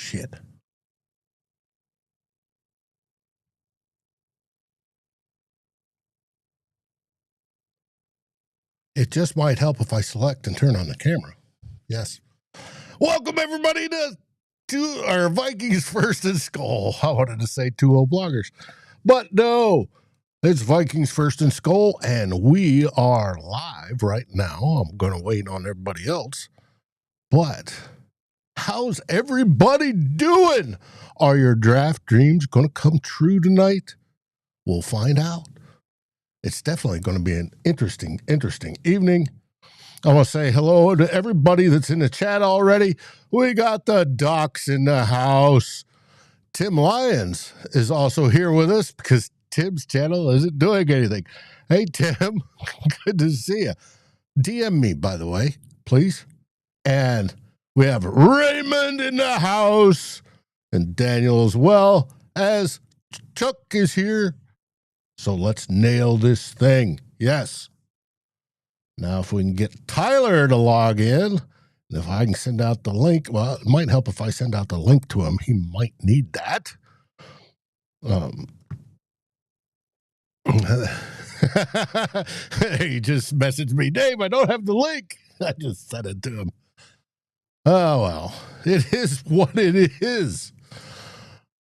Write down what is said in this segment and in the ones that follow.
shit. It just might help if I select and turn on the camera. Yes. Welcome, everybody, to our Vikings First and SKOL. I wanted to say 2-0 bloggers, but no, it's Vikings First and SKOL, and we are live right now. I'm going to wait on everybody else, but how's everybody doing? Are your draft dreams going to come true tonight? We'll find out. It's definitely going to be an interesting evening. I want to say hello to everybody that's in the chat already. We got the Docs in the house. Tim Lyons is also here with us because Tim's channel isn't doing anything. Hey, Tim, good to see you. DM me, by the way, please. And we have Raymond in the house and Daniel as well, as Chuck is here. So let's nail this thing. Yes. Now, if we can get Tyler to log in, and if I can send out the link, well, it might help if I send out the link to him. He might need that. He just messaged me, Dave, I don't have the link. I just sent it to him. Oh, well, it is what it is.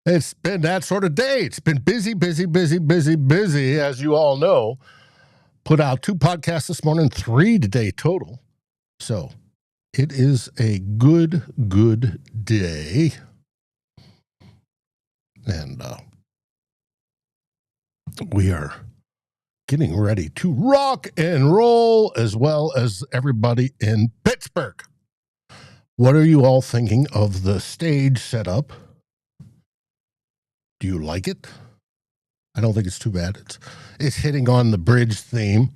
It's been that sort of day. It's been busy, as you all know. Put out 2 podcasts this morning, 3 today total. So it is a good day. And we are getting ready to rock and roll, as well as everybody in Pittsburgh. What are you all thinking of the stage setup? Do you like it? I don't think it's too bad. It's hitting on the bridge theme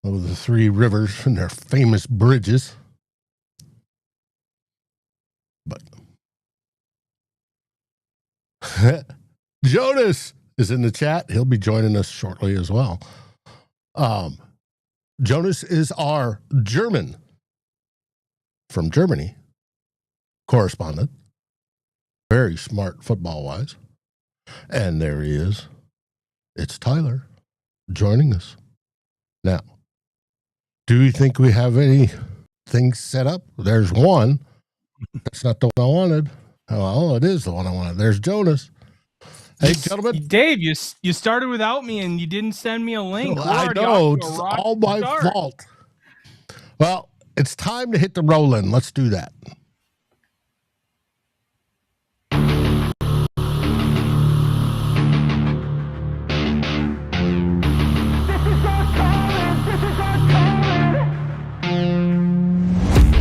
of the 3 rivers and their famous bridges. But Jonas is in the chat. He'll be joining us shortly as well. Jonas is our German from Germany correspondent. Very smart football-wise. And there he is. It's Tyler joining us. Now, do you think we have anything set up? There's one. That's not the one I wanted. Oh, it is the one I wanted. There's Jonas. Hey, gentlemen. Dave, you started without me and you didn't send me a link. I know. It's all my fault. Well, it's time to hit the roll-in. Let's do that.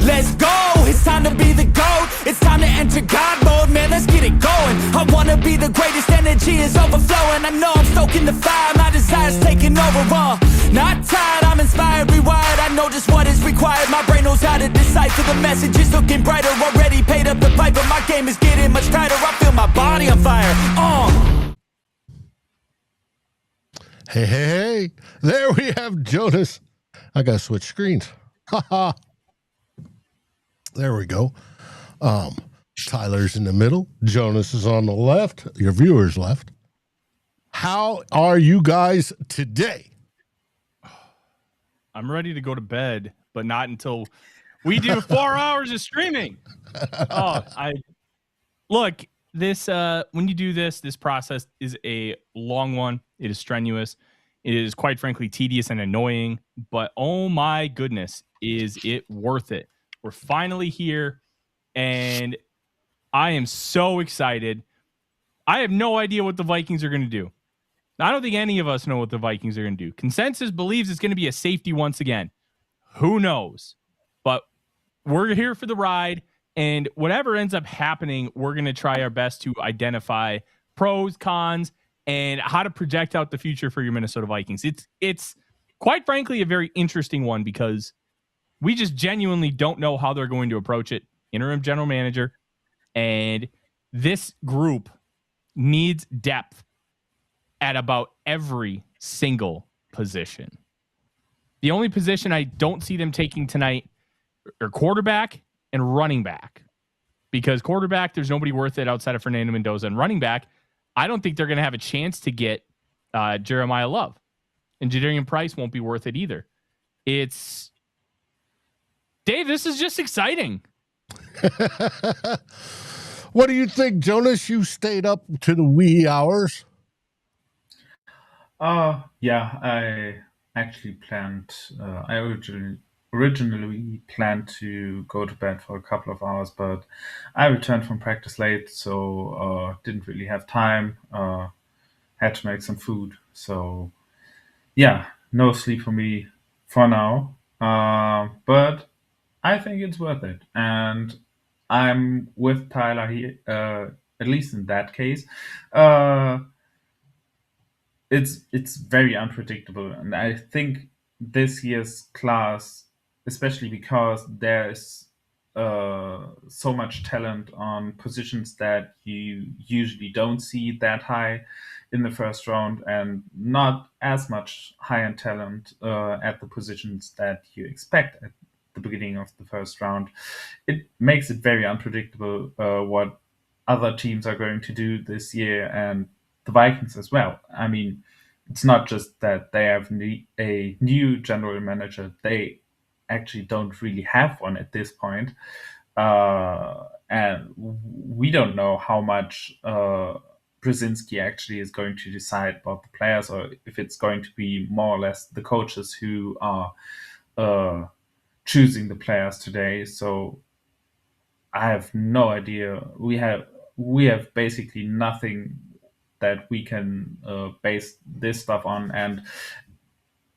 Let's go, it's time to be the GOAT. It's time to enter God mode, man, let's get it going. I wanna be the greatest, energy is overflowing. I know I'm stoking the fire, my desire's taking over. Not tired, I'm inspired, rewired. I know just what is required. My brain knows how to decipher the messages, looking brighter. Already paid up the pipe, but my game is getting much tighter. I feel my body on fire. Hey, there we have Jonas. I gotta switch screens. Haha. There we go. Tyler's in the middle. Jonas is on the left. Your viewers left. How are you guys today? I'm ready to go to bed, but not until we do 4 hours of streaming. Look, this when you do this process is a long one. It is strenuous. It is quite frankly tedious and annoying, but oh my goodness, is it worth it? We're finally here, and I am so excited. I have no idea what the Vikings are going to do. I don't think any of us know what the Vikings are going to do. Consensus believes it's going to be a safety once again. Who knows? But we're here for the ride, and whatever ends up happening, we're going to try our best to identify pros, cons, and how to project out the future for your Minnesota Vikings. It's quite frankly a very interesting one because we just genuinely don't know how they're going to approach it. Interim general manager. And this group needs depth at about every single position. The only position I don't see them taking tonight are quarterback and running back. because quarterback, there's nobody worth it outside of Fernando Mendoza, and running back, I don't think they're going to have a chance to get Jeremiah Love, and Jadarian Price won't be worth it either. It's Dave. This is just exciting. What do you think, Jonas? You stayed up to the wee hours. Yeah, I actually planned. I originally planned to go to bed for a couple of hours, but I returned from practice late, so didn't really have time. Had to make some food, so yeah, no sleep for me for now. But I think it's worth it, and I'm with Tyler here. At least in that case, it's very unpredictable, and I think this year's class, especially because there's so much talent on positions that you usually don't see that high in the first round, and not as much high-end talent at the positions that you expect at the beginning of the first round. It makes it very unpredictable what other teams are going to do this year, and the Vikings as well. I mean, it's not just that they have a new general manager; they actually don't really have one at this point, and we don't know how much Brzezinski actually is going to decide about the players, or if it's going to be more or less the coaches who are choosing the players today. So I have no idea. We have basically nothing that we can base this stuff on, and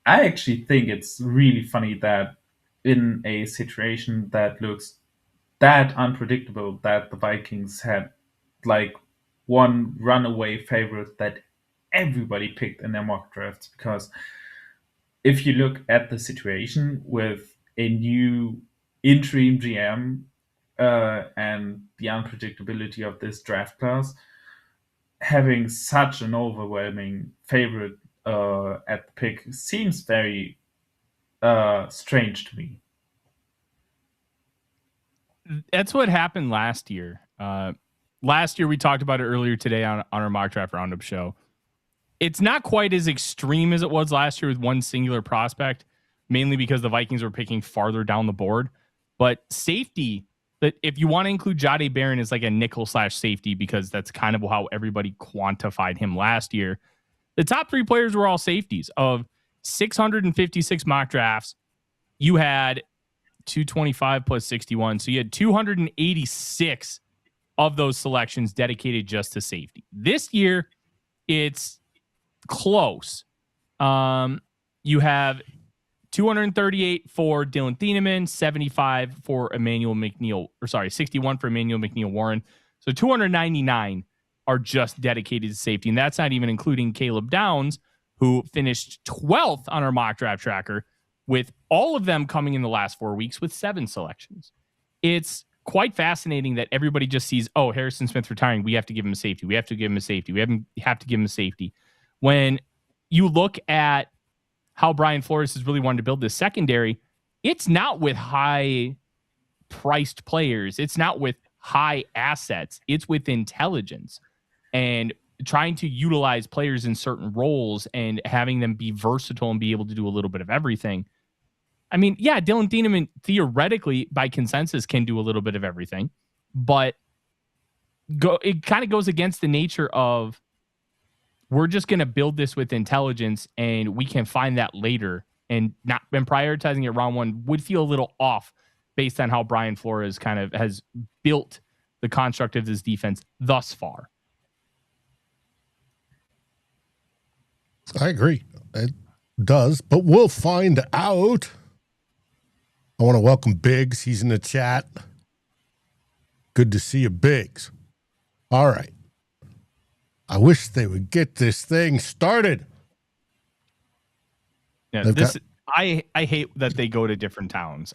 I actually think it's really funny that in a situation that looks that unpredictable, that the Vikings had like one runaway favorite that everybody picked in their mock drafts. Because if you look at the situation with a new interim GM and the unpredictability of this draft class, having such an overwhelming favorite at the pick seems very strange to me. That's what happened last year. Last year, we talked about it earlier today on our mock draft roundup show. It's not quite as extreme as it was last year with one singular prospect, mainly because the Vikings were picking farther down the board. But safety, that if you want to include Jahdae Barron as like a nickel / safety, because that's kind of how everybody quantified him last year. The top 3 players were all safeties. Of 656 mock drafts, you had 225 plus 61. So you had 286 of those selections dedicated just to safety. This year, it's close. You have 238 for Dylan Thieneman, 75 for Emmanuel McNeil, 61 for Emmanuel McNeil Warren. So 299 are just dedicated to safety. And that's not even including Caleb Downs, who finished 12th on our mock draft tracker, with all of them coming in the last 4 weeks with 7 selections. It's quite fascinating that everybody just sees, oh, Harrison Smith retiring, we have to give him a safety. We have to give him a safety. We have to give him a safety. When you look at how Brian Flores has really wanted to build this secondary, it's not with high-priced players. It's not with high assets. It's with intelligence and trying to utilize players in certain roles and having them be versatile and be able to do a little bit of everything. I mean, yeah, Dylan Thieneman theoretically, by consensus, can do a little bit of everything, but it kind of goes against the nature of, we're just going to build this with intelligence and we can find that later, and not been prioritizing it round 1 would feel a little off based on how Brian Flores kind of has built the construct of this defense thus far. I agree. It does, but we'll find out. I want to welcome Biggs. He's in the chat. Good to see you, Biggs. All right. I wish they would get this thing started. Yeah, I hate that they go to different towns.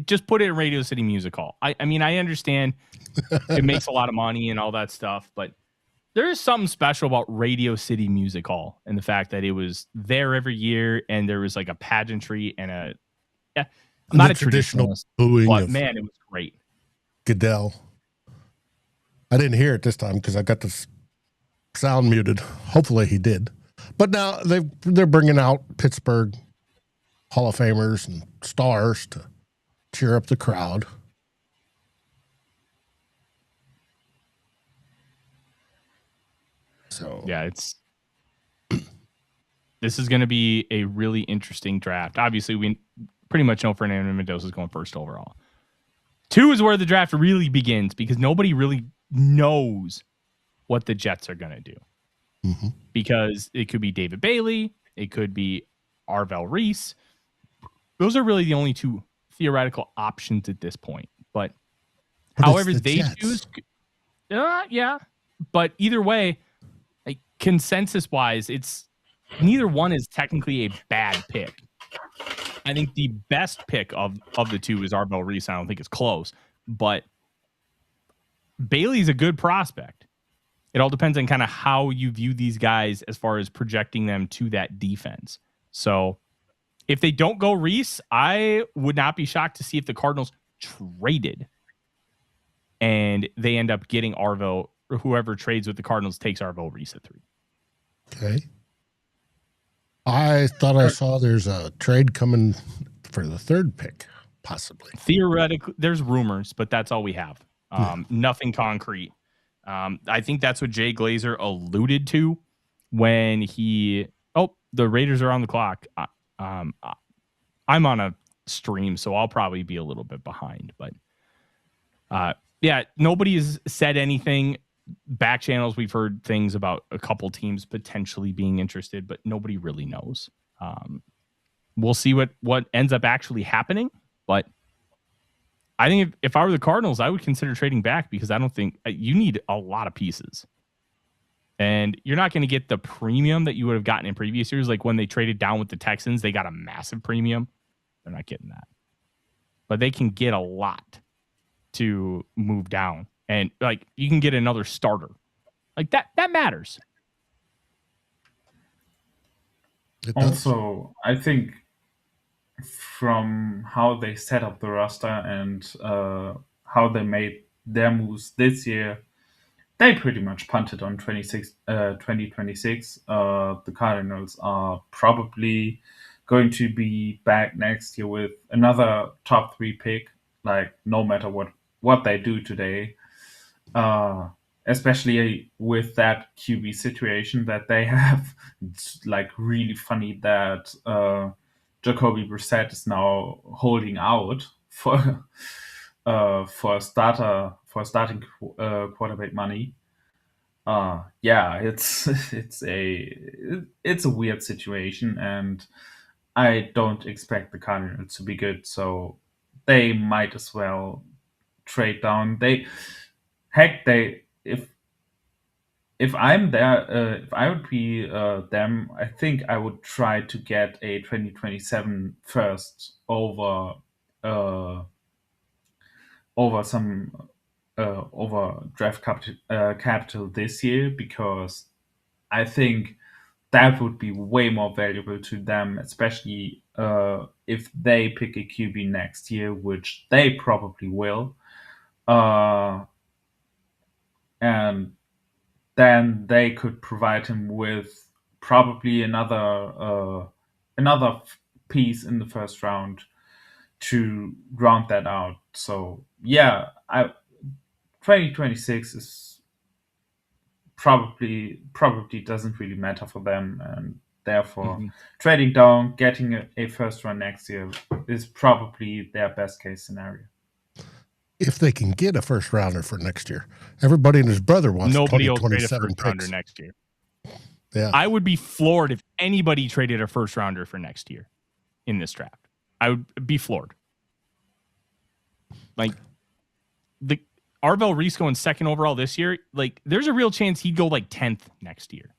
Just put it in Radio City Music Hall. I mean, I understand it makes a lot of money and all that stuff, but there is something special about Radio City Music Hall and the fact that it was there every year and there was like a pageantry and I'm not a traditional booing, but man, it was great. Goodell. I didn't hear it this time because I got the sound muted. Hopefully he did. But now they're bringing out Pittsburgh Hall of Famers and stars to cheer up the crowd. So yeah, this is going to be a really interesting draft. Obviously, we pretty much know Fernando Mendoza is going first overall. 2 is where the draft really begins because nobody really knows what the Jets are going to do. Mm-hmm. Because it could be David Bailey, it could be Arvell Reese. Those are really the only 2 theoretical options at this point. But however they choose, yeah. But either way, like consensus wise, it's neither one is technically a bad pick. I think the best pick of the 2 is Arvell Reese. I don't think it's close, but Bailey's a good prospect. It all depends on kind of how you view these guys as far as projecting them to that defense. So if they don't go Reese, I would not be shocked to see if the Cardinals traded and they end up getting Arvell, or whoever trades with the Cardinals takes Arvell Reese at 3. Okay. I thought I saw there's a trade coming for the 3rd pick, possibly. Theoretically, there's rumors, but that's all we have. Nothing concrete. I think that's what Jay Glazer alluded to when the Raiders are on the clock. I'm on a stream, so I'll probably be a little bit behind, but yeah, nobody has said anything. Back channels, we've heard things about a couple teams potentially being interested, but nobody really knows. We'll see what ends up actually happening, but I think if I were the Cardinals, I would consider trading back because I don't think you need a lot of pieces. And you're not going to get the premium that you would have gotten in previous years. Like when they traded down with the Texans, they got a massive premium. They're not getting that. But they can get a lot to move down. And like you can get another starter. Like that matters. Also, I think from how they set up the roster and how they made their moves this year, they pretty much punted on 2026. The Cardinals are probably going to be back next year with another top 3 pick, like no matter what they do today. Especially with that QB situation that they have. It's like really funny that Jacoby Brissett is now holding out for starting quarterback money. Yeah, it's a weird situation, and I don't expect the Cardinals to be good, so they might as well trade down. If I'm there, if I would be them, I think I would try to get a 2027 first over draft capital this year, because I think that would be way more valuable to them, especially if they pick a QB next year, which they probably will. And then they could provide him with probably another piece in the first round to round that out. So yeah, 2026 is probably doesn't really matter for them, and therefore trading down, getting a first round next year is probably their best case scenario. If they can get a first rounder for next year. Everybody and his brother wants nobody will trade a 2027 first rounder picks. next year. Yeah. I would be floored if anybody traded a first rounder for next year in this draft. I would be floored. Like the Arvell Reese going 2nd overall this year, like there's a real chance he'd go like 10th next year.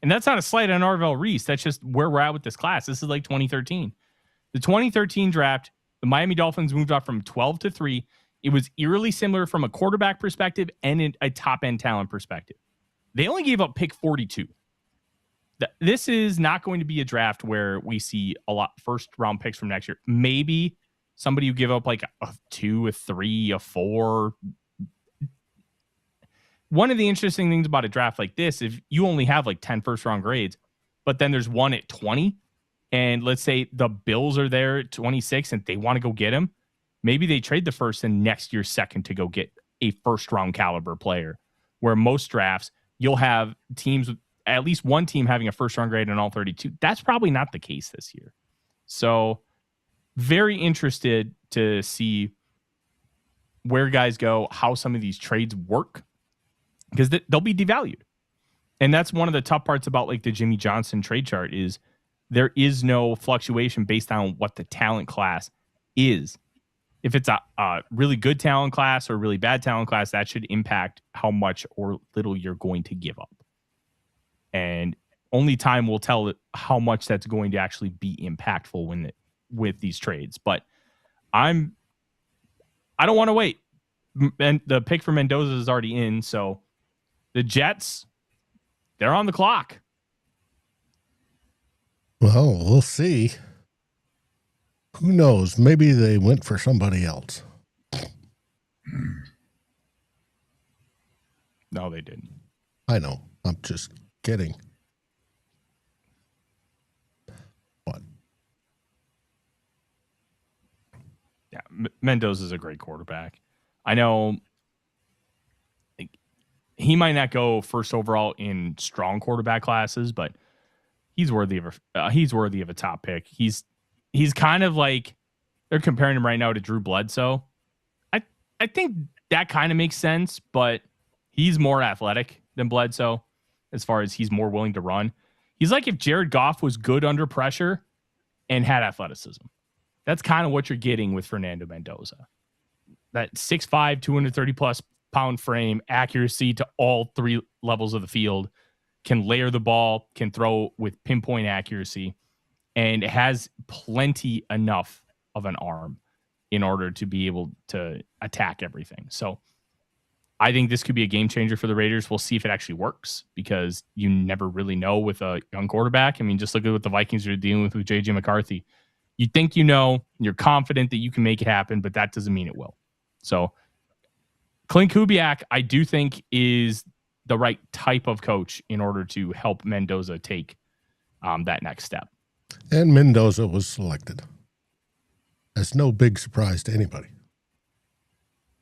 And that's not a slight on Arvell Reese. That's just where we're at with this class. This is like 2013. The 2013 draft, the Miami Dolphins moved up from 12 to 3. It was eerily similar from a quarterback perspective and a top-end talent perspective. They only gave up pick 42. This is not going to be a draft where we see a lot first-round picks from next year. Maybe somebody who give up like a 2, a 3, a 4. one of the interesting things about a draft like this, if you only have like 10 first round grades, but then there's one at 20, and let's say the Bills are there at 26 and they want to go get him, maybe they trade the first and next year's second to go get a first round caliber player. Where most drafts, you'll have teams, at least one team having a first round grade in all 32. That's probably not the case this year. So very interested to see where guys go, how some of these trades work, because they'll be devalued. And that's one of the tough parts about like the Jimmy Johnson trade chart is there is no fluctuation based on what the talent class is. If it's a really good talent class or really bad talent class, that should impact how much or little you're going to give up. And only time will tell how much that's going to actually be impactful with these trades. But I don't want to wait. And the pick for Mendoza is already in, so the Jets, they're on the clock. Well, we'll see. Who knows? Maybe they went for somebody else. No, they didn't. I know. I'm just kidding. What? Yeah, Mendoza's a great quarterback. I know he might not go first overall in strong quarterback classes, but he's worthy of a top pick. He's kind of like they're comparing him right now to Drew Bledsoe. I think that kind of makes sense, but he's more athletic than Bledsoe as far as he's more willing to run. He's like if Jared Goff was good under pressure and had athleticism. That's kind of what you're getting with Fernando Mendoza. That 6'5", 230 plus pound frame, accuracy to all three levels of the field, can layer the ball, can throw with pinpoint accuracy, and has plenty enough of an arm in order to be able to attack everything. So I think this could be a game changer for the Raiders. We'll see if it actually works because you never really know with a young quarterback. I mean, just look at what the Vikings are dealing with J.J. McCarthy. You think you're confident that you can make it happen, but that doesn't mean it will. So Clint Kubiak, I do think, is the right type of coach in order to help Mendoza take that next step. And Mendoza was selected. That's no big surprise to anybody.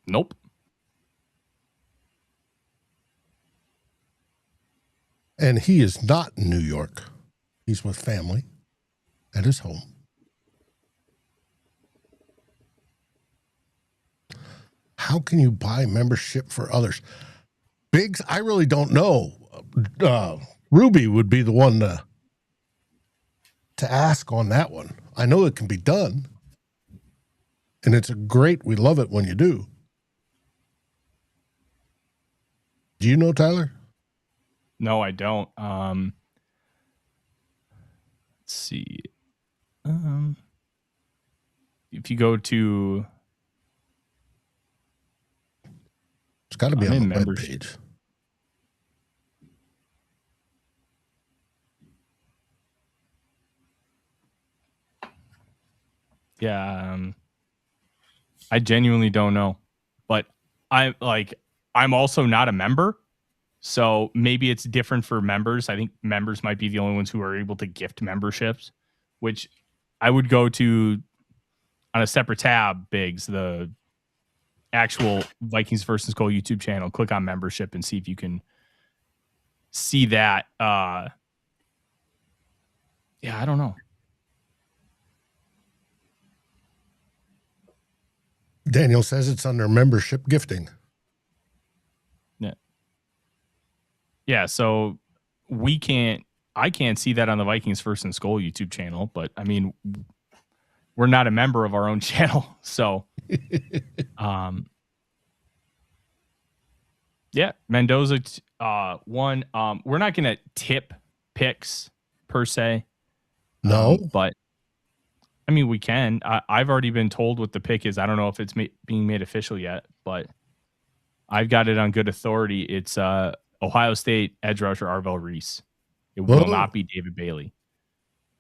Nope. And he is not in New York. He's with family at his home. How can you buy membership for others? Biggs, I really don't know. Ruby would be the one to ask on that one. I know it can be done. And it's we love it when you do. Do you know, Tyler? No, I don't. Let's see. If you go to... It's got to be on the webpage. Yeah, I genuinely don't know, but I'm also not a member, so maybe it's different for members. I think members might be the only ones who are able to gift memberships, which I would go to on a separate tab. Biggs, the actual Vikings vs. SKOL YouTube channel. Click on membership and see if you can see that. Yeah, I don't know. Daniel says it's under membership gifting. Yeah, so I can't see that on the Vikings First and SKOL YouTube channel, but I mean, we're not a member of our own channel. So, yeah, Mendoza won. We're not going to tip picks per se. No, but I mean, we can. I've already been told what the pick is. I don't know if it's being made official yet, but I've got it on good authority. It's Ohio State edge rusher Arvell Reese. It will not be David Bailey.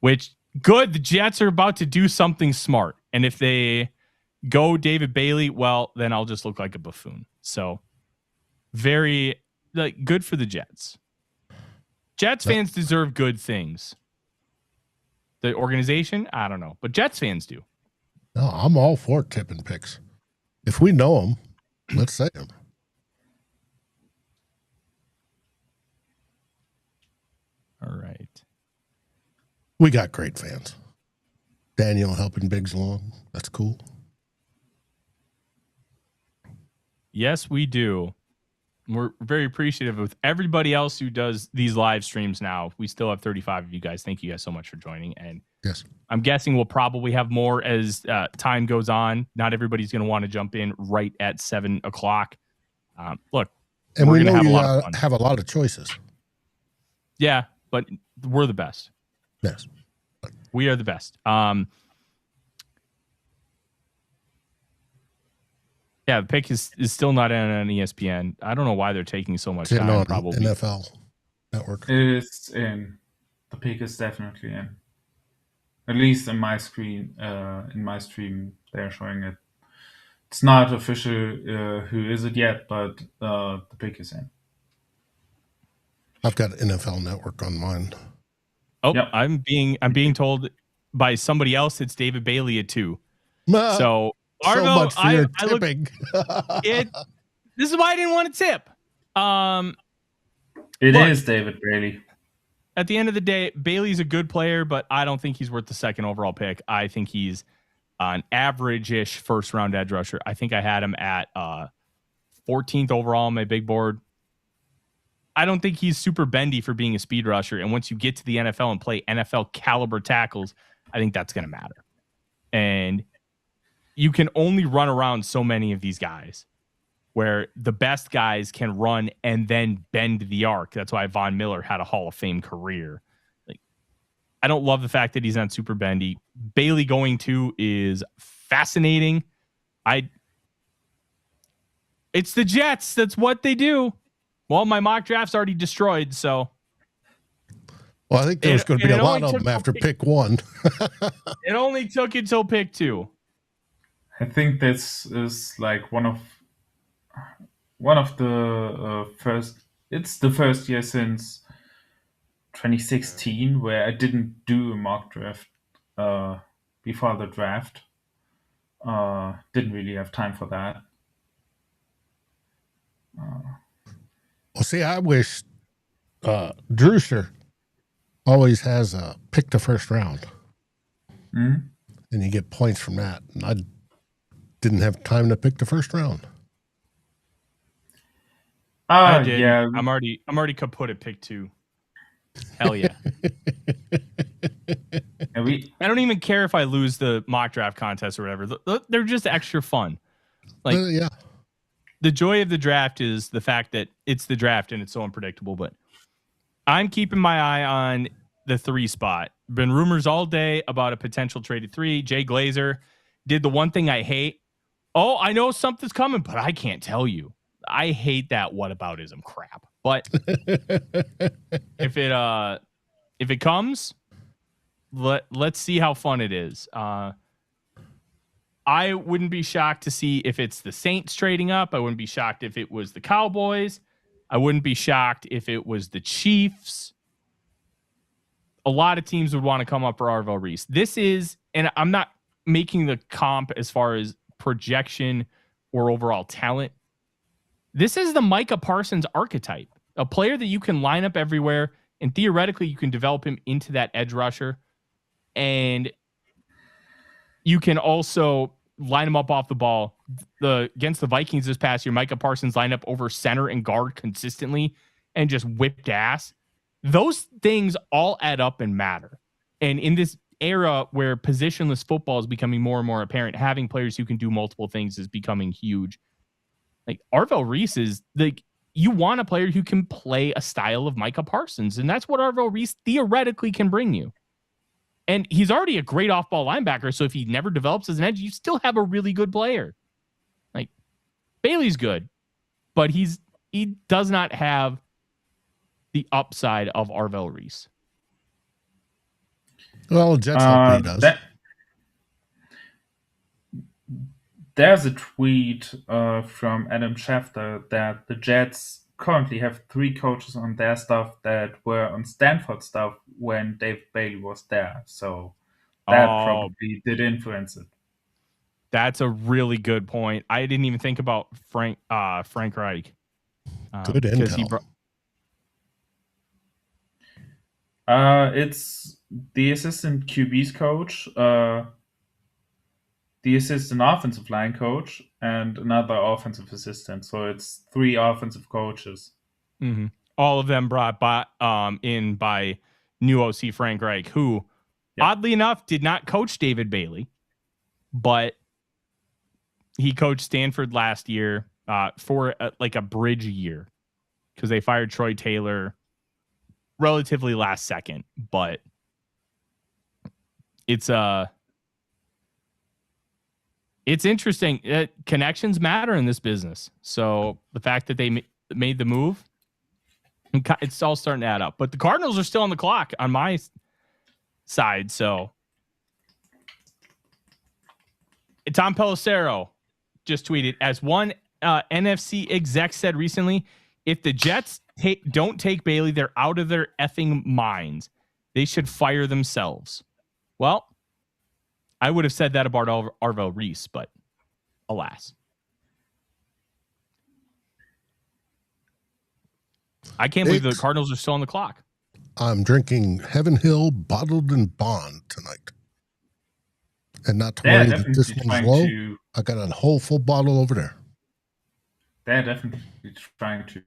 Which, good, the Jets are about to do something smart. And if they go David Bailey, well, then I'll just look like a buffoon. So, very like good for the Jets. Jets fans deserve good things. The organization, I don't know, but Jets fans do. No, I'm all for tipping picks. If we know them, let's say them. All right. We got great fans. Daniel helping Biggs along. That's cool. Yes, we do. We're very appreciative of everybody else who does these live streams now. We still have 35 of you guys. Thank you guys so much for joining. And yes, I'm guessing we'll probably have more as time goes on. Not everybody's going to want to jump in right at 7 o'clock. Look, and we know have you a lot of fun. Have a lot of choices. Yeah, but we're the best. Yes. We are the best. Yeah, the pick is still not on ESPN. I don't know why they're taking so much time. On probably NFL Network. It's in. The pick is definitely in. At least in my screen, in my stream, they're showing it. It's not official who is it yet, but the pick is in. I've got NFL Network on mine. Oh, yep. I'm being told by somebody else it's David Bailey at 2. So Arvo, so much for your tipping. This is why I didn't want to tip. It is David Bailey. At the end of the day, Bailey's a good player, but I don't think he's worth the second overall pick. I think he's an average-ish first-round edge rusher. I think I had him at 14th overall on my big board. I don't think he's super bendy for being a speed rusher. And once you get to the NFL and play NFL caliber tackles, I think that's going to matter. And you can only run around so many of these guys where the best guys can run and then bend the arc. That's why Von Miller had a Hall of Fame career. Like, I don't love the fact that he's not super bendy. Bailey going to is fascinating. It's the Jets. That's what they do. Well, my mock draft's already destroyed, so. Well, I think there's going to be a lot of them after pick 1. It only took until pick 2. I think this is like one of the first. It's the first year since 2016 where I didn't do a mock draft before the draft. Didn't really have time for that. Well, see, I wish Drewster always has a pick the first round. Mm-hmm. And you get points from that. And I didn't have time to pick the first round. I did. Yeah. I'm already kaput at pick 2. Hell yeah. I don't even care if I lose the mock draft contest or whatever. They're just extra fun. Like, yeah. The joy of the draft is the fact that it's the draft and it's so unpredictable. But I'm keeping my eye on the 3 spot. Been rumors all day about a potential trade at 3. Jay Glazer did the one thing I hate. Oh, I know something's coming, but I can't tell you. I hate that whataboutism crap. But if it comes, let's see how fun it is. I wouldn't be shocked to see if it's the Saints trading up. I wouldn't be shocked if it was the Cowboys. I wouldn't be shocked if it was the Chiefs. A lot of teams would want to come up for Arvell Reese. This is, and I'm not making the comp as far as projection or overall talent. This is the Micah Parsons archetype, a player that you can line up everywhere, and theoretically you can develop him into that edge rusher. And you can also line him up off the ball. Against the Vikings this past year, Micah Parsons lined up over center and guard consistently and just whipped ass. Those things all add up and matter. And in this era where positionless football is becoming more and more apparent, having players who can do multiple things is becoming huge. Like Arvell Reese is like, you want a player who can play a style of Micah Parsons, and that's what Arvell Reese theoretically can bring you. And he's already a great off-ball linebacker, so if he never develops as an edge, you still have a really good player. Like, Bailey's good, but he does not have the upside of Arvell Reese. Well, Jets hope he does. There's a tweet from Adam Schefter that the Jets currently have 3 coaches on their staff that were on Stanford staff when David Bailey was there. So that probably did influence it. That's a really good point. I didn't even think about Frank Reich. Good intel. It's the assistant QB's coach, the assistant offensive line coach, and another offensive assistant. So it's 3 offensive coaches. Mm-hmm. All of them brought in by new OC Frank Reich, who, oddly enough, did not coach David Bailey, but he coached Stanford last year for a bridge year because they fired Troy Taylor relatively last second. But it's interesting. Connections matter in this business. So the fact that they made the move, it's all starting to add up. But the Cardinals are still on the clock on my side. So Tom Pelissero just tweeted, as one NFC exec said recently, if the Jets don't take Bailey, they're out of their effing minds. They should fire themselves. Well, I would have said that about Arvell Reese, but alas. I can't believe the Cardinals are still on the clock. I'm drinking Heaven Hill bottled in bond tonight. And not to worry that this one's low, I got a whole full bottle over there. They're definitely trying to.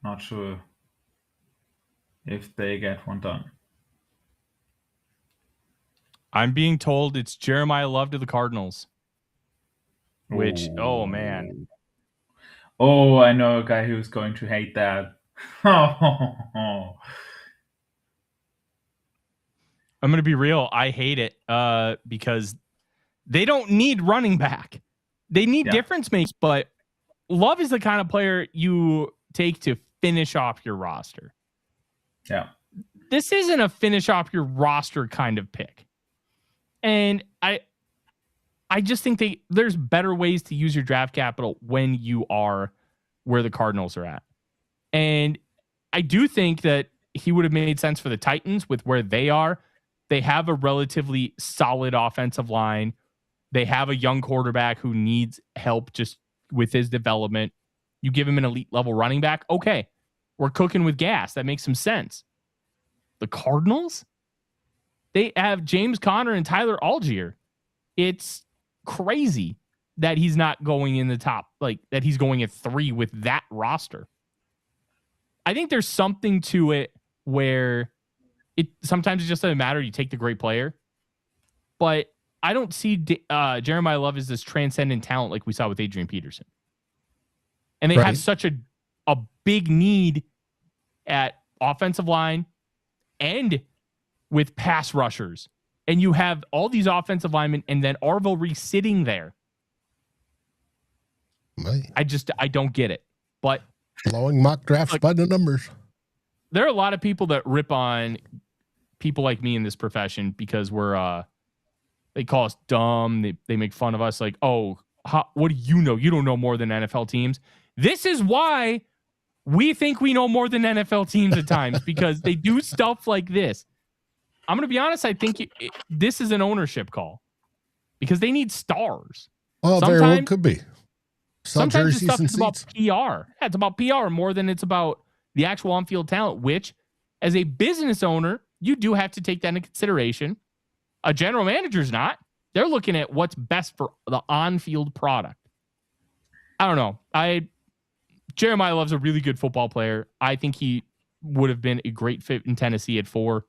Not sure if they get one done. I'm being told it's Jeremiah Love to the Cardinals. Which, oh man. Oh, I know a guy who's going to hate that. I'm going to be real. I hate it because they don't need running back. They need difference makers, but Love is the kind of player you take to finish off your roster. Yeah. This isn't a finish off your roster kind of pick. And I just think there's better ways to use your draft capital when you are where the Cardinals are at. And I do think that he would have made sense for the Titans with where they are. They have a relatively solid offensive line. They have a young quarterback who needs help just with his development. You give him an elite level running back. Okay, we're cooking with gas. That makes some sense. The Cardinals? They have James Conner and Tyler Algier. It's crazy that he's not going in the top, that he's going at 3 with that roster. I think there's something to it where sometimes it just doesn't matter. You take the great player. But I don't see Jeremiah Love as this transcendent talent like we saw with Adrian Peterson. And they have such a big need at offensive line and with pass rushers. And you have all these offensive linemen and then Arvell Reese sitting there. I don't get it. But blowing mock drafts by the numbers. There are a lot of people that rip on people like me in this profession because we're they call us dumb. They make fun of us like, oh, what do you know? You don't know more than NFL teams. This is why we think we know more than NFL teams at times because they do stuff like this. I'm going to be honest. I think this is an ownership call because they need stars. Well, very well could be. Sometimes this stuff is about PR. Yeah, it's about PR more than it's about the actual on-field talent, which as a business owner, you do have to take that into consideration. A general manager's not. They're looking at what's best for the on-field product. I don't know. Jeremiah Love's a really good football player. I think he would have been a great fit in Tennessee at 4.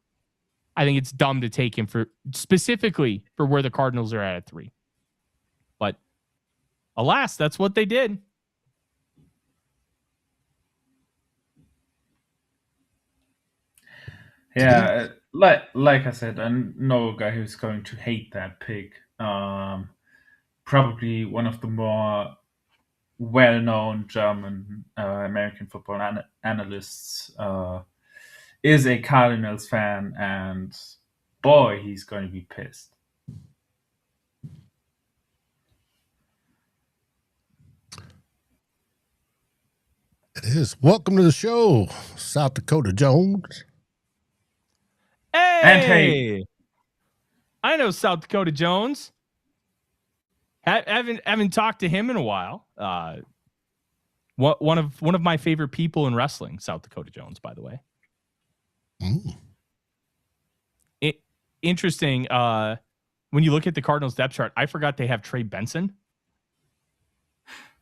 I think it's dumb to take him specifically for where the Cardinals are at 3. But alas, that's what they did. Yeah, like I said, I know a guy who's going to hate that pick. Probably one of the more well-known German American football analysts is a Cardinals fan, and boy, he's going to be pissed. 'Cause It is. Welcome to the show, South Dakota Jones. Hey, And hey. I know South Dakota Jones. Haven't talked to him in a while. One of my favorite people in wrestling, South Dakota Jones, by the way. Interesting. When you look at the Cardinals depth chart, I forgot they have Trey Benson.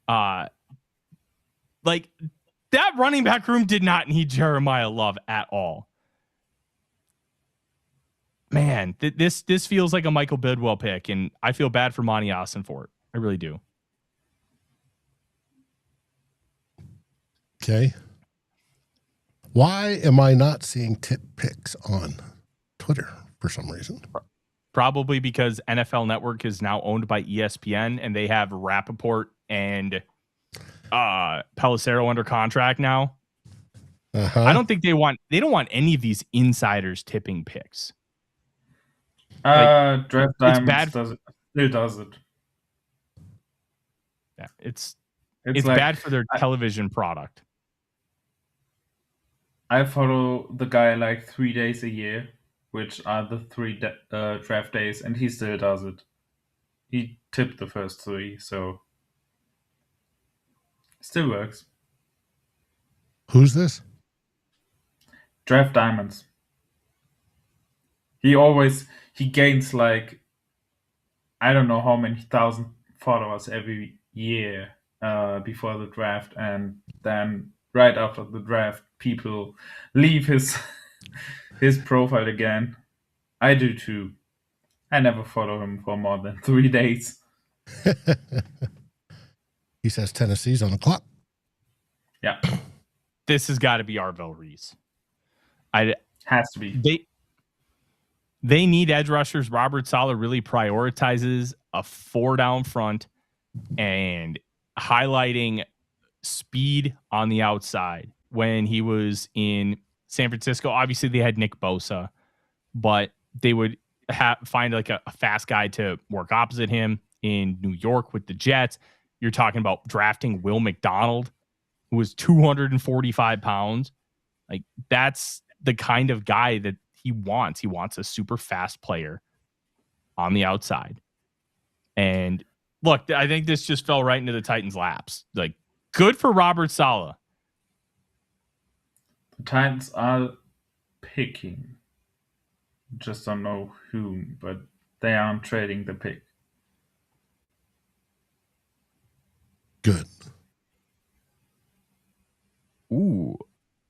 Like that running back room did not need Jeremiah Love at all. Man, this feels like a Michael Bidwell pick, and I feel bad for Monty Austin for it. I really do. Okay. Why am I not seeing tip picks on Twitter for some reason? Probably because NFL Network is now owned by ESPN, and they have Rappaport and Pelissero under contract now. I don't think they don't want any of these insiders tipping picks. Draft Diamonds bad. still does it. Yeah, it's like, bad for their television product. I follow the guy like 3 days a year, which are the 3 draft days, and he still does it. He tipped the first 3, so still works. Who's this? Draft Diamonds. He gains like, I don't know how many thousand followers every year before the draft, and then right after the draft, people leave his profile again. I do too. I never follow him for more than 3 days. He says Tennessee's on the clock. Yeah. This has got to be Arvell Reese. Has to be. They need edge rushers. Robert Saleh really prioritizes a 4-down front and highlighting speed on the outside. When he was in San Francisco, obviously they had Nick Bosa, but they would find like a fast guy to work opposite him. In New York with the Jets, you're talking about drafting Will McDonald, who was 245 pounds. Like, that's the kind of guy that he wants. He wants a super fast player on the outside. And look, I think this just fell right into the Titans' laps. Like, good for Robert Saleh. The Titans are picking. Just don't know whom, but they aren't trading the pick. Good. Ooh.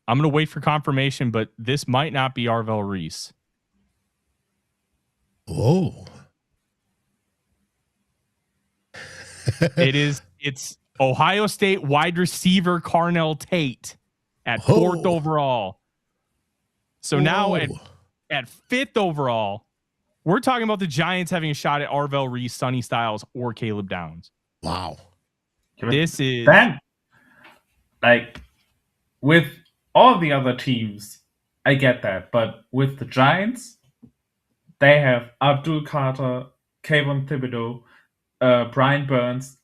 I'm going to wait for confirmation, but this might not be Arvell Reese. Oh. It's Ohio State wide receiver Carnell Tate at 4th overall. So now at 5th overall, we're talking about the Giants having a shot at Arvell Reese, Sonny Styles, or Caleb Downs. Wow. This is that, like, with all the other teams, I get that, but with the Giants, they have Abdul Carter, Kayvon Thibodeau, Brian Burns.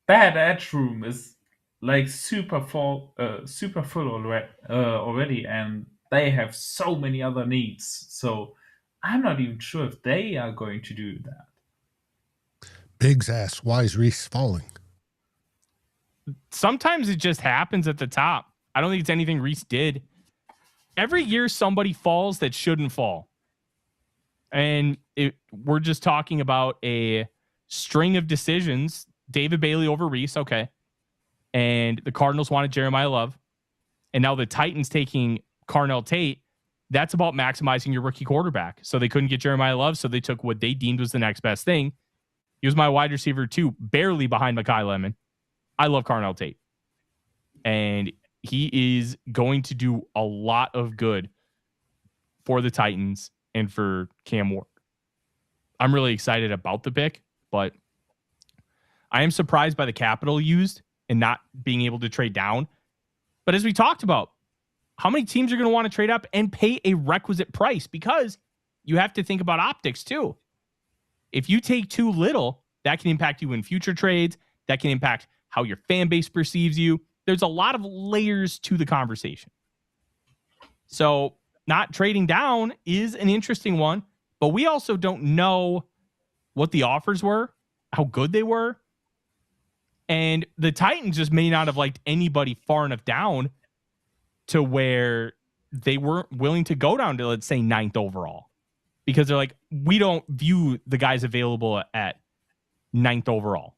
That edge room is like super full already, and they have so many other needs. So I'm not even sure if they are going to do that. Biggs asks, why is Reese falling? Sometimes it just happens at the top. I don't think it's anything Reese did. Every year somebody falls that shouldn't fall. And we're just talking about a string of decisions. David Bailey over Reese, okay. And the Cardinals wanted Jeremiah Love. And now the Titans taking Carnell Tate. That's about maximizing your rookie quarterback. So they couldn't get Jeremiah Love, so they took what they deemed was the next best thing. He was my wide receiver too, barely behind Mekhi Lemon. I love Carnell Tate. And he is going to do a lot of good for the Titans and for Cam Ward. I'm really excited about the pick, but I am surprised by the capital used and not being able to trade down. But as we talked about, how many teams are going to want to trade up and pay a requisite price? Because you have to think about optics too. If you take too little, that can impact you in future trades. That can impact how your fan base perceives you. There's a lot of layers to the conversation. So not trading down is an interesting one, but we also don't know what the offers were, how good they were. And the Titans just may not have liked anybody far enough down to where they weren't willing to go down to, let's say, 9th overall. Because they're like, we don't view the guys available at 9th overall.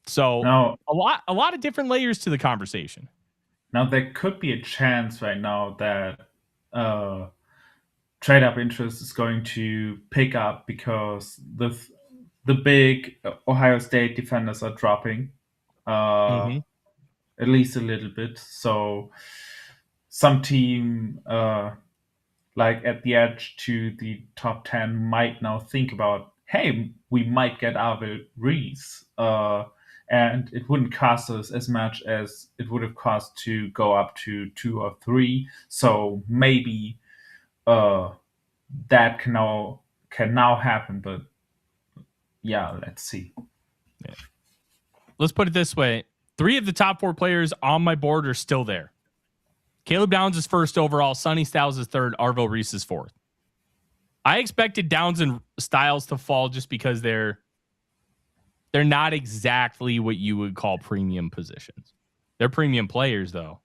So Now, a lot of different layers to the conversation. now there could be a chance right now that trade up interest is going to pick up because the big Ohio State defenders are dropping at least a little bit. So some team like at the edge to the top 10 might now think about, hey, we might get Arvel Reese. And it wouldn't cost us as much as it would have cost to go up to 2 or 3. So maybe that can now happen. But yeah, let's see. Yeah. Let's put it this way. 3 of the top 4 players on my board are still there. Caleb Downs is 1st overall. Sonny Styles is 3rd. Arvel Reese is 4th. I expected Downs and Styles to fall just because they're not exactly what you would call premium positions. They're premium players, though.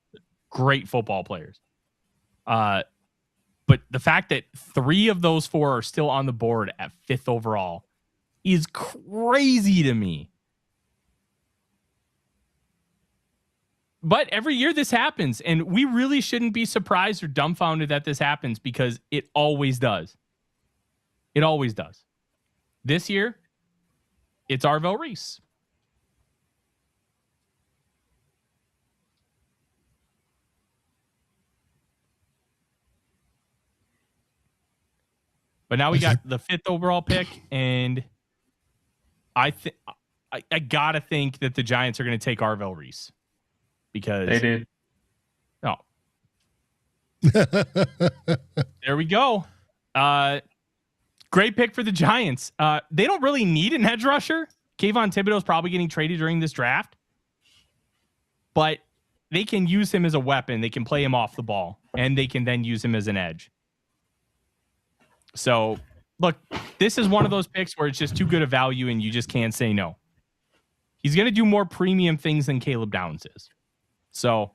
Great football players. But the fact that 3 of those 4 are still on the board at 5th overall is crazy to me. But every year this happens, and we really shouldn't be surprised or dumbfounded that this happens because it always does. It always does. This year, it's Arvel Reese. But now we got the 5th overall pick, and I gotta think that the Giants are going to take Arvel Reese. Because they did. Oh. There we go. Great pick for the Giants. They don't really need an edge rusher. Kayvon Thibodeau is probably getting traded during this draft. But they can use him as a weapon. They can play him off the ball. And they can then use him as an edge. So, look, this is one of those picks where it's just too good a value and you just can't say no. He's going to do more premium things than Caleb Downs is. So,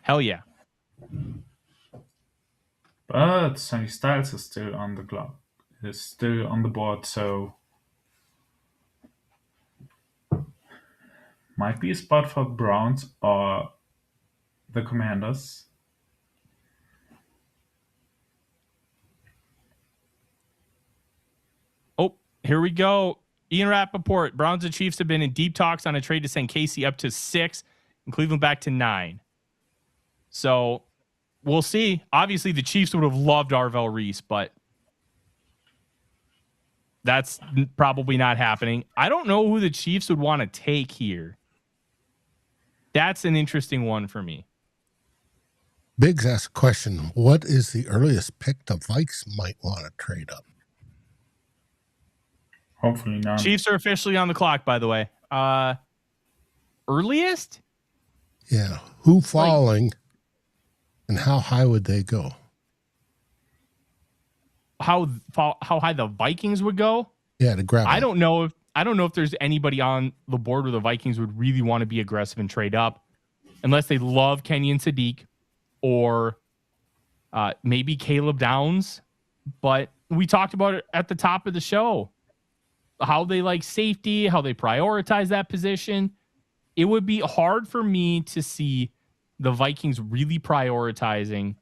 hell yeah. But Sonny Styles is still on the clock. Is still on the board, so might be a spot for Browns or the Commanders. Oh, here we go. Ian Rappaport, Browns and Chiefs have been in deep talks on a trade to send Casey up to 6 and Cleveland back to 9. So we'll see. Obviously, the Chiefs would have loved Arvel Reese, but that's probably not happening. I don't know who the Chiefs would want to take here. That's an interesting one for me. Biggs asked a question. What is the earliest pick the Vikes might want to trade up? Hopefully not. Chiefs are officially on the clock, by the way. Earliest? Yeah. Who falling and how high would they go? How high the Vikings would go? Yeah, to grab I don't know if there's anybody on the board where the Vikings would really want to be aggressive and trade up, unless they love Kenyon Sadiq or maybe Caleb Downs. But we talked about it at the top of the show, how they like safety, how they prioritize that position. It would be hard for me to see the Vikings really prioritizing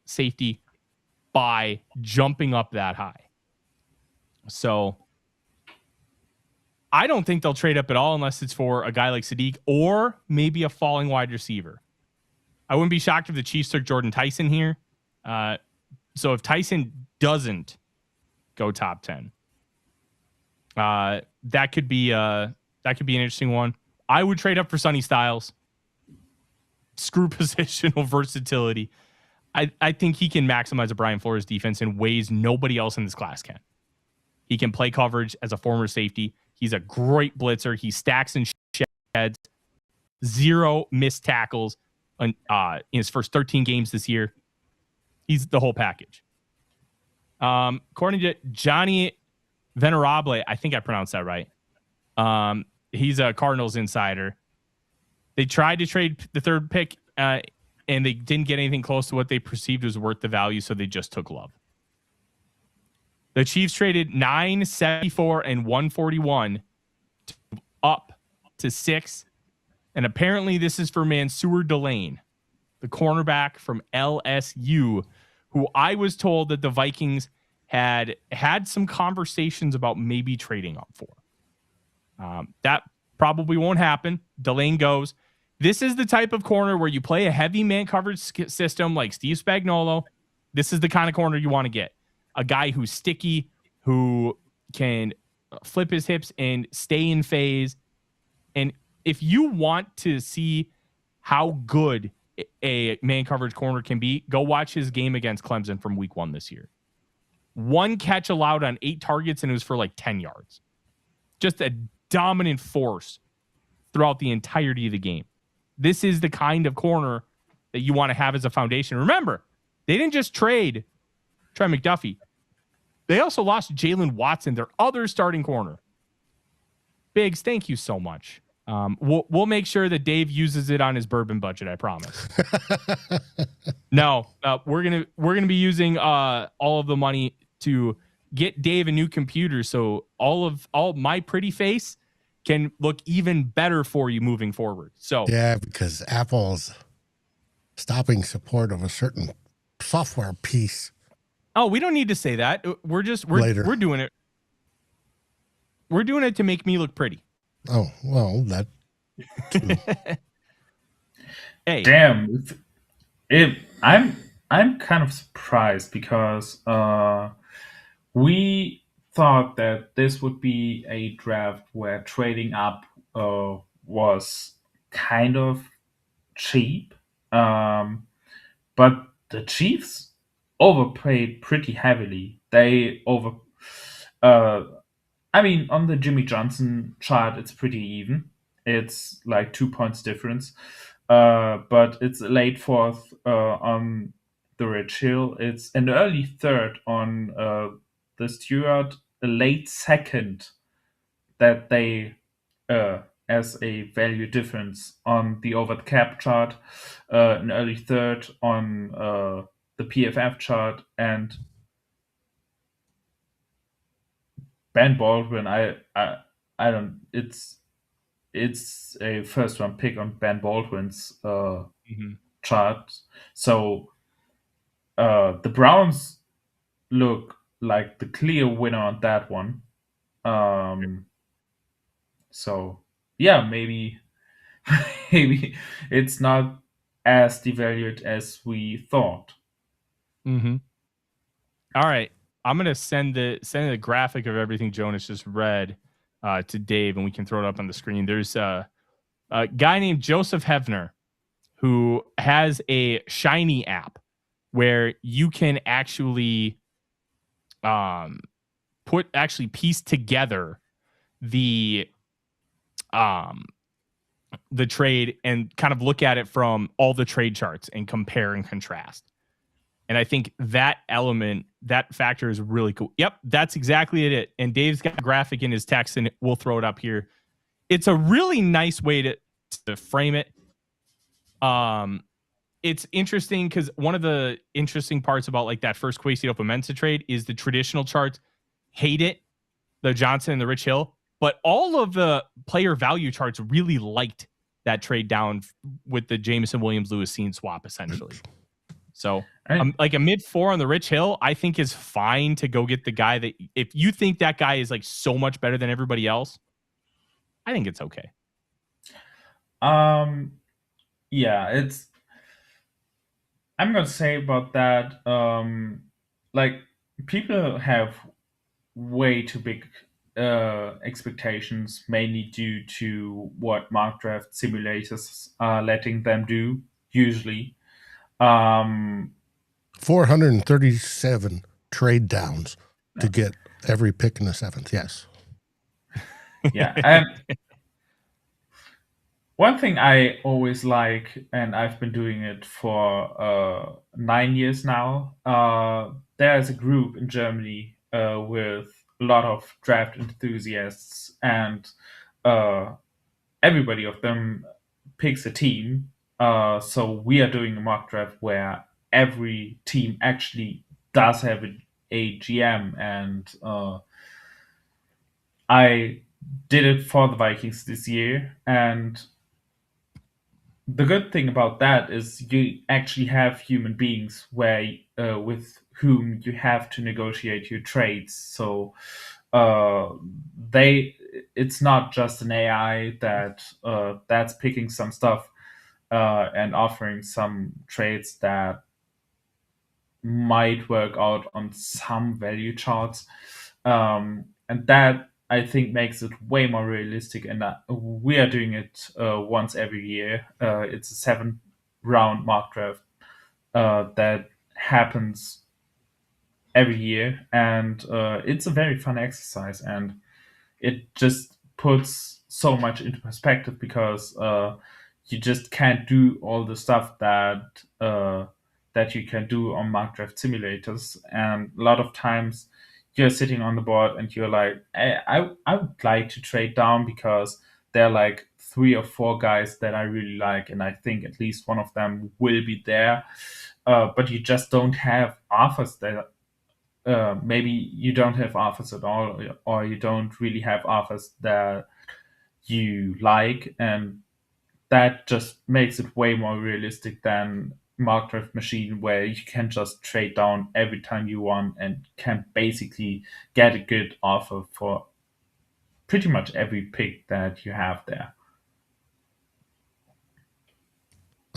safety by jumping up that high. So I don't think they'll trade up at all unless it's for a guy like Sadiq or maybe a falling wide receiver. I wouldn't be shocked if the Chiefs took Jordan Tyson here. So if Tyson doesn't go top 10, that could be an interesting one. I would trade up for Sonny Styles. Screw positional versatility. I think he can maximize a Brian Flores defense in ways nobody else in this class can. He can play coverage as a former safety. He's a great blitzer. He stacks and sheds. 0 missed tackles in his first 13 games this year. He's the whole package. According to Johnny Venerable, I think I pronounced that right. He's a Cardinals insider. They tried to trade the third pick, and they didn't get anything close to what they perceived was worth the value, so they just took Love. The Chiefs traded 9, 74, and 141 up to 6. And apparently this is for Mansour Delane, the cornerback from LSU, who I was told that the Vikings had some conversations about maybe trading up for. That probably won't happen. Delane goes. This is the type of corner where you play a heavy man coverage system like Steve Spagnuolo. This is the kind of corner you want to get. A guy who's sticky, who can flip his hips and stay in phase. And if you want to see how good a man coverage corner can be, go watch his game against Clemson from week 1 this year. 1 catch allowed on 8 targets, and it was for like 10 yards. Just a dominant force throughout the entirety of the game. This is the kind of corner that you want to have as a foundation. Remember, they didn't just trade Trey McDuffie. They also lost Jalen Watson, their other starting corner. Biggs, thank you so much. We'll make sure that Dave uses it on his bourbon budget. I promise. No, we're gonna be using all of the money to get Dave a new computer, so all my pretty face can look even better for you moving forward. So yeah, because Apple's stopping support of a certain software piece. Oh, we don't need to say that. We're doing it. We're doing it to make me look pretty. Oh, well, that too. Hey. Damn. I'm kind of surprised because we thought that this would be a draft where trading up was kind of cheap. But the Chiefs overpaid pretty heavily. They I mean, on the Jimmy Johnson chart, it's pretty even. It's like 2 points difference. But it's a late 4th on the Rich Hill. It's an early 3rd on the Stewart, a late 2nd that they, as a value difference on the over the cap chart, an early 3rd on the PFF chart, and Ben Baldwin, I don't. It's a first round pick on Ben Baldwin's chart. So the Browns look like the clear winner on that one. So yeah, maybe it's not as devalued as we thought. Mm-hmm. All right. I'm gonna send the graphic of everything Jonas just read to Dave, and we can throw it up on the screen. There's a guy named Joseph Hefner who has a Shiny app where you can actually piece together the trade and kind of look at it from all the trade charts and compare and contrast. And I think that factor is really cool. Yep, that's exactly it. And Dave's got a graphic in his text, and we'll throw it up here. It's a really nice way to frame it. It's interesting because one of the interesting parts about like that first Kwesi Opamensa trade is the traditional charts hate it, the Johnson and the Rich Hill, but all of the player value charts really liked that trade down with the Jameson Williams Lewis Cine swap essentially. So like a mid 4 on the Rich Hill, I think is fine to go get the guy that if you think that guy is like so much better than everybody else, I think it's okay. Yeah, I'm gonna say about that, like people have way too big expectations, mainly due to what mock draft simulators are letting them do usually. 437 trade downs to get every pick in the 7th. Yes. Yeah, and one thing I always like, and I've been doing it for 9 years now. There's a group in Germany with a lot of draft enthusiasts, and uh, everybody of them picks a team. So we are doing a mock draft where every team actually does have a GM, and I did it for the Vikings this year. And the good thing about that is you actually have human beings where with whom you have to negotiate your trades. So uh, they it's not just an AI that's picking some stuff and offering some trades that might work out on some value charts, and that I think makes it way more realistic. And we are doing it once every year. It's a 7 round mock draft that happens every year, and it's a very fun exercise, and it just puts so much into perspective because you just can't do all the stuff that you can do on mock draft simulators. And a lot of times you're sitting on the board and you're like, I would like to trade down because there are like 3 or 4 guys that I really like, and I think at least one of them will be there. But you just don't have offers that maybe you don't have offers at all, or you don't really have offers that you like, and that just makes it way more realistic than mock draft machine where you can just trade down every time you want and can basically get a good offer for pretty much every pick that you have there.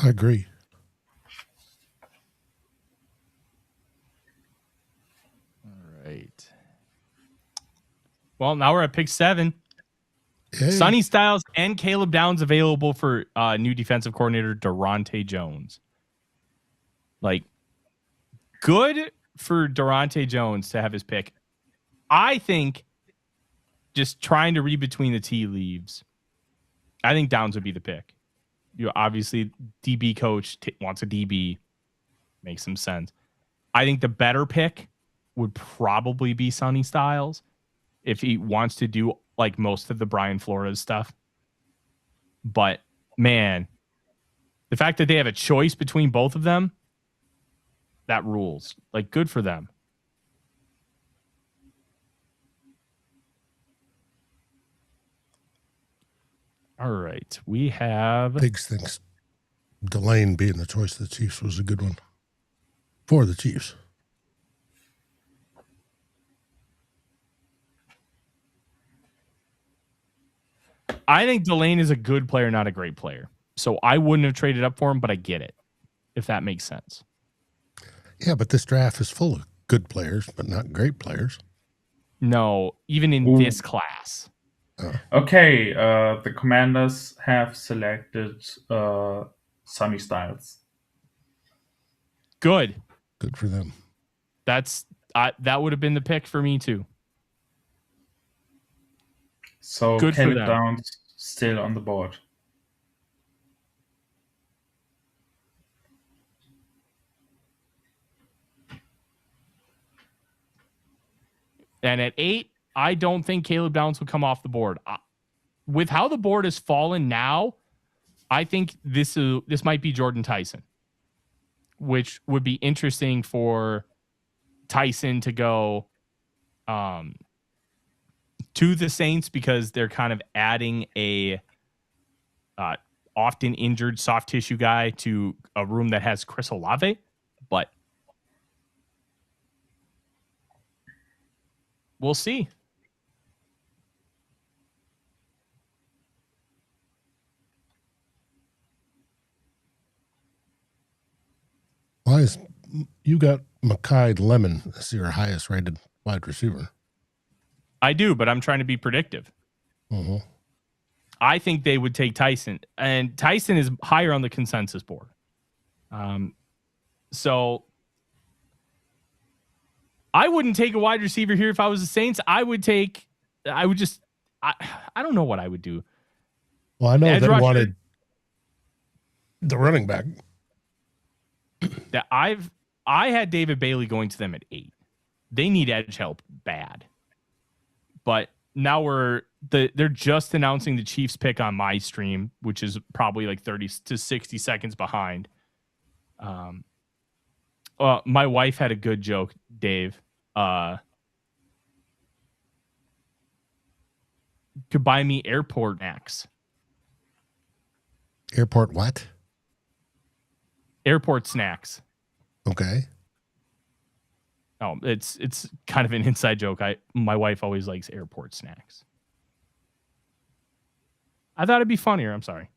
I agree. All right. Well, now we're at pick 7. Hey, Sonny Styles and Caleb Downs available for new defensive coordinator Durante Jones. Like, good for Durante Jones to have his pick. I think, just trying to read between the tea leaves, I think Downs would be the pick. Obviously, DB coach wants a DB. Makes some sense. I think the better pick would probably be Sonny Styles if he wants to do like most of the Brian Flores stuff. But man, the fact that they have a choice between both of them, that rules. Like, good for them. All right. We have Biggs thinks Delane being the choice of the Chiefs was a good one for the Chiefs. I think Delane is a good player, not a great player. So I wouldn't have traded up for him, but I get it, if that makes sense. Yeah, but this draft is full of good players, but not great players. No, even in this class. Okay, the Commanders have selected Sonny Styles. Good. Good for them. That would have been the pick for me too. So Good for Caleb them. Downs still on the board. And at 8, I don't think Caleb Downs will come off the board. With how the board has fallen now, I think this might be Jordan Tyson, which would be interesting for Tyson to go to the Saints because they're kind of adding a often injured soft tissue guy to a room that has Chris Olave. But we'll see. Why is you got Mekhi Lemon as your highest rated wide receiver? I do, but I'm trying to be predictive. Mm-hmm. I think they would take Tyson, and Tyson is higher on the consensus board. So I wouldn't take a wide receiver here if I was the Saints. I would just I don't know what I would do. Well, I know Edge they rusher- wanted the running back. That I had David Bailey going to them at 8. They need edge help bad. But now they're just announcing the Chiefs pick on my stream, which is probably like 30 to 60 seconds behind. My wife had a good joke, Dave. Could buy me airport snacks. Airport what? Airport snacks. Okay. Oh, it's kind of an inside joke. My wife always likes airport snacks. I thought it'd be funnier. I'm sorry.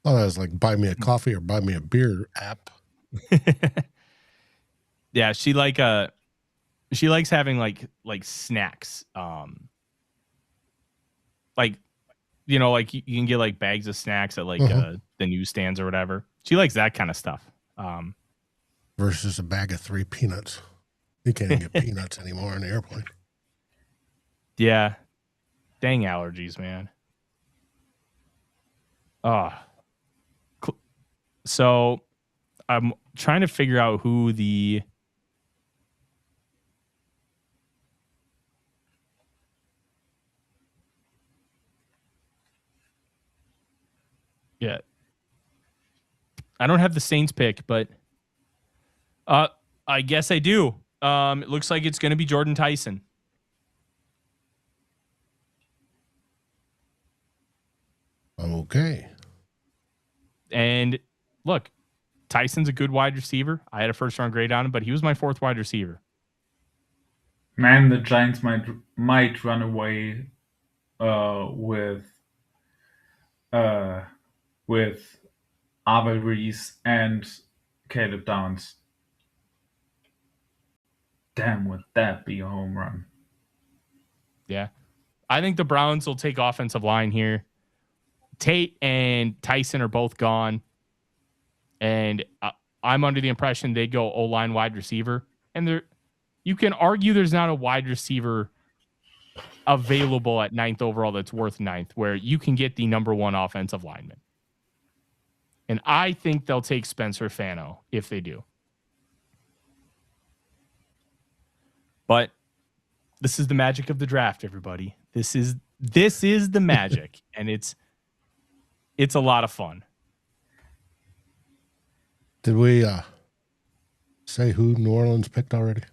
Oh, that was like buy me a coffee or buy me a beer app. Yeah, she likes having like snacks. Like, like you can get like bags of snacks at like the newsstands or whatever. She likes that kind of stuff. Versus a bag of 3 peanuts. You can't even get peanuts anymore on the airplane. Yeah. Dang allergies, man. So I'm trying to figure out who the I don't have the Saints pick, but I guess I do. It looks like it's going to be Jordan Tyson. Okay. And look, Tyson's a good wide receiver. I had a first-round grade on him, but he was my 4th wide receiver. Man, the Giants might run away with Arvel Reese and Caleb Downs. Damn, would that be a home run? Yeah. I think the Browns will take offensive line here. Tate and Tyson are both gone. And I'm under the impression they go O-line wide receiver. And you can argue there's not a wide receiver available at 9th overall that's worth 9th, where you can get the number 1 offensive lineman. And I think they'll take Spencer Fano if they do. But this is the magic of the draft, everybody. This is the magic, and it's a lot of fun. Did we say who New Orleans picked already?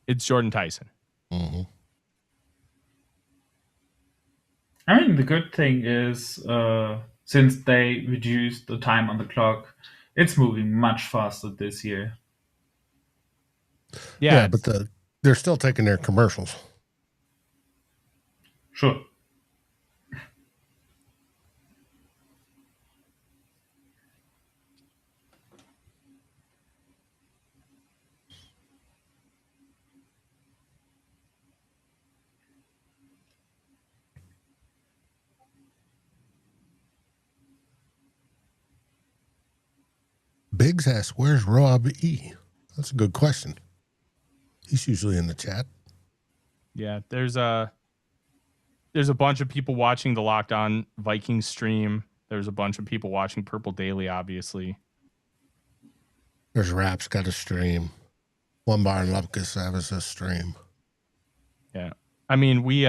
It's Jordan Tyson. Mm-hmm. I mean, the good thing is since they reduced the time on the clock, it's moving much faster this year. Yeah, but they're still taking their commercials. Sure. Biggs asks, where's Rob E? That's a good question. He's usually in the chat. Yeah, there's a bunch of people watching the Locked On Vikings stream. There's a bunch of people watching Purple Daily, obviously. There's Raps got a stream. One Bar and Lupkus has a stream. Yeah. I mean, we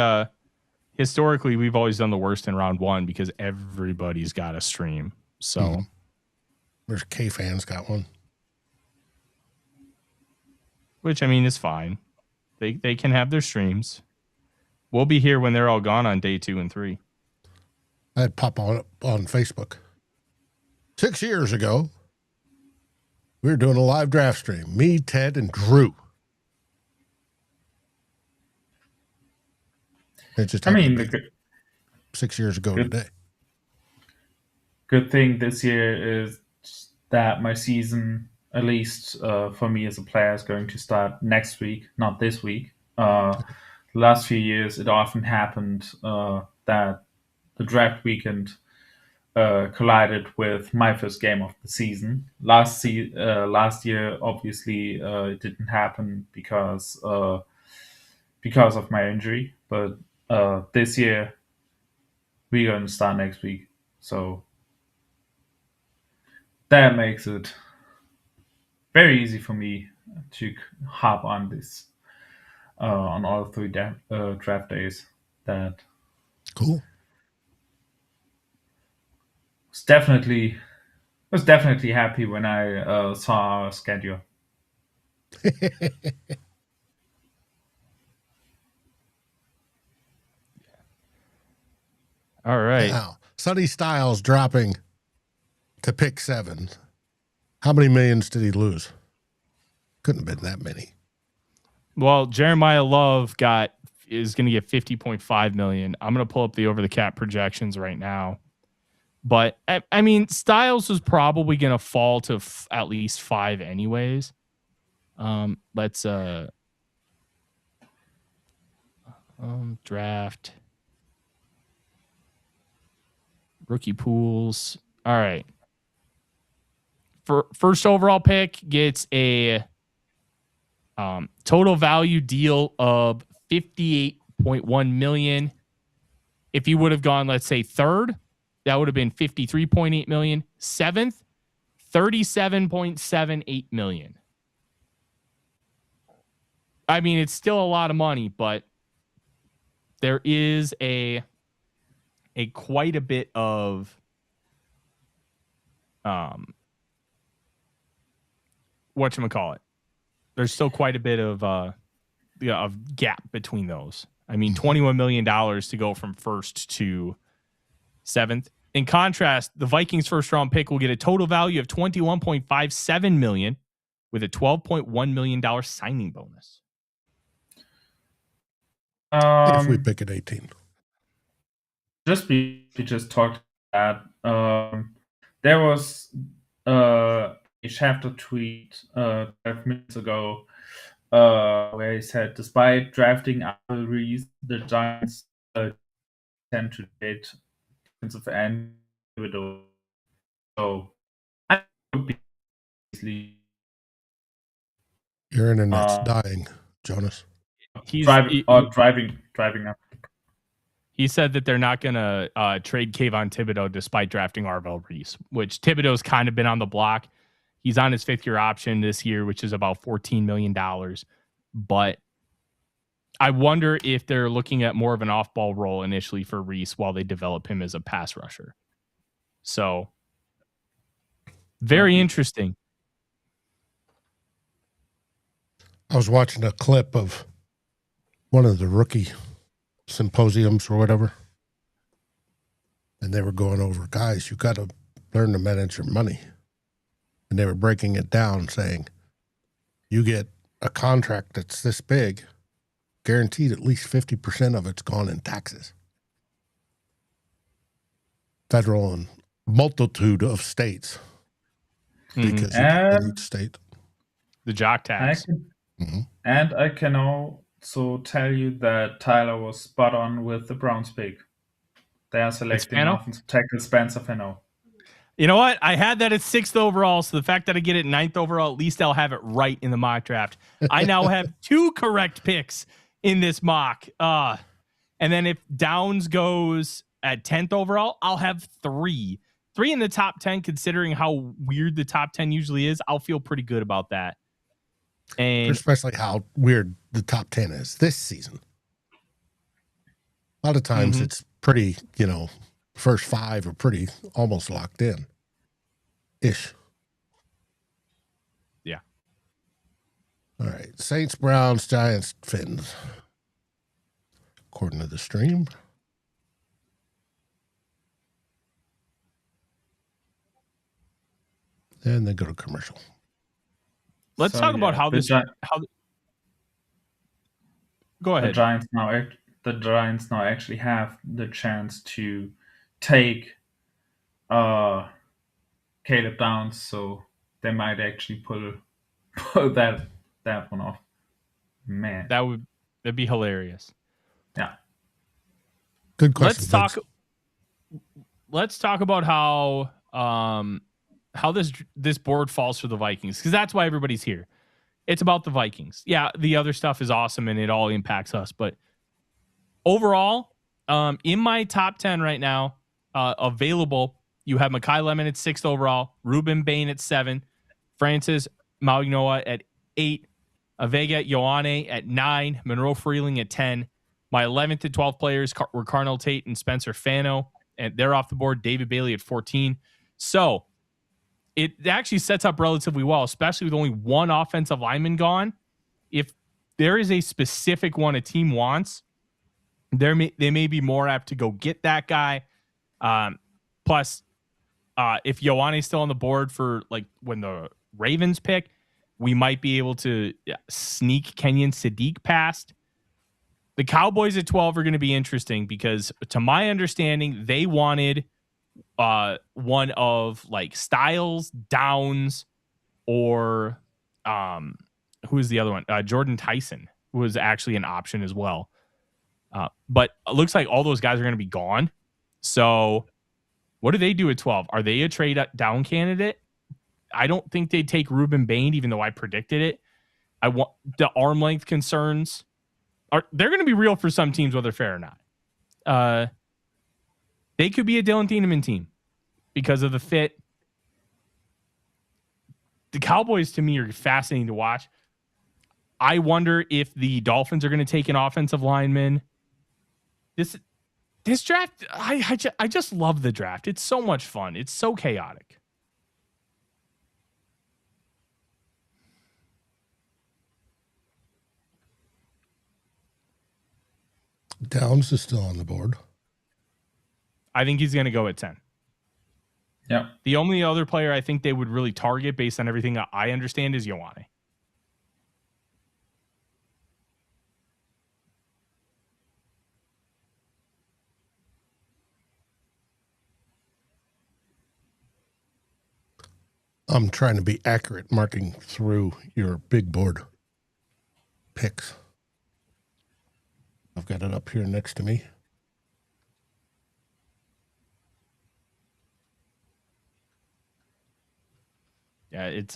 historically we've always done the worst in round 1 because everybody's got a stream. So There's K-Fans got one. Which, I mean, is fine. They can have their streams. We'll be here when they're all gone on day 2 and 3. I had pop on Facebook. 6 years ago, we were doing a live draft stream. Me, Ted, and Drew. It just 6 years ago today. Good thing this year is that my season, at least for me as a player, is going to start next week, not this week. The last few years, it often happened that the draft weekend collided with my first game of the season. Last year, obviously, it didn't happen because of my injury. But this year we're going to start next week. So that makes it very easy for me to hop on this on all 3 draft days. That Cool. was definitely happy when I saw our schedule. All right. Now, Sonny Styles dropping to pick 7. How many millions did he lose? Couldn't have been that many. Well, Jeremiah Love is going to get $50.5 million. I'm going to pull up the over the cap projections right now. But I mean, Styles was probably going to fall to at least 5 anyways. Let's draft rookie pools. All right. For first overall pick gets a total value deal of $58.1 million. If you would have gone, let's say, third, that would have been $53.8 million. Seventh, $37.78 million. I mean, it's still a lot of money, but there is a quite a bit of whatchamacallit. There's still quite a bit of gap between those. I mean, $21 million to go from first to 7th. In contrast, the Vikings first round pick will get a total value of $21.57 million with a $12.1 million signing bonus. If we pick at 18. We just talked about there was a Schefter tweet 5 minutes ago where he said, despite drafting Al Reese, the Giants tend to get defensive end. So I would be easily. Your internet's dying, Jonas. He's driving up. He said that they're not going to trade Kayvon Thibodeau despite drafting Arvell Reese, which Thibodeau's kind of been on the block. He's on his 5th-year option this year, which is about $14 million. But I wonder if they're looking at more of an off-ball role initially for Reese while they develop him as a pass rusher. So, very interesting. I was watching a clip of one of the rookie symposiums or whatever, and they were going over, guys, you got to learn to manage your money. And they were breaking it down, saying, you get a contract that's this big, guaranteed at least 50% of it's gone in taxes. Federal and multitude of states. Because in each state. The jock tax. And I can also tell you that Tyler was spot on with the Browns pick. They are selecting offensive tackle Spencer Fano. You know what? I had that at 6th overall, so the fact that I get it 9th overall, at least I'll have it right in the mock draft. I now have 2 correct picks in this mock. And then if Downs goes at 10th overall, I'll have 3. 3 in the top 10, considering how weird the top 10 usually is. I'll feel pretty good about that. And especially how weird the top 10 is this season. A lot of times it's pretty, first 5 are pretty almost locked in ish. Yeah. All right. Saints, Browns, Giants, Fins. According to the stream. And then go to commercial. Let's talk about how this. Go ahead. The Giants now actually have the chance to take Caleb Downs, so they might actually pull that one off. Man, that'd be hilarious. Yeah. Good question. Let's talk about how this board falls for the Vikings, because that's why everybody's here. It's about the Vikings. Yeah, the other stuff is awesome and it all impacts us, but overall, in my top 10 right now, available, you have Mekhi Lemon at 6th overall, Ruben Bain at 7, Francis Mauigoa at 8, Vega Ioane at 9, Monroe Freeling at 10. My 11th to 12th players were Carnell Tate and Spencer Fano, and they're off the board. David Bailey at 14. So it actually sets up relatively well, especially with only one offensive lineman gone. If there is a specific one a team wants, they may be more apt to go get that guy. Plus, if Ioane's still on the board for like when the Ravens pick, we might be able to sneak Kenyon Sadiq past. The Cowboys at 12 are going to be interesting because, to my understanding, they wanted one of like Styles, Downs, or who is the other one? Jordan Tyson was actually an option as well. But it looks like all those guys are going to be gone. So what do they do at 12? Are they a trade down candidate? I don't think they'd take Ruben Bain, even though I predicted it. I want the arm length concerns. They're going to be real for some teams, whether fair or not. They could be a Dylan Thieneman team because of the fit. The Cowboys, to me, are fascinating to watch. I wonder if the Dolphins are going to take an offensive lineman. This draft, I just love the draft. It's so much fun. It's so chaotic. Downs is still on the board. I think he's going to go at 10. Yeah. The only other player I think they would really target based on everything that I understand is Ioane. I'm trying to be accurate marking through your big board picks. I've got it up here next to me. Yeah, it's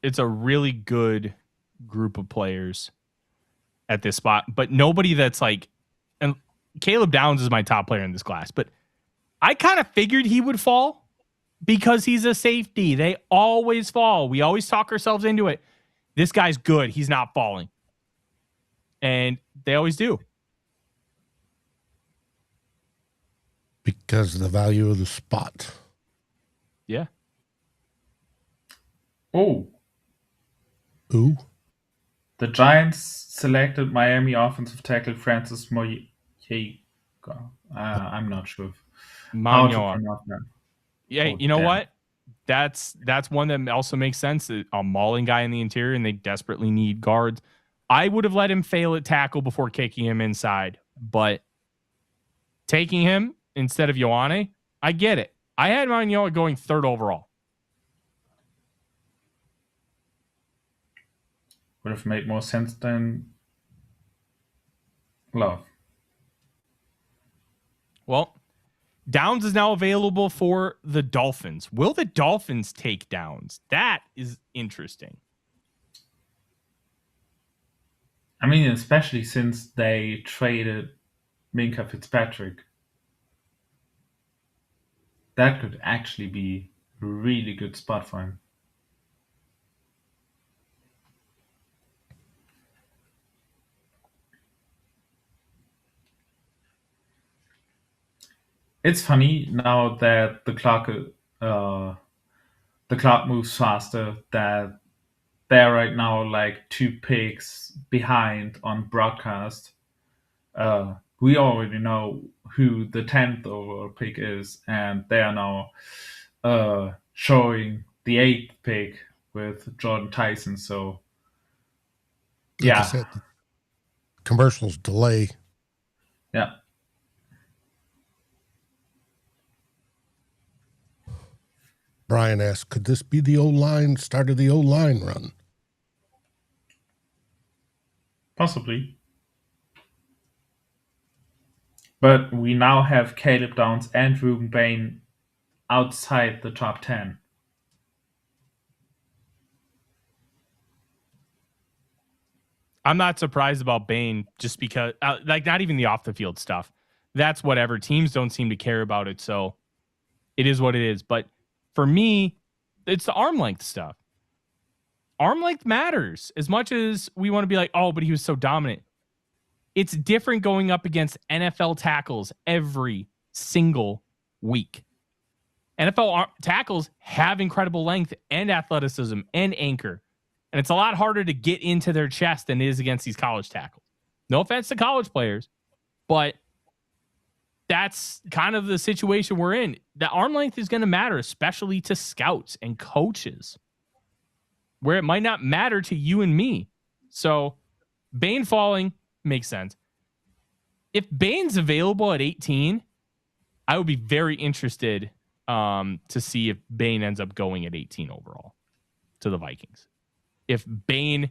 a really good group of players at this spot, but nobody that's like, and Caleb Downs is my top player in this class, but I kind of figured he would fall because he's a safety. They always fall. We always talk ourselves into it. This guy's good. He's not falling. And they always do. Because of the value of the spot. Yeah. Oh. Who? The Giants selected Miami offensive tackle Francis Mauigoa. I'm not sure how to pronounce that. Yeah, you know what? That's one that also makes sense. A mauling guy in the interior, and they desperately need guards. I would have let him fail at tackle before kicking him inside, but taking him instead of Ioane, I get it. I had Mauigoa going 3rd overall. Would have made more sense than Love. Well, Downs is now available for the Dolphins. Will the Dolphins take Downs? That is interesting. I mean, especially since they traded Minkah Fitzpatrick. That could actually be a really good spot for him. It's funny now that the clock moves faster, that they're right now like 2 picks behind on broadcast. We already know who the 10th overall pick is, and they are now showing the 8th pick with Jordan Tyson. So, Like I said, commercials delay. Yeah. Brian asked, could this be the O-line, start of the O-line run? Possibly. But we now have Caleb Downs and Ruben Bain outside the top 10. I'm not surprised about Bane just because, like, not even the off the field stuff. That's whatever. Teams don't seem to care about it, so it is what it is. But for me, it's the arm length stuff. Arm length matters as much as we want to be like, oh, but he was so dominant. It's different going up against NFL tackles every single week. NFL tackles have incredible length and athleticism and anchor. And it's a lot harder to get into their chest than it is against these college tackles. No offense to college players, but that's kind of the situation we're in. The arm length is going to matter, especially to scouts and coaches, where it might not matter to you and me. So Bane falling makes sense. If Bane's available at 18, I would be very interested to see if Bane ends up going at 18 overall to the Vikings. If Bane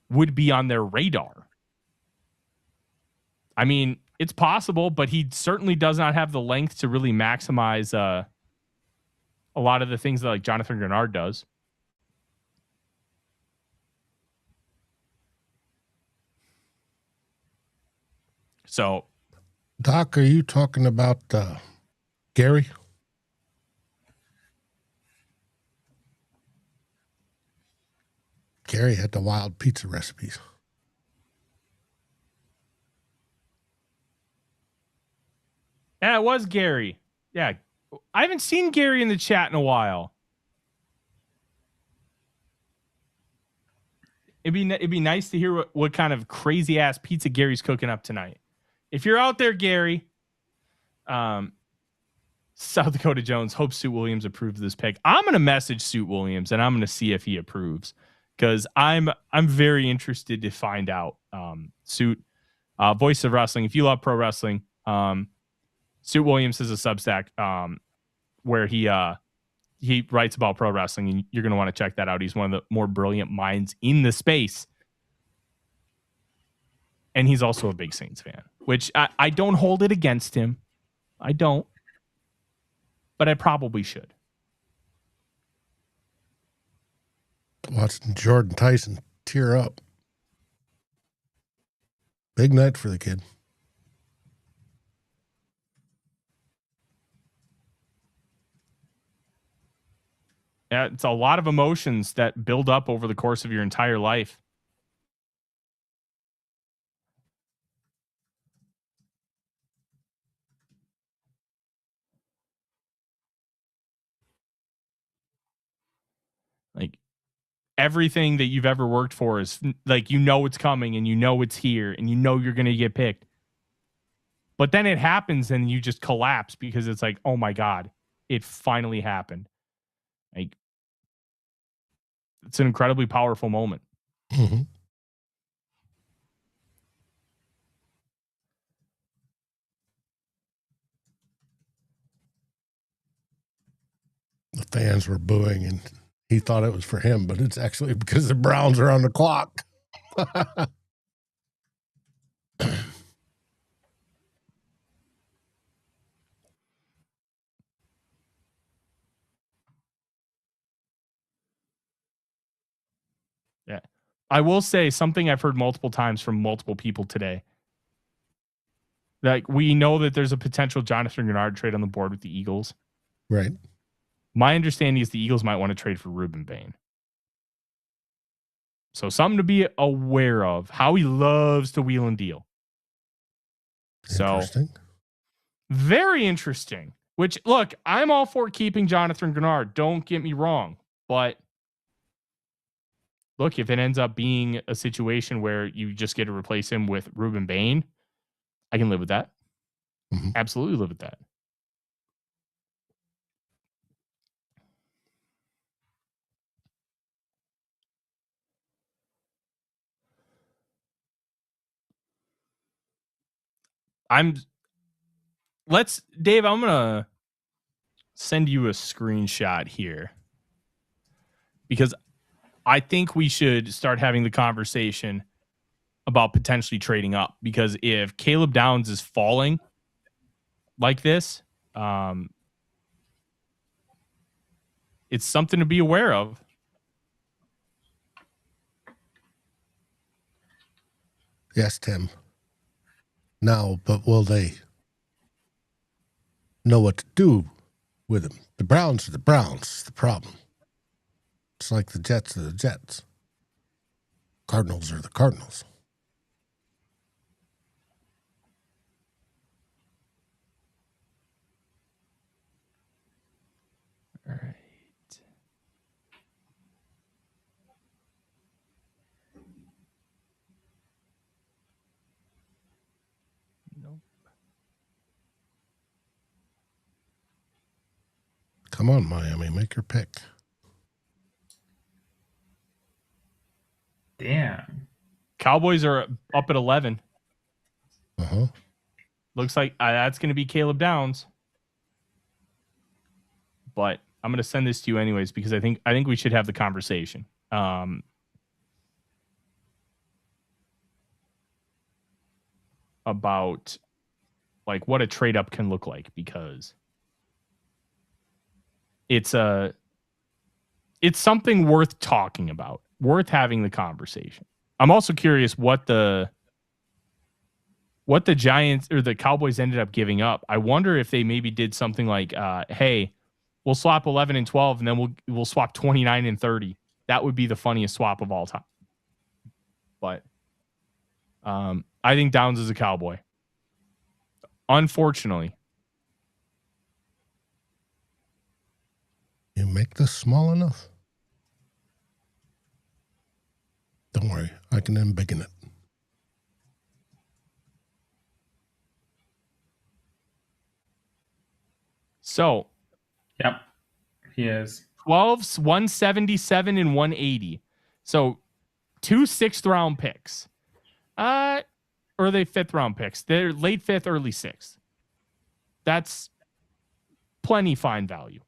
would be on their radar. I mean, it's possible, but he certainly does not have the length to really maximize a lot of the things that like Jonathan Grenard does. So, Doc, are you talking about Gary? Gary had the wild pizza recipes. Yeah, it was Gary. Yeah. I haven't seen Gary in the chat in a while. It'd be nice to hear what kind of crazy ass pizza Gary's cooking up tonight. If you're out there, Gary, South Dakota Jones, hope Suit Williams approves this pick. I'm going to message Suit Williams and I'm going to see if he approves because I'm very interested to find out. Suit, Voice of Wrestling. If you love pro wrestling, Suit Williams has a Substack where he writes about pro wrestling, and you're going to want to check that out. He's one of the more brilliant minds in the space. And he's also a big Saints fan, which I don't hold it against him. I don't. But I probably should. Watching Jordan Tyson tear up. Big night for the kid. Yeah, it's a lot of emotions that build up over the course of your entire life. Like everything that you've ever worked for is like, you know, it's coming and you know, it's here and you know, you're going to get picked. But then it happens and you just collapse because it's like, oh my God, it finally happened. Like, it's an incredibly powerful moment. Mm-hmm. The fans were booing and he thought it was for him, but it's actually because the Browns are on the clock. Yeah. I will say something I've heard multiple times from multiple people today. Like, we know that there's a potential Jonathan Grenard trade on the board with the Eagles. Right. My understanding is the Eagles might want to trade for Ruben Bain. So something to be aware of. How he loves to wheel and deal. So very interesting. Which, look, I'm all for keeping Jonathan Grenard. Don't get me wrong. But look, if it ends up being a situation where you just get to replace him with Ruben Bain, I can live with that. Mm-hmm. Absolutely live with that. Dave, I'm going to send you a screenshot here because I think we should start having the conversation about potentially trading up, because if Caleb Downs is falling like this, it's something to be aware of. Yes, Tim. Now, but will they know what to do with him? The Browns are the Browns. It's the problem. It's like the Jets are the Jets. Cardinals are the Cardinals. All right. Nope. Come on, Miami, make your pick. Damn. Cowboys are up at 11. Uh-huh. Looks like that's going to be Caleb Downs. But I'm going to send this to you anyways because I think we should have the conversation. About like what a trade up can look like, because it's something worth talking about, worth having the conversation. I'm also curious what the Giants or the Cowboys ended up giving up. I wonder if they maybe did something like, hey, we'll swap 11 and 12 and then we'll swap 29 and 30. That would be the funniest swap of all time. But I think Downs is a Cowboy. Unfortunately. You make this small enough? Don't worry, I can embiggen it. So, Yep. He is. 12's 177 and 180. So, 2 6th round picks. Or are they 5th round picks? They're late 5th, early 6th. That's plenty fine value.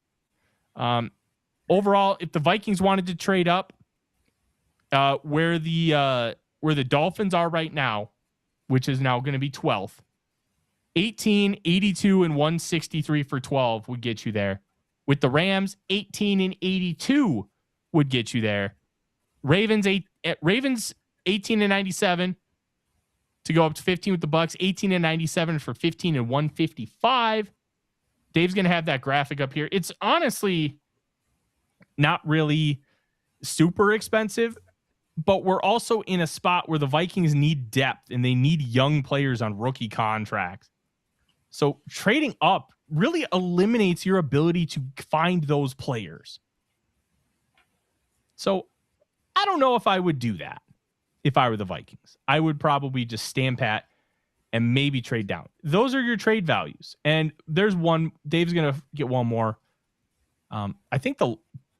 Overall, if the Vikings wanted to trade up, where the Dolphins are right now, which is now going to be 12th, 18, 82, and 163 for 12 would get you there. With the Rams, 18 and 82 would get you there. Ravens 18 and 97 to go up to 15 with the Bucks, 18 and 97 for 15 and 155. Dave's going to have that graphic up here. It's honestly not really super expensive, but we're also in a spot where the Vikings need depth and they need young players on rookie contracts. So trading up really eliminates your ability to find those players. So I don't know if I would do that if I were the Vikings. I would probably just stand pat and maybe trade down. Those are your trade values. And there's one, Dave's going to get one more. I think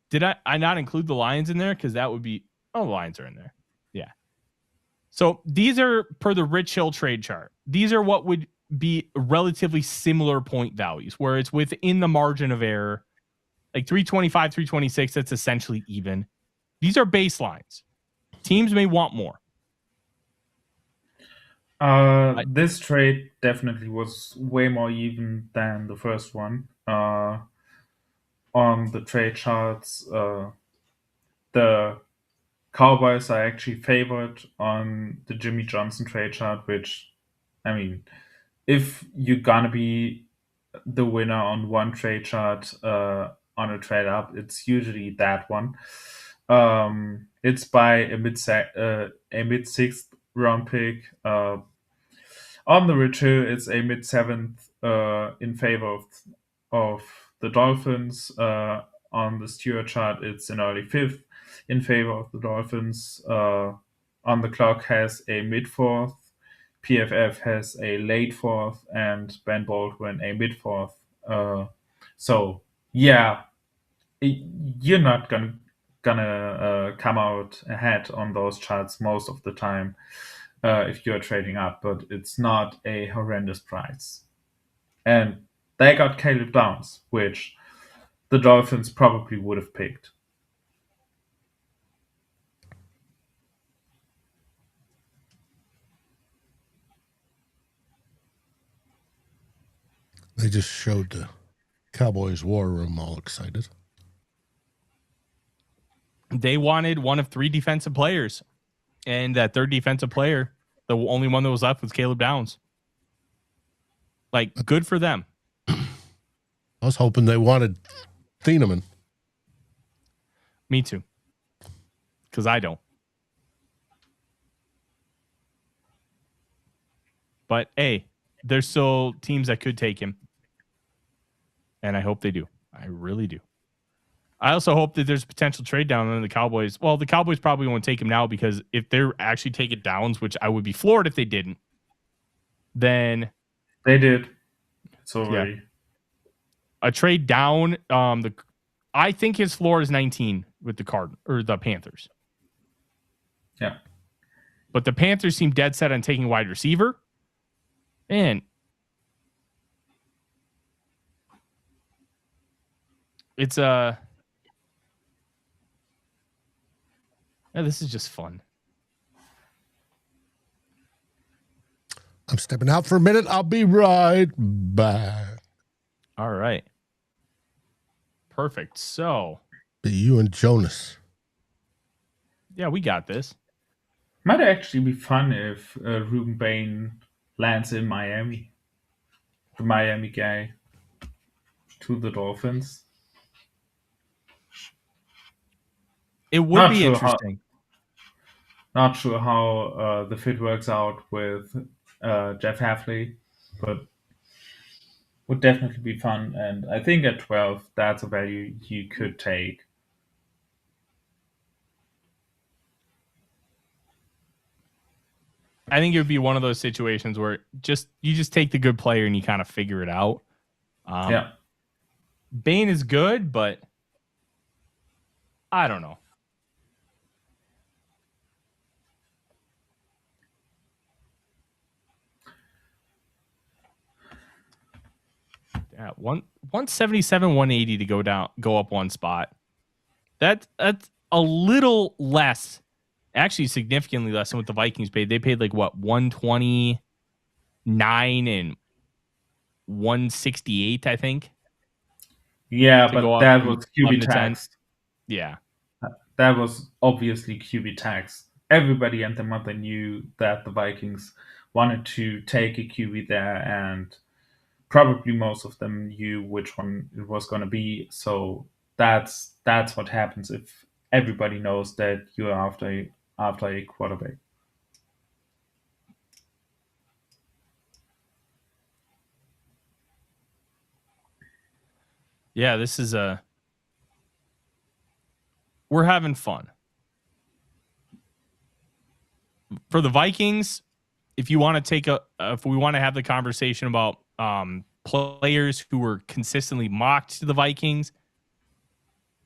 did I not include the Lions in there? Because that would be, the Lions are in there. Yeah. So these are per the Rich Hill trade chart. These are what would be relatively similar point values where it's within the margin of error. Like 325, 326, that's essentially even. These are baselines. Teams may want more. This trade definitely was way more even than the first one. On the trade charts, the Cowboys are actually favored on the Jimmy Johnson trade chart, which, I mean, if you're gonna be the winner on one trade chart on a trade up, it's usually that one. It's by a mid-6th round pick. On the Rich Hill, it's a mid-7th in favor of the Dolphins. On the Stewart chart, it's an early 5th in favor of the Dolphins. On the clock has a mid-4th. PFF has a late 4th, and Ben Baldwin a mid-4th. So yeah, you're not gonna come out ahead on those charts most of the time if you're trading up, but it's not a horrendous price. And they got Caleb Downs, which the Dolphins probably would have picked. They just showed the Cowboys war room all excited. They wanted one of 3 defensive players, and that third defensive player The only one that was left was Caleb Downs. Like, good for them. I was hoping they wanted Thieneman. Me too. Because I don't. But, hey, there's still teams that could take him. And I hope they do. I really do. I also hope that there's potential trade down on the Cowboys. Well, the Cowboys probably won't take him now because if they're actually taking Downs, which I would be floored if they didn't, then... They did. It's already... Yeah. A trade down, I think his floor is 19 with the Panthers. Yeah. But the Panthers seem dead set on taking wide receiver. And it's this is just fun. I'm stepping out for a minute. I'll be right back. All right. Perfect. So, Be you and Jonas. yeah, we got this. Might actually be fun if Ruben Bain lands in Miami. The Miami guy to the Dolphins. It would be interesting. Not sure how the fit works out with Jeff Hafley, but would definitely be fun. And I think at 12, that's a value you could take. I think it would be one of those situations where you just take the good player and you kind of figure it out. Yeah. Bain is good, but I don't know. Yeah, 177, 180 to go up one spot. That's a little less, actually significantly less than what the Vikings paid. They paid like what, 129 and 168, I think. Yeah, but that was QB tax. Yeah. That was obviously QB tax. Everybody and their mother knew that the Vikings wanted to take a QB there, and probably most of them knew which one it was going to be. So that's what happens if everybody knows that you're after a quarterback. Yeah, this is we're having fun. For the Vikings, if you want to if we want to have the conversation about players who were consistently mocked to the Vikings,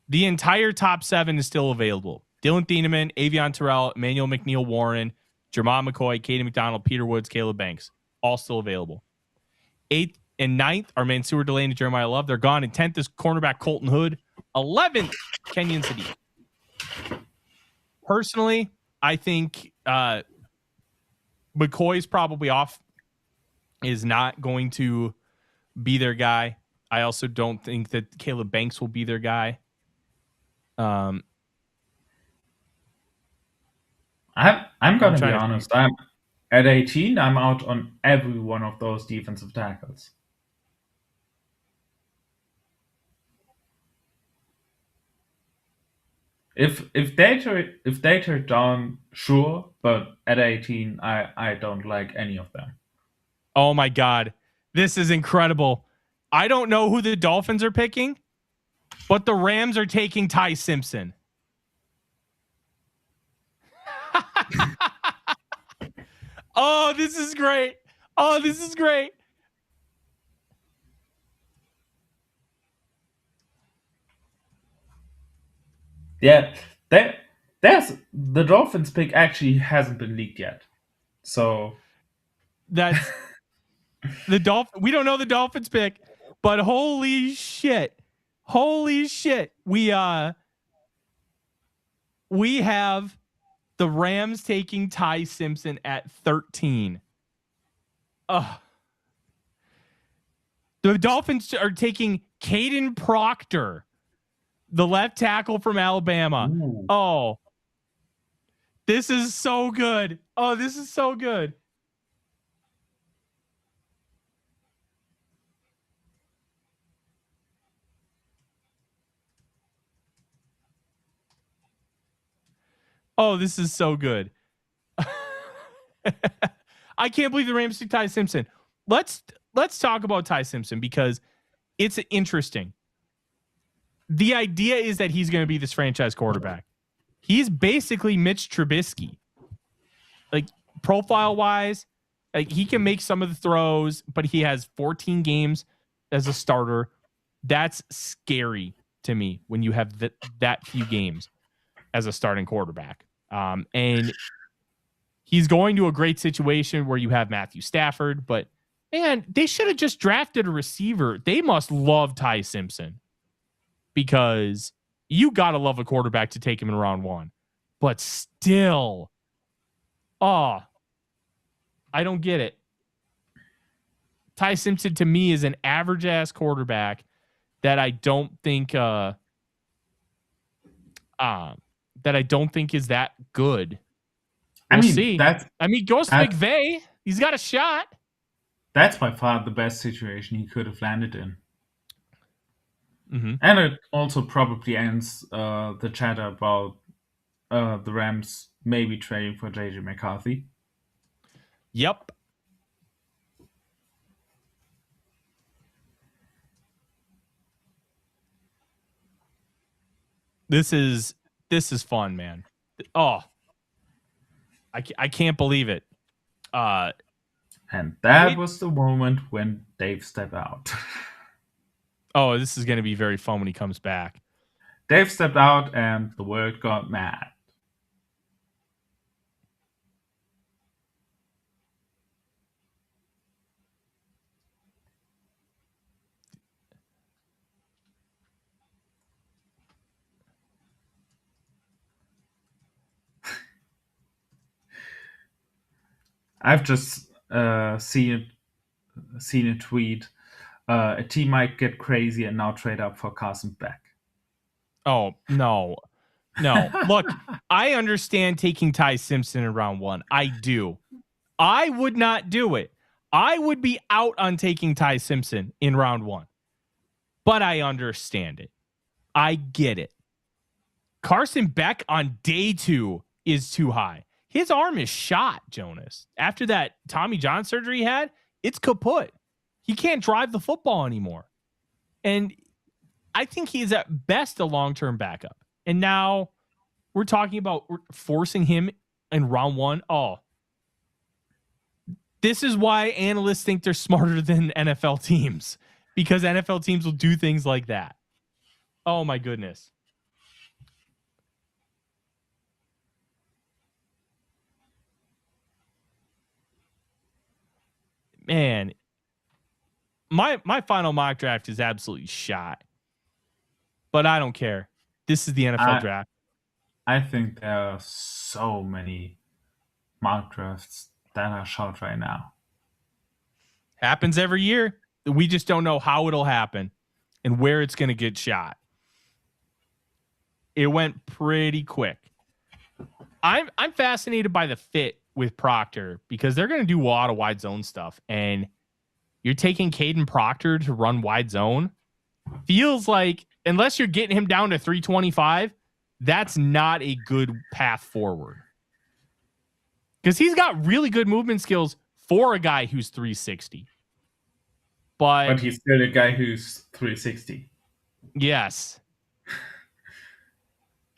the entire top 7 is still available. Dylan Thieneman, Avion Terrell, Emmanuel McNeil-Warren, Jermon McCoy, Katie McDonald, Peter Woods, Caleb Banks, all still available. 8th and 9th are Mansour Delaney, Jeremiah Love. They're gone. And 10th is cornerback Colton Hood. 11th, Kenyon Sadiq. Personally, I think McCoy's probably off, is not going to be their guy. I also don't think that Caleb Banks will be their guy. I'm going to be honest. I'm at 18. I'm out on every one of those defensive tackles. If they trade down, sure, but at 18, I don't like any of them. Oh my God, this is incredible! I don't know who the Dolphins are picking, but the Rams are taking Ty Simpson. Oh, this is great! Oh, this is great! Yeah, there's the Dolphins pick actually hasn't been leaked yet, so that's we don't know the Dolphins pick, but holy shit, we have the Rams taking Ty Simpson at 13. The Dolphins are taking Caden Proctor, the left tackle from Alabama. Ooh. Oh, This is so good. Oh, this is so good. Oh, this is so good. I can't believe the Rams took Ty Simpson. Let's talk about Ty Simpson because it's interesting. The idea is that he's going to be this franchise quarterback. He's basically Mitch Trubisky. Like profile wise, like he can make some of the throws, but he has 14 games as a starter. That's scary to me when you have that few games as a starting quarterback. And he's going to a great situation where you have Matthew Stafford, but man, they should have just drafted a receiver. They must love Ty Simpson because you got to love a quarterback to take him in round 1. But still, I don't get it. Ty Simpson to me is an average ass quarterback that I don't think is that good. We'll see. Goes to McVay. He's got a shot. That's by far the best situation he could have landed in. Mm-hmm. And it also probably ends the chatter about the Rams maybe trading for JJ McCarthy. Yep. This is fun, man. Oh, I can't believe it. And that was the moment when Dave stepped out. Oh, this is going to be very fun when he comes back. Dave stepped out and the world got mad. I've just seen a tweet. A team might get crazy and now trade up for Carson Beck. Oh, no. Look, I understand taking Ty Simpson in round 1. I do. I would not do it. I would be out on taking Ty Simpson in round 1. But I understand it. I get it. Carson Beck on day 2 is too high. His arm is shot, Jonas. After that Tommy John surgery he had, it's kaput. He can't drive the football anymore. And I think he's at best a long-term backup. And now we're talking about forcing him in round 1. Oh, this is why analysts think they're smarter than NFL teams, because NFL teams will do things like that. Oh my goodness. Man, my final mock draft is absolutely shot. But I don't care. This is the NFL draft. I think there are so many mock drafts that are shot right now. Happens every year. We just don't know how it'll happen and where it's going to get shot. It went pretty quick. I'm fascinated by the fit with Proctor because they're going to do a lot of wide zone stuff. And you're taking Caden Proctor to run wide zone. Feels like, unless you're getting him down to 325, that's not a good path forward. Because he's got really good movement skills for a guy who's 360. But he's still a guy who's 360. Yes.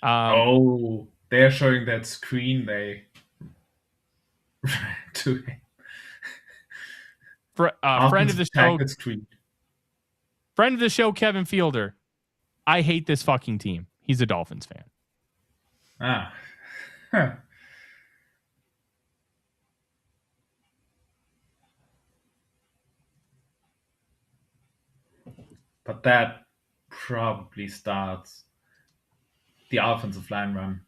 They're showing that screen they to him. Friend of the show. Friend of the show, Kevin Fielder. I hate this fucking team. He's a Dolphins fan. Huh. But that probably starts the offensive line run.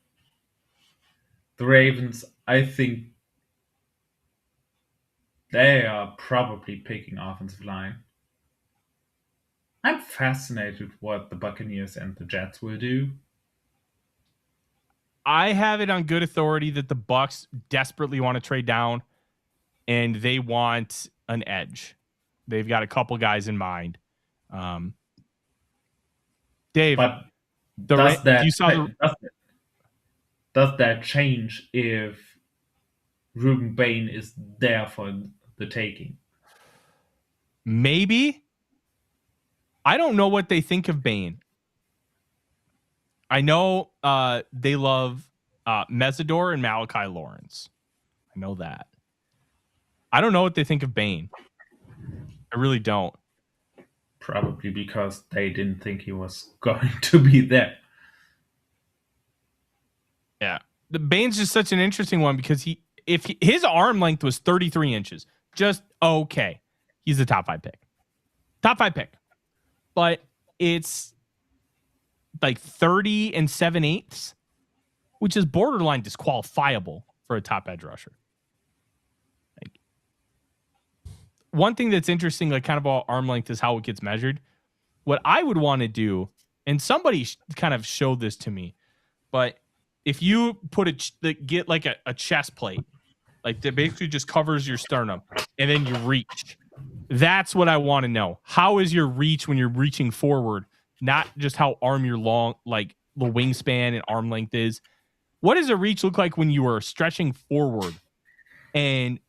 The Ravens, I think they are probably picking offensive line. I'm fascinated what the Buccaneers and the Jets will do. I have it on good authority that the Bucs desperately want to trade down, and they want an edge. They've got a couple guys in mind. Dave, But does that change if Ruben Bain is there for the taking? Maybe. I don't know what they think of Bain. I know they love Mesidor and Malachi Lawrence. I know that. I don't know what they think of Bain. I really don't. Probably because they didn't think he was going to be there. Yeah. The Bain's just such an interesting one because his arm length was 33 inches, just okay. He's a top 5 pick. Top 5 pick. But it's like 30 7/8, which is borderline disqualifiable for a top edge rusher. Like, one thing that's interesting, like kind of about arm length, is how it gets measured. What I would want to do, and somebody kind of showed this to me, but if you put get like a chest plate, like that basically just covers your sternum, and then you reach. That's what I want to know. How is your reach when you're reaching forward? Not just how you're long, like the wingspan and arm length is. What does a reach look like when you are stretching forward and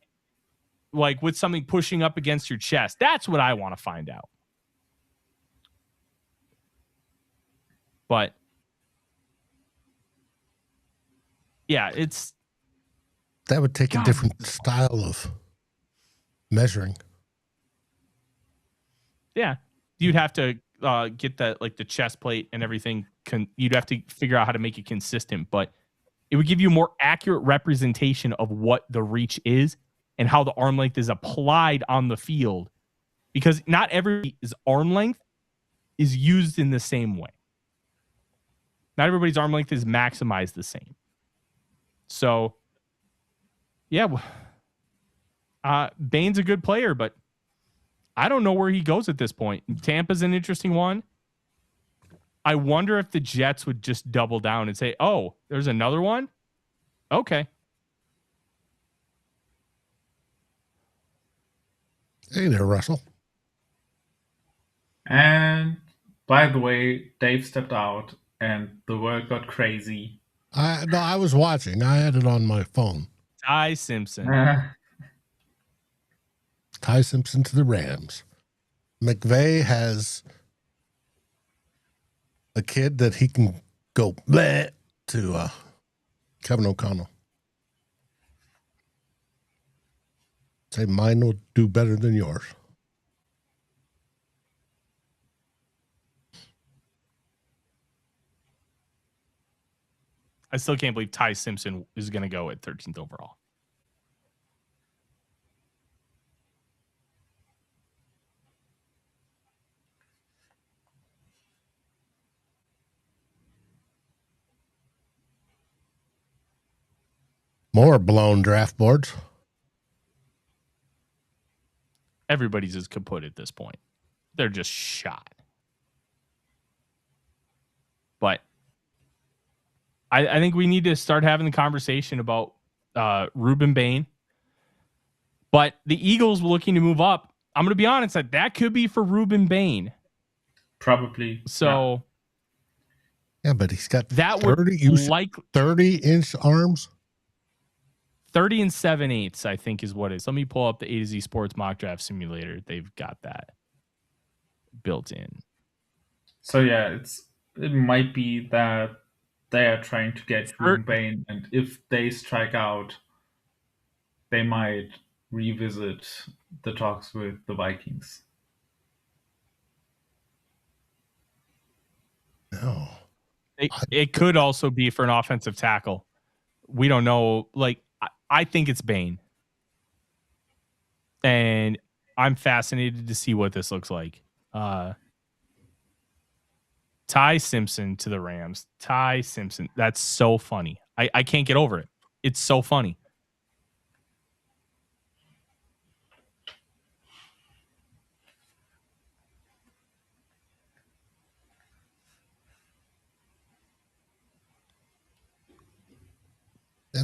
like with something pushing up against your chest? That's what I want to find out. But yeah, that would take a different style of measuring. Yeah, you'd have to get that, like the chest plate and everything. You'd have to figure out how to make it consistent, but it would give you a more accurate representation of what the reach is and how the arm length is applied on the field, because not everybody's arm length is used in the same way. Not everybody's arm length is maximized the same. So, yeah, Bain's a good player, but I don't know where he goes at this point. Tampa's an interesting one. I wonder if the Jets would just double down and say, oh, there's another one? Okay. Hey there, Russell. And by the way, Dave stepped out and the world got crazy. I was watching. I had it on my phone. Ty Simpson. Ty Simpson to the Rams. McVay has a kid that he can go bleh to Kevin O'Connell. Say mine will do better than yours. I still can't believe Ty Simpson is going to go at 13th overall. More blown draft boards. Everybody's is kaput at this point. They're just shot. But I think we need to start having the conversation about Ruben Bain. But the Eagles were looking to move up. I'm going to be honest, that could be for Ruben Bain. Probably. So. Yeah, but he's got that 30-inch arms. 30 7/8, I think, is what it is. Let me pull up the A to Z Sports Mock Draft Simulator. They've got that built in. So yeah, it might be that they are trying to get Ruben Bain, and if they strike out, they might revisit the talks with the Vikings. No. It could also be for an offensive tackle. We don't know. Like, I think it's Bain. And I'm fascinated to see what this looks like. Ty Simpson to the Rams. Ty Simpson. That's so funny. I can't get over it. It's so funny.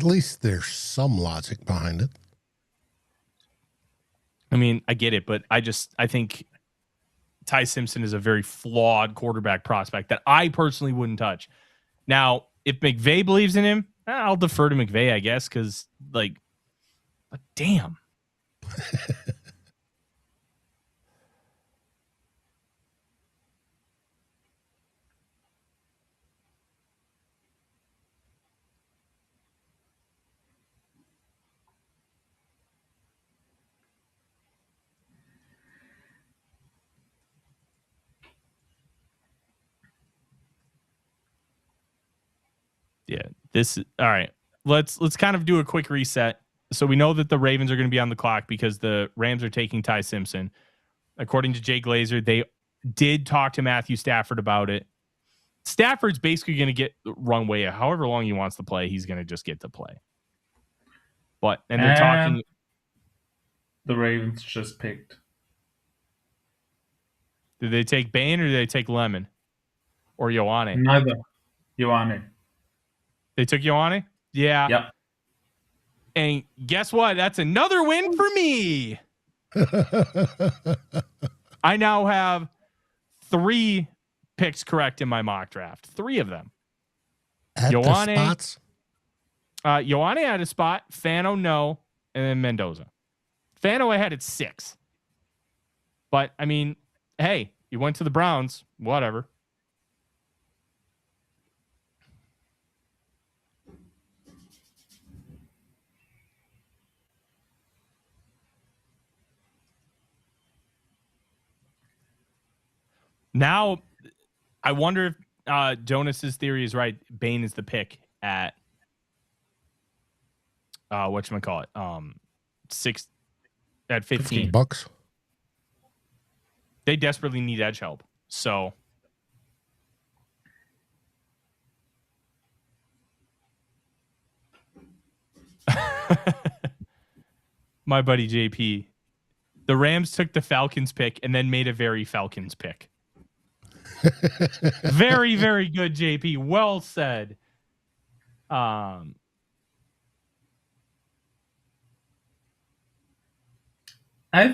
At least there's some logic behind it. I mean, I get it, but I think Ty Simpson is a very flawed quarterback prospect that I personally wouldn't touch. Now, if McVay believes in him, I'll defer to McVay, I guess, because, like, but damn. Yeah, all right. Let's kind of do a quick reset. So we know that the Ravens are going to be on the clock because the Rams are taking Ty Simpson. According to Jay Glazer, they did talk to Matthew Stafford about it. Stafford's basically going to get runway however long he wants to play. He's going to just get to play. And they're talking. The Ravens just picked. Did they take Bain or did they take Lemon or Ioane? Neither. Ioane. They took Ioane? Yeah. Yep. And guess what? That's another win for me. I now have 3 picks correct in my mock draft. 3 of them. At Ioane, the spots? Ioane had a spot. Fano, no. And then Mendoza. Fano, I had at 6. But, I mean, hey, you went to the Browns. Whatever. Now, I wonder if Jonas's theory is right. Bain is the pick at whatchamacallit? 6 at 15 $15. They desperately need edge help. So my buddy JP, the Rams took the Falcons pick and then made a very Falcons pick. Very, very good, JP. Well said. I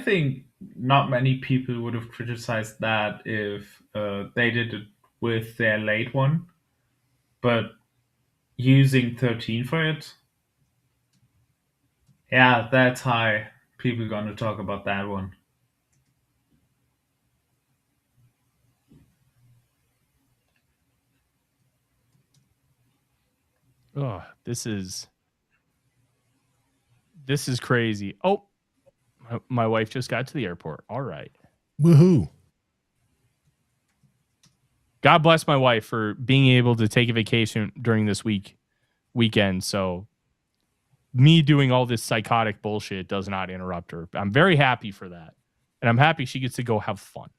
think not many people would have criticized that if they did it with their late one, but using 13 for it, yeah, that's high. People are going to talk about that one. Oh, this is crazy. Oh, my wife just got to the airport. All right. Woohoo. God bless my wife for being able to take a vacation during this weekend. So me doing all this psychotic bullshit does not interrupt her. I'm very happy for that. And I'm happy she gets to go have fun.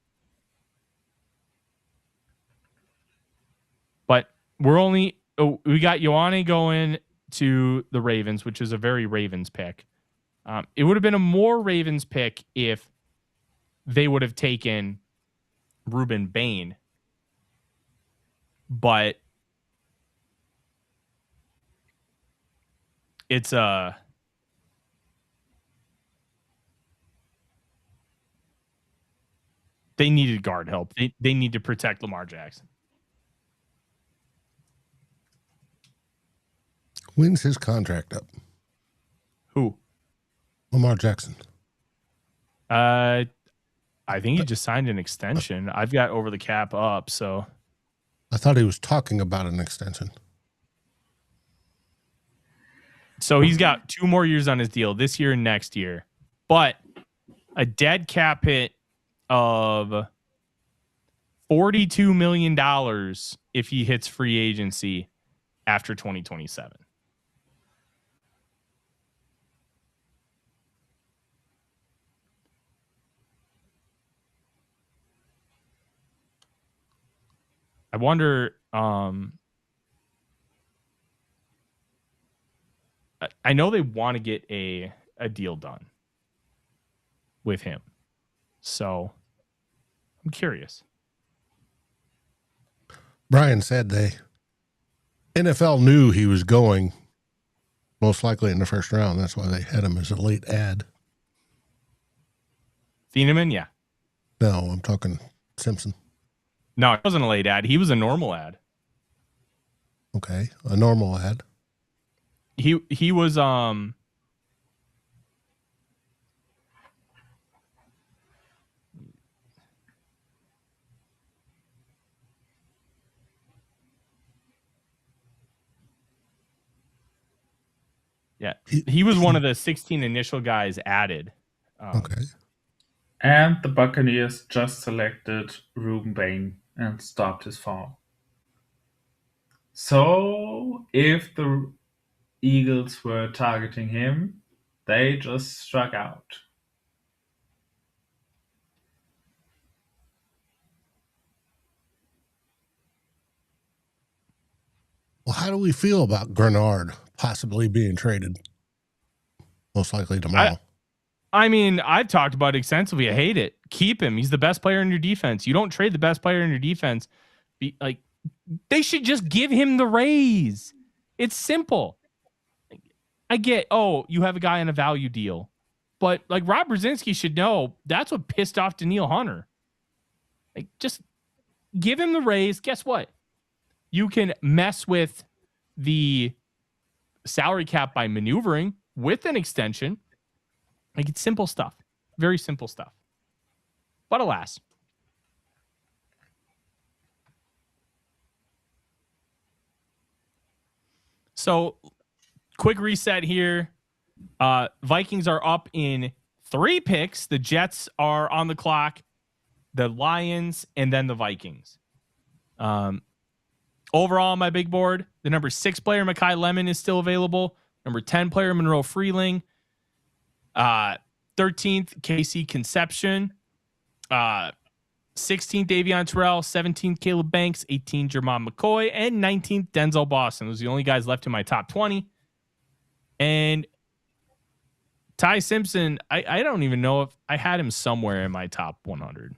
But we got Ioane going to the Ravens, which is a very Ravens pick. It would have been a more Ravens pick if they would have taken Ruben Bain. But it's they needed guard help. They need to protect Lamar Jackson. When's his contract up? Who? Lamar Jackson. I think he just signed an extension. I've got over the cap up, so I thought he was talking about an extension. So he's got 2 more years on his deal, this year and next year. But a dead cap hit of $42 million if he hits free agency after 2027. I wonder, I know they want to get a deal done with him. So I'm curious. Brian said NFL knew he was going Most likely in the first round. That's why they had him as a late ad. Thieneman, yeah. No, I'm talking Simpson. No, it wasn't a late ad. He was a normal ad. Okay, a normal ad. He was yeah. He was one of the 16 initial guys added. Okay. And the Buccaneers just selected Ruben Bain and stopped his fall. So if the Eagles were targeting him, they just struck out. Well, how do we feel about Grenard possibly being traded? Most likely tomorrow. I mean, I've talked about it extensively. I hate it. Keep him. He's the best player in your defense. You don't trade the best player in your defense. They should just give him the raise. It's simple. I get, you have a guy on a value deal. But like Rob Brzezinski should know that's what pissed off Daniil Hunter. Like, just give him the raise. Guess what? You can mess with the salary cap by maneuvering with an extension. Like, it's simple stuff. Very simple stuff. But alas. So, quick reset here. Vikings are up in 3 picks. The Jets are on the clock. The Lions, and then the Vikings. Overall, on my big board, the number 6 player, Mekhi Lemon, is still available. Number 10 player, Monroe Freeling. 13th, Casey Conception. 16th, Davion Terrell. 17th, Caleb Banks. 18th, Jermon McCoy. And 19th, Denzel Boston. Those are the only guys left in my top 20. And Ty Simpson, I don't even know if I had him somewhere in my top 100.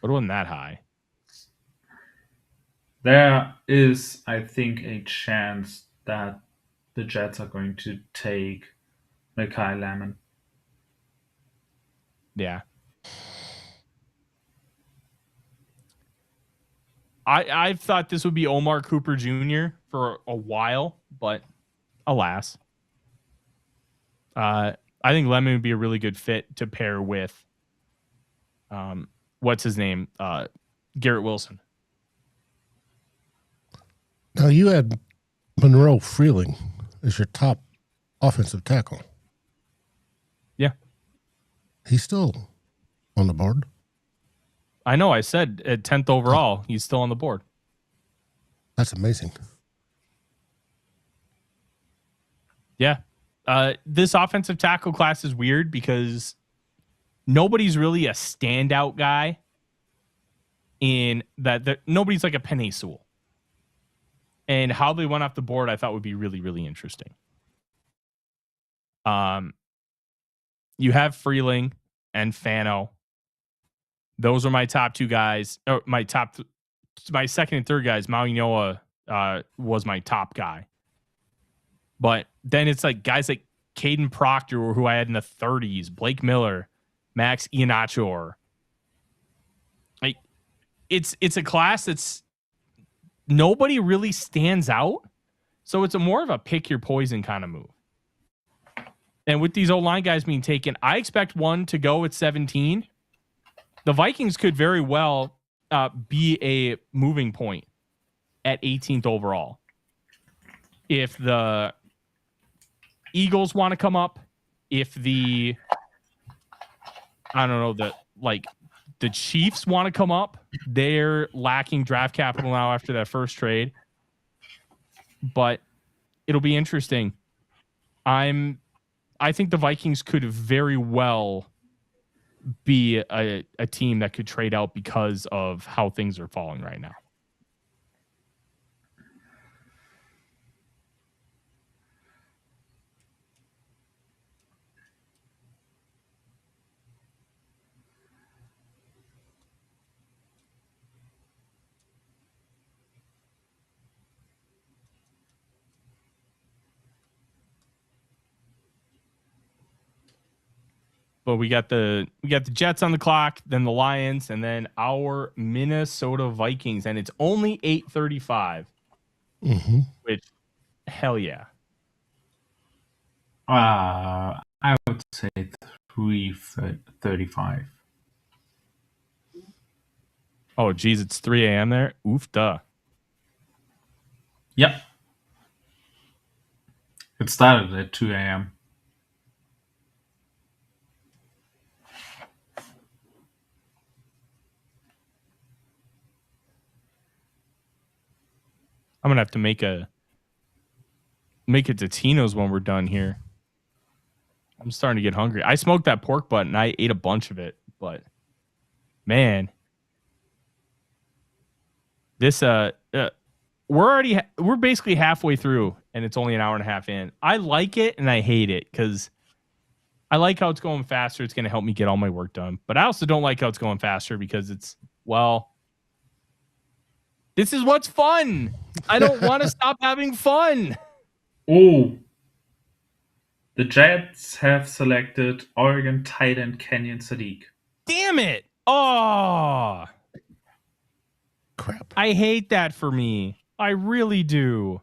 But it wasn't that high. There is, I think, a chance that the Jets are going to take Mekhi Lemon. Yeah. I've thought this would be Omar Cooper Jr. for a while, but alas. I think Lemon would be a really good fit to pair with what's his name? Garrett Wilson. Now, you had Monroe Freeling as your top offensive tackle. Yeah. He's still on the board. I know. I said at 10th overall, he's still on the board. That's amazing. Yeah. This offensive tackle class is weird because nobody's really a standout guy in that. Nobody's like a Penei Sewell. And how they went off the board, I thought would be really, really interesting. You have Freeling and Fano. Those are my top 2 guys. Or my second and third guys. Maunioa was my top guy. But then it's like guys like Caden Proctor, who I had in the 30s, Blake Miller, Max Iheanacho. Like, it's a class that's nobody really stands out. So it's more of a pick your poison kind of move. And with these O-line guys being taken, I expect one to go at 17. The Vikings could very well be a moving point at 18th overall. If the Eagles want to come up, if the Chiefs want to come up, they're lacking draft capital now after that first trade. But it'll be interesting. I think the Vikings could very well be a team that could trade out because of how things are falling right now. But we got the Jets on the clock, then the Lions, and then our Minnesota Vikings, and it's only 8:35. Mm-hmm. Which, hell yeah. I would say 3:35. Oh, geez, it's 3 a.m. there. Oof, duh. Yep. It started at 2 a.m. I'm gonna have to make it to Tino's when we're done here. I'm starting to get hungry. I smoked that pork butt and I ate a bunch of it, but man, this we're basically halfway through and it's only an hour and a half in. I like it and I hate it because I like how it's going faster. It's going to help me get all my work done, but I also don't like how it's going faster because it's, well, this is what's fun. I don't want to stop having fun. Oh, the Jets have selected Oregon tight end Kenyon Sadiq. Damn it. Oh, Crap. I hate that for me. I really do.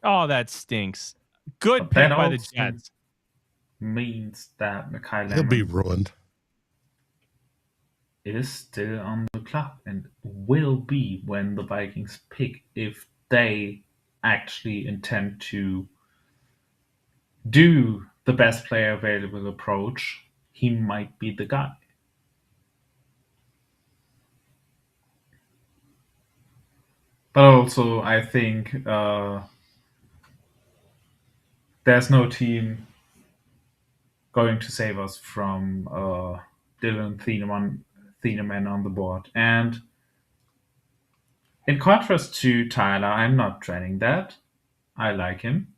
Oh, that stinks. Good pick by the Jets. Means that Makai He'll be ruined. is still on the clock and will be when the Vikings pick, if they actually intend to do the best player available approach. He might be the guy. But also, I think there's no team going to save us from Dylan Thieneman on the board. And in contrast to Tyler, I'm not dreading that. I like him.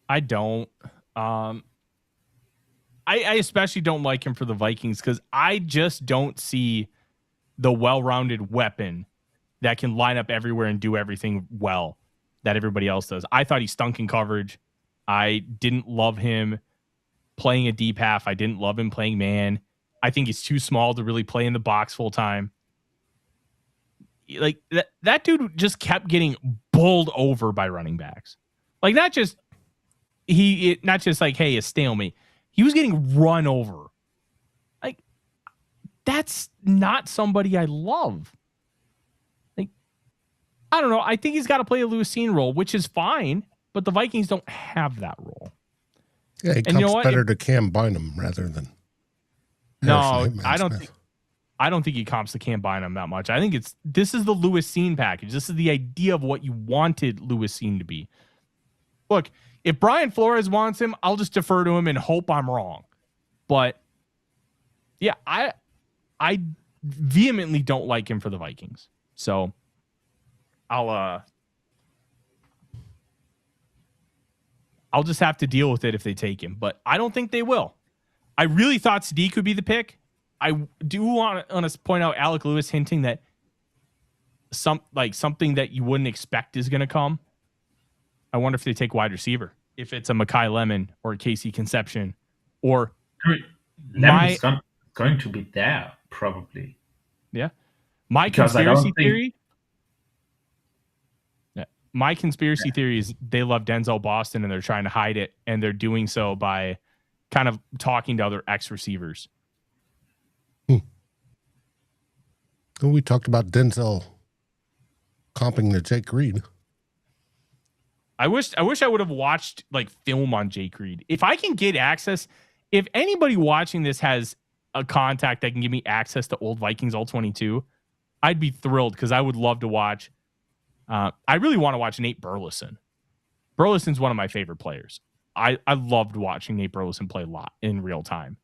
I don't. I especially don't like him for the Vikings because I just don't see the well-rounded weapon that can line up everywhere and do everything well that everybody else does. I thought he stunk in coverage. I didn't love him playing a deep half. I didn't love him playing man. I think he's too small to really play in the box full time. Like that dude just kept getting bowled over by running backs. Like not just like, hey, a stalemate. He was getting run over. Like that's not somebody I love. Like I don't know. I think he's got to play a Lewisine role, which is fine, but the Vikings don't have that role. Yeah, he comes better to Cam Bynum rather than Harrison Hitman Smith. I don't think he comps to Cam Bynum that much. I think this is the Lewisine package. This is the idea of what you wanted Lewisine to be. Look, if Brian Flores wants him, I'll just defer to him and hope I'm wrong. But yeah, I vehemently don't like him for the Vikings. So I'll just have to deal with it if they take him, but I don't think they will. I really thought Sadiq would be the pick. I do want to point out Alec Lewis hinting that something that you wouldn't expect is going to come. I wonder if they take wide receiver, if it's a Makai Lemon or a Casey Conception or Lemon's going to be there probably. Yeah. My conspiracy theory is they love Denzel Boston and they're trying to hide it, and they're doing so by kind of talking to other ex-receivers. We talked about Denzel comping to Jake Reed. I wish I would have watched like film on Jake Reed. If I can get access, if anybody watching this has a contact that can give me access to old Vikings All 22, I'd be thrilled because I would love to watch. I really want to watch Nate Burleson. Burleson's one of my favorite players. I loved watching Nate Burleson play a lot in real time.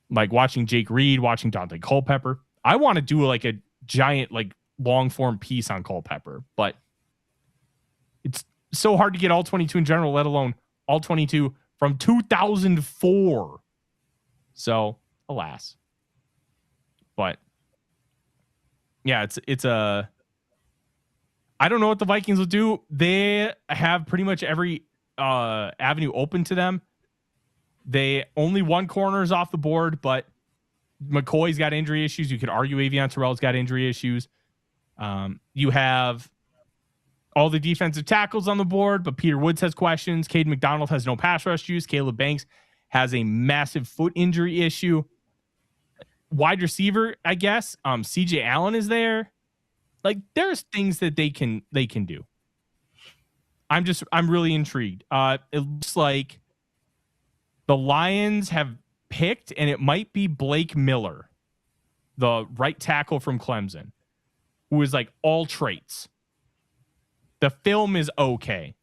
Like watching Jake Reed, watching Dante Culpepper. I want to do like a giant, like long form piece on Culpepper, but it's so hard to get all 22 in general, let alone all 22 from 2004. So alas, but yeah, it's a, I don't know what the Vikings will do. They have pretty much every avenue open to them. They only one corner is off the board, but McCoy's got injury issues. You could argue Avion Terrell's got injury issues. You have all the defensive tackles on the board, but Peter Woods has questions. Caden McDonald has no pass rush juice. Caleb Banks has a massive foot injury issue. Wide receiver, I guess. CJ Allen is there. Like, there's things that they can do. I'm really intrigued. It looks like the Lions have picked, and it might be Blake Miller, the right tackle from Clemson, who is like all traits. The film is okay,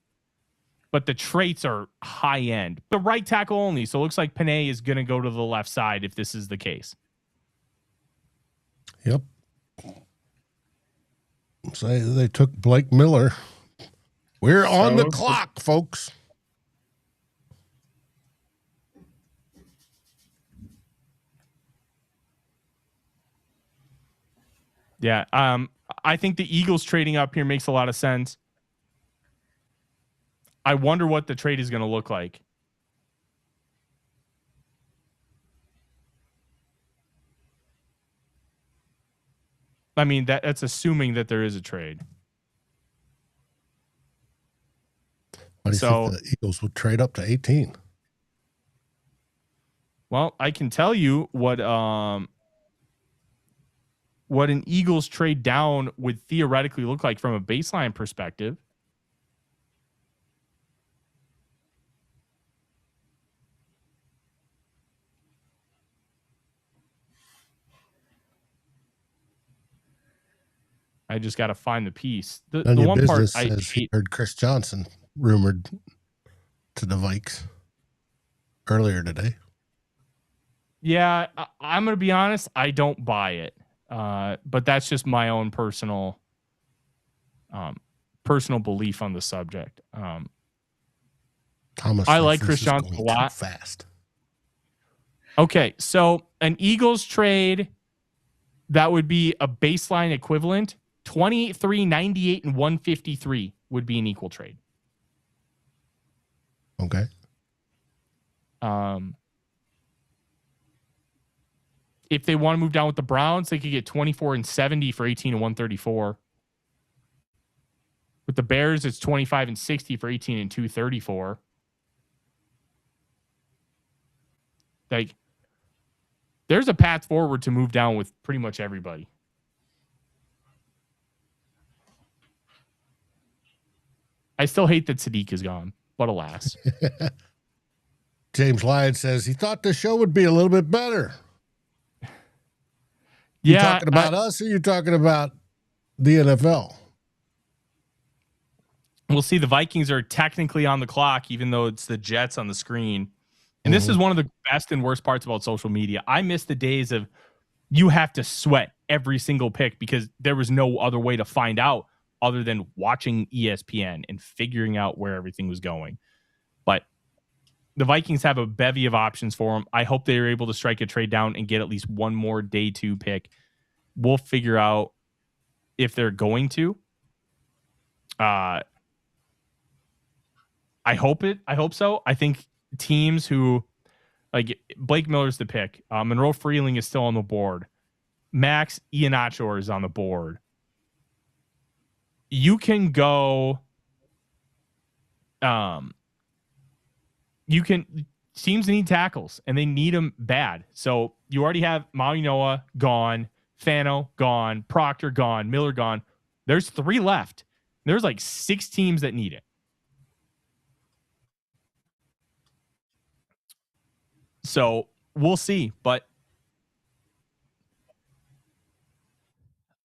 but the traits are high end. The right tackle only, so it looks like Panay is going to go to the left side if this is the case. Yep. So they took Blake Miller. We're on the clock, folks. Yeah. I think the Eagles trading up here makes a lot of sense. I wonder what the trade is going to look like. I mean, that's assuming that there is a trade. Why do you think the Eagles would trade up to 18? Well, I can tell you what an Eagles trade down would theoretically look like from a baseline perspective. I just got to find the piece. The one part I heard Chris Johnson rumored to the Vikes earlier today. Yeah, I'm going to be honest. I don't buy it. But that's just my own personal belief on the subject. Thomas, I like Chris Johnson a lot. Fast. Okay, so an Eagles trade that would be a baseline equivalent. 23, 98, and 153 would be an equal trade. Okay. If they want to move down with the Browns, they could get 24 and 70 for 18 and 134. With the Bears, it's 25 and 60 for 18 and 234. Like, there's a path forward to move down with pretty much everybody. I still hate that Sadiq is gone, but alas. James Lyon says he thought the show would be a little bit better. You talking about us, or you talking about the NFL? We'll see. The Vikings are technically on the clock, even though it's the Jets on the screen. And this is one of the best and worst parts about social media. I miss the days of you have to sweat every single pick because there was no other way to find out other than watching ESPN and figuring out where everything was going. But the Vikings have a bevy of options for them. I hope they are able to strike a trade down and get at least one more day 2 pick. We'll figure out if they're going to. I hope so. I think teams who, like, Blake Miller's the pick. Monroe Freeling is still on the board. Max Iannaccio is on the board. You can go. Teams need tackles, and they need them bad. So you already have Maui Noah gone, Fano gone, Proctor gone, Miller gone. There's 3 left. There's like 6 teams that need it. So we'll see, but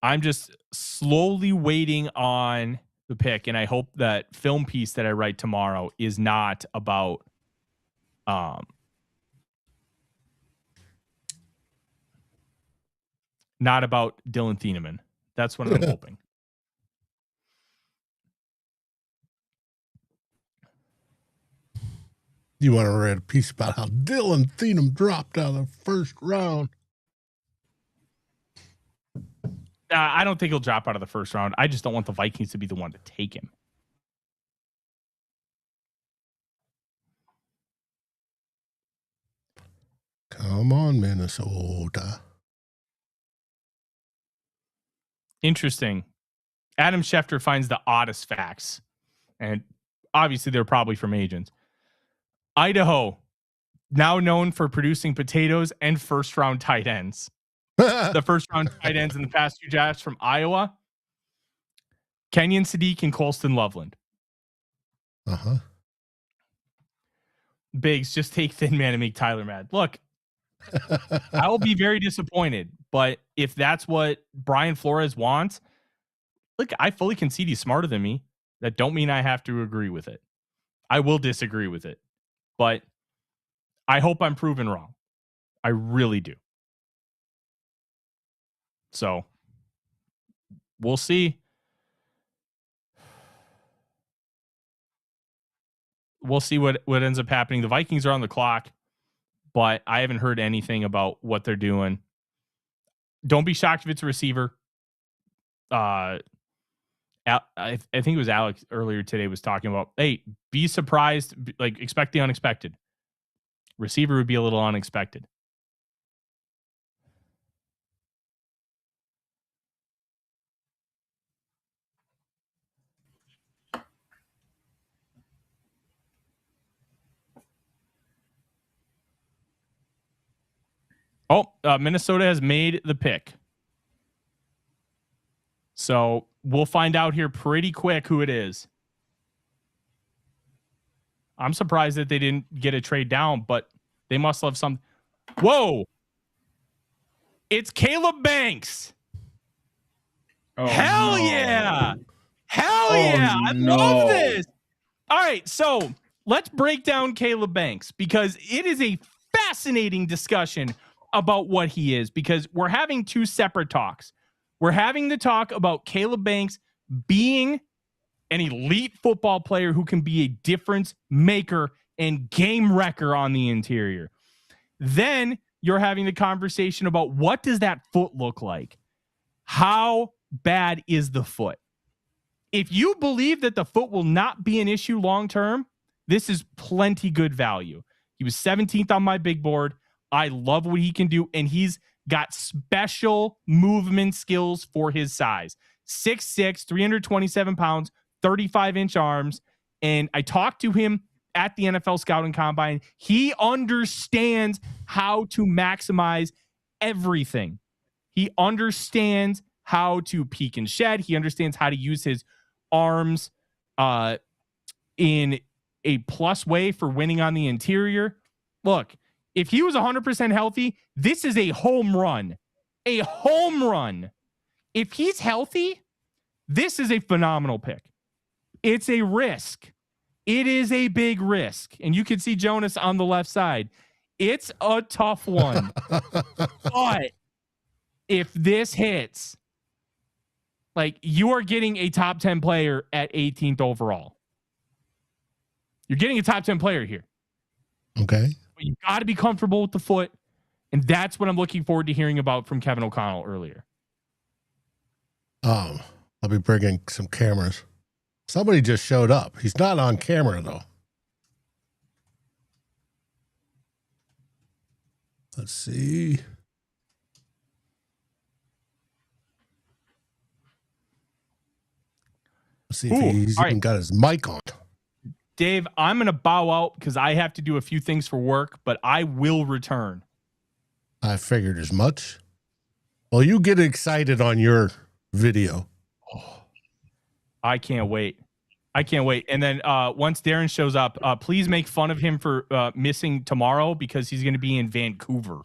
I'm just slowly waiting on the pick, and I hope that film piece that I write tomorrow is not about not about Dylan Thieneman. That's what I'm hoping. You want to read a piece about how Dylan Thieneman dropped out of the first round? I don't think he'll drop out of the first round. I just don't want the Vikings to be the one to take him. Come on, Minnesota. Interesting. Adam Schefter finds the oddest facts, and obviously they're probably from agents. Idaho, now known for producing potatoes and first-round tight ends. The first-round tight ends in the past 2 drafts from Iowa, Kenyon Sadiq and Colston Loveland. Uh-huh. Biggs, just take Thin Man and make Tyler mad. Look, I will be very disappointed, but if that's what Brian Flores wants, look, I fully concede he's smarter than me. That don't mean I have to agree with it. I will disagree with it, but I hope I'm proven wrong. I really do. So we'll see. We'll see what ends up happening. The Vikings are on the clock, but I haven't heard anything about what they're doing. Don't be shocked if it's a receiver. I think it was Alex earlier today was talking about, hey, be surprised, like expect the unexpected. Receiver would be a little unexpected. Oh, Minnesota has made the pick. So we'll find out here pretty quick who it is. I'm surprised that they didn't get a trade down, but they must have some. Whoa. It's Caleb Banks. Oh, Hell no. yeah. Hell yeah. I love this. All right. So let's break down Caleb Banks because it is a fascinating discussion about what he is, because we're having 2 separate talks. We're having the talk about Caleb Banks being an elite football player who can be a difference maker and game wrecker on the interior. Then you're having the conversation about what does that foot look like? How bad is the foot? If you believe that the foot will not be an issue long-term, this is plenty good value. He was 17th on my big board. I love what he can do, and he's got special movement skills for his size. 6'6", 327 pounds, 35-inch arms, and I talked to him at the NFL Scouting Combine. He understands how to maximize everything. He understands how to peek and shed. He understands how to use his arms in a plus way for winning on the interior. Look, if he was 100% healthy, this is a home run. A home run. If he's healthy, this is a phenomenal pick. It's a risk. It is a big risk. And you can see Jonas on the left side. It's a tough one. But if this hits, like, you are getting a top 10 player at 18th overall. You're getting a top 10 player here. Okay. But you got to be comfortable with the foot. And that's what I'm looking forward to hearing about from Kevin O'Connell earlier. I'll be bringing some cameras. Somebody just showed up. He's not on camera, though. Let's see. Let's see if he's even got his mic on. Dave, I'm going to bow out because I have to do a few things for work, but I will return. I figured as much. Well, you get excited on your video. Oh, I can't wait. I can't wait. And then once Darren shows up, please make fun of him for missing tomorrow because he's going to be in Vancouver.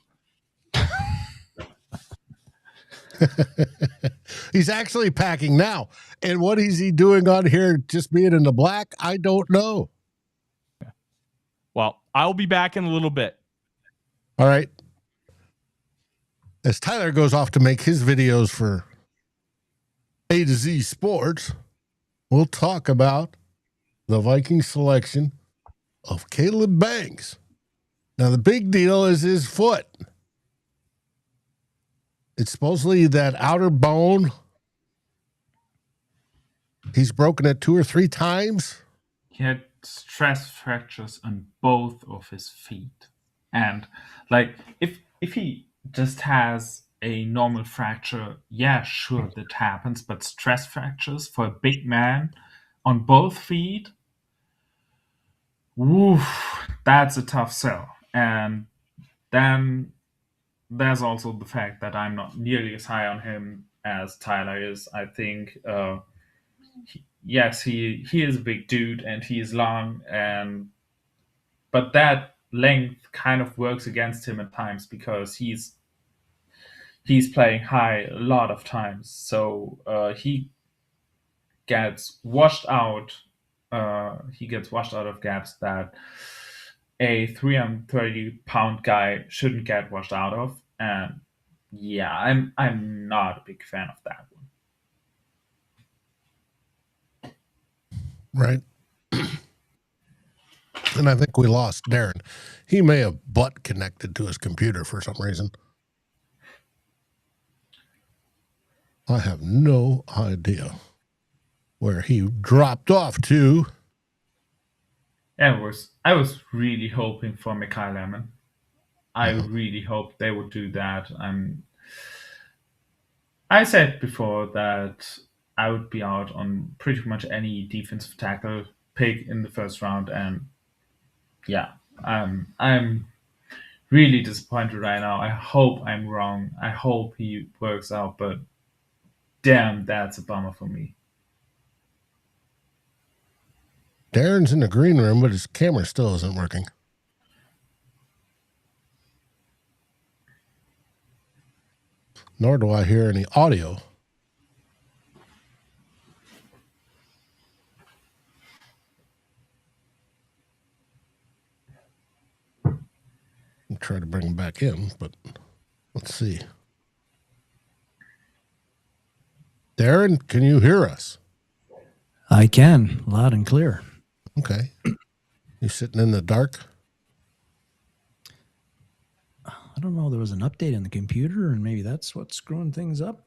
He's actually packing now. And what is he doing on here just being in the black? I don't know. Well, I'll be back in a little bit. All right. As Tyler goes off to make his videos for A to Z Sports, we'll talk about the Vikings selection of Caleb Banks. Now, the big deal is his foot. It's supposedly that outer bone. He's broken it 2 or 3 times. He had stress fractures on both of his feet. And like if he just has a normal fracture, yeah, sure, that happens. But stress fractures for a big man on both feet, woof, that's a tough sell. And then there's also the fact that I'm not nearly as high on him as Tyler is. I think, yes, he is a big dude and he is long, but that length kind of works against him at times because he's playing high a lot of times. So he gets washed out. He gets washed out of gaps that a 330-pound guy shouldn't get washed out of. And yeah, I'm not a big fan of that one. Right. And I think we lost Darren. He may have butt connected to his computer for some reason. I have no idea where he dropped off to. I was really hoping for Mikhail Lemon. I really hoped they would do that. I said before that I would be out on pretty much any defensive tackle pick in the first round, and yeah, I'm really disappointed right now. I hope I'm wrong. I hope he works out, but damn, that's a bummer for me. Darren's in the green room, but his camera still isn't working. Nor do I hear any audio. I'll try to bring him back in, but let's see. Darren, can you hear us? I can, loud and clear. Okay. You sitting in the dark? I don't know. There was an update in the computer, and maybe that's what's screwing things up.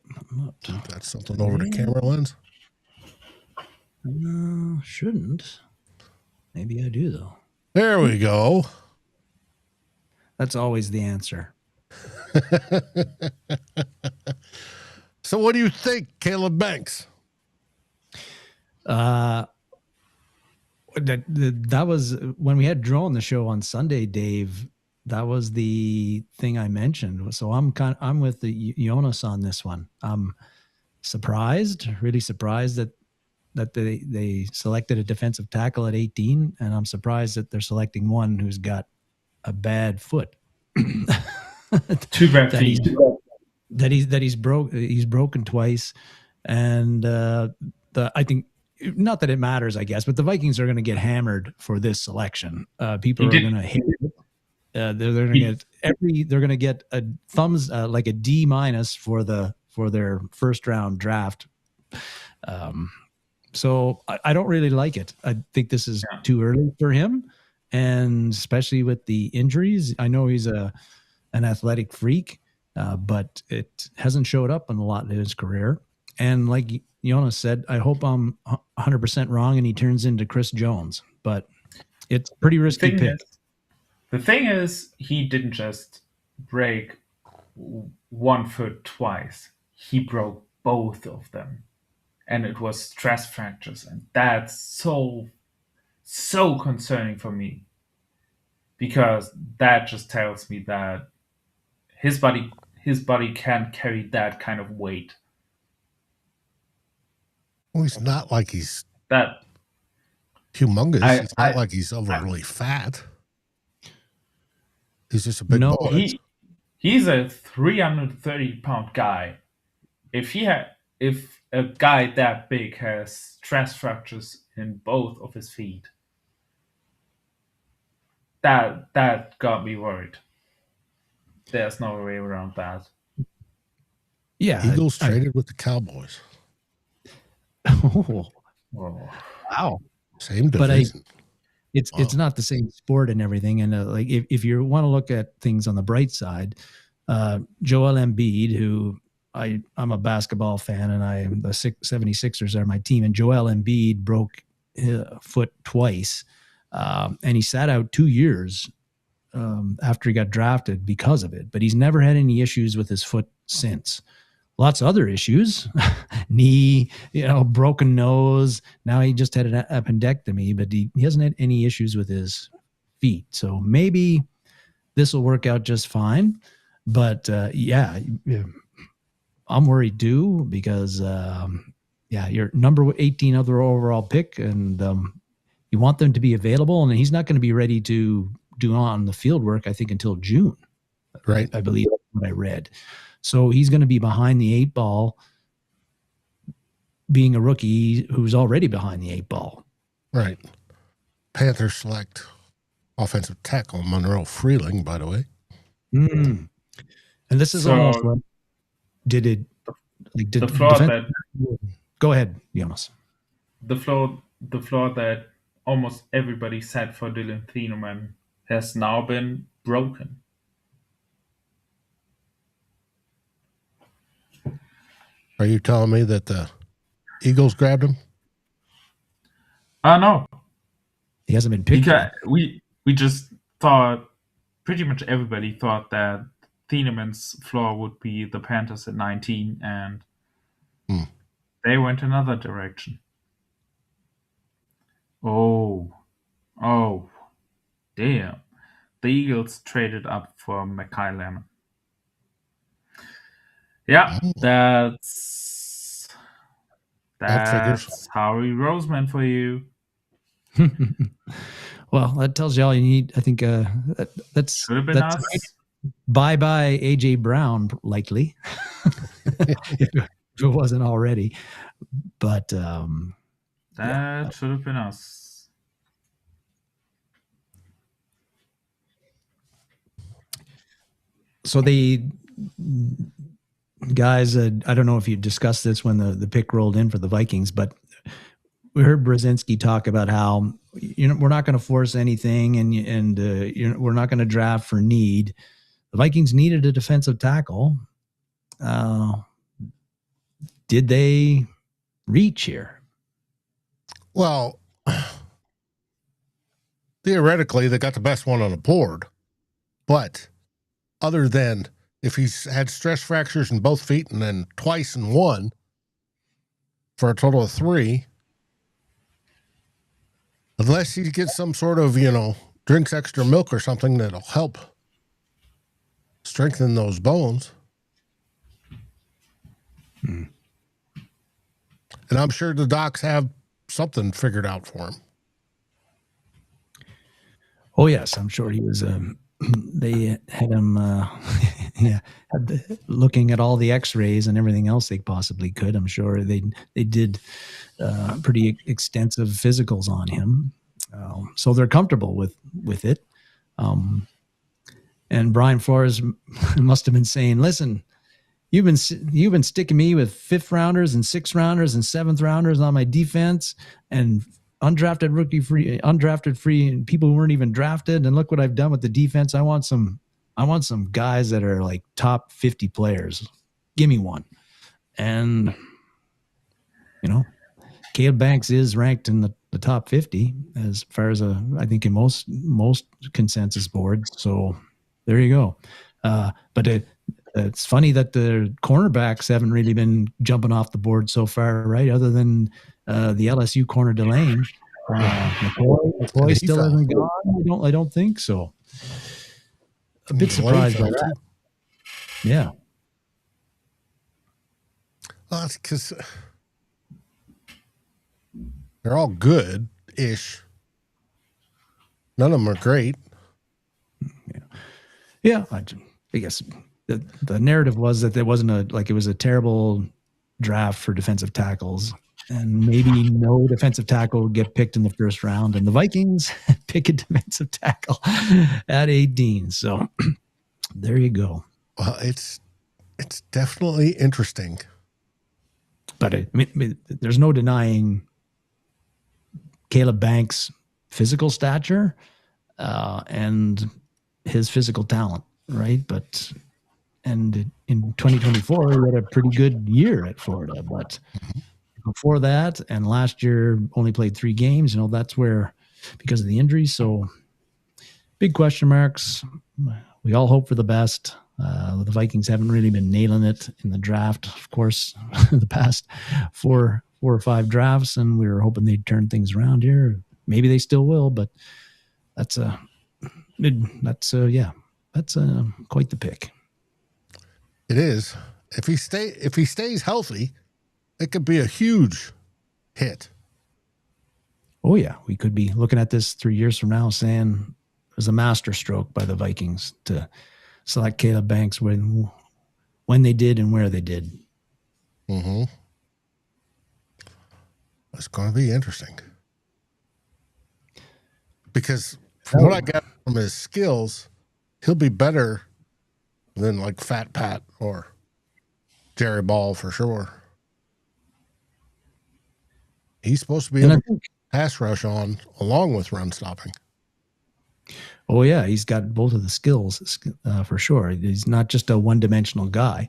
Think that's something over the camera lens? Shouldn't. Maybe I do, though. There we go. That's always the answer. So what do you think, Caleb Banks? That was when we had Drew on the show on Sunday, Dave. That was the thing I mentioned. So I'm with the Jonas on this one. I'm surprised, really surprised that they selected a defensive tackle at 18, and I'm surprised that they're selecting one who's got a bad foot. Two bad feet. He's broken twice, and I think, not that it matters, I guess, but the Vikings are going to get hammered for this selection. People are going to hate it. They're going to get a thumbs, like a D- for their first round draft. So I don't really like it. I think this is too early for him, and especially with the injuries. I know he's an athletic freak, but it hasn't showed up in a lot of his career. And like Jonas said, I hope I'm 100% wrong and he turns into Chris Jones, but it's a pretty risky pick. The thing is, he didn't just break one foot twice. He broke both of them. And it was stress fractures. And that's so concerning for me. Because that just tells me that his body can't carry that kind of weight. Well, he's not like he's that humongous. He's not like he's overly fat. He's just a big boy. He's a 330-pound guy. If a guy that big has stress fractures in both of his feet, that got me worried. There's no way around that. Yeah, Eagles traded with the Cowboys. Oh, wow! Same division. But it's not the same sport and everything. And like if you want to look at things on the bright side, Joel Embiid, who I'm a basketball fan, and the 76ers are my team, and Joel Embiid broke his foot twice, and he sat out 2 years after he got drafted because of it, but he's never had any issues with his foot since. Lots of other issues, knee, broken nose. Now he just had an appendectomy, but he hasn't had any issues with his feet. So maybe this will work out just fine. But I'm worried too because you're number 18 other overall pick, and you want them to be available, and he's not going to be ready to do on the field work, I think, until June. Right. I believe that's what I read. So he's going to be behind the 8 ball, being a rookie who's already behind the 8 ball. Right. Panthers select offensive tackle Monroe Freeling, by the way. Mm. And this is almost what did the flaw that go ahead, Jonas. The flaw that almost everybody said for Dylan Thieneman has now been broken. Are you telling me that the Eagles grabbed him? No. He hasn't been picked. Because we just thought, pretty much everybody thought that Thieneman's floor would be the Panthers at 19, and they went another direction. Oh, damn. The Eagles traded up for Mekhi Lemon. Yeah, that's Howie Roseman for you. Well, that tells you all you need. I think that's bye-bye AJ Brown, likely, if it wasn't already. But that should have been us. So the guys, I don't know if you discussed this when the pick rolled in for the Vikings, but we heard Brzezinski talk about how we're not going to force anything, and we're not going to draft for need. The Vikings needed a defensive tackle. Did they reach here? Well, theoretically, they got the best one on the board, but other than if he's had stress fractures in both feet and then twice in one for a total of 3, unless he gets some sort of, drinks extra milk or something that'll help strengthen those bones. And I'm sure the docs have something figured out for him. Oh, yes. I'm sure he was, they had him, looking at all the x-rays and everything else they possibly could. I'm sure they did pretty extensive physicals on him. So they're comfortable with it. And Brian Flores must have been saying, listen, you've been sticking me with 5th rounders and 6th rounders and 7th rounders on my defense and undrafted free and people who weren't even drafted. And look what I've done with the defense. I want some guys that are like top 50 players. Give me one. And, Caleb Banks is ranked in the top 50 as far as I think in most consensus boards. So there you go. But it's funny that the cornerbacks haven't really been jumping off the board so far, right? Other than the LSU corner Delane. McCoy still hasn't gone. I don't think so. A bit surprised by that. Yeah. Well, that's because they're all good-ish. None of them are great. Yeah. I guess the narrative was that there wasn't it was a terrible draft for defensive tackles, and maybe no defensive tackle would get picked in the first round, and the Vikings pick a defensive tackle at 18. So there you go. Well, it's definitely interesting. But there's no denying Caleb Banks' physical stature and his physical talent, right? And in 2024, he had a pretty good year at Florida. But before that, and last year only played 3 games, that's where, because of the injury. So big question marks. We all hope for the best. The Vikings haven't really been nailing it in the draft, of course, the past four or five drafts, and we were hoping they'd turn things around here. Maybe they still will, but that's quite the pick. It is. If he stays healthy, it could be a huge hit. Oh yeah, we could be looking at this 3 years from now saying it was a masterstroke by the Vikings to select Caleb Banks when they did and where they did. Mm-hmm. It's going to be interesting. Because from what I got from his skills, he'll be better than like Fat Pat or Jerry Ball for sure. He's supposed to be able to pass rush on along with run stopping. Oh yeah, he's got both of the skills for sure. He's not just a one-dimensional guy.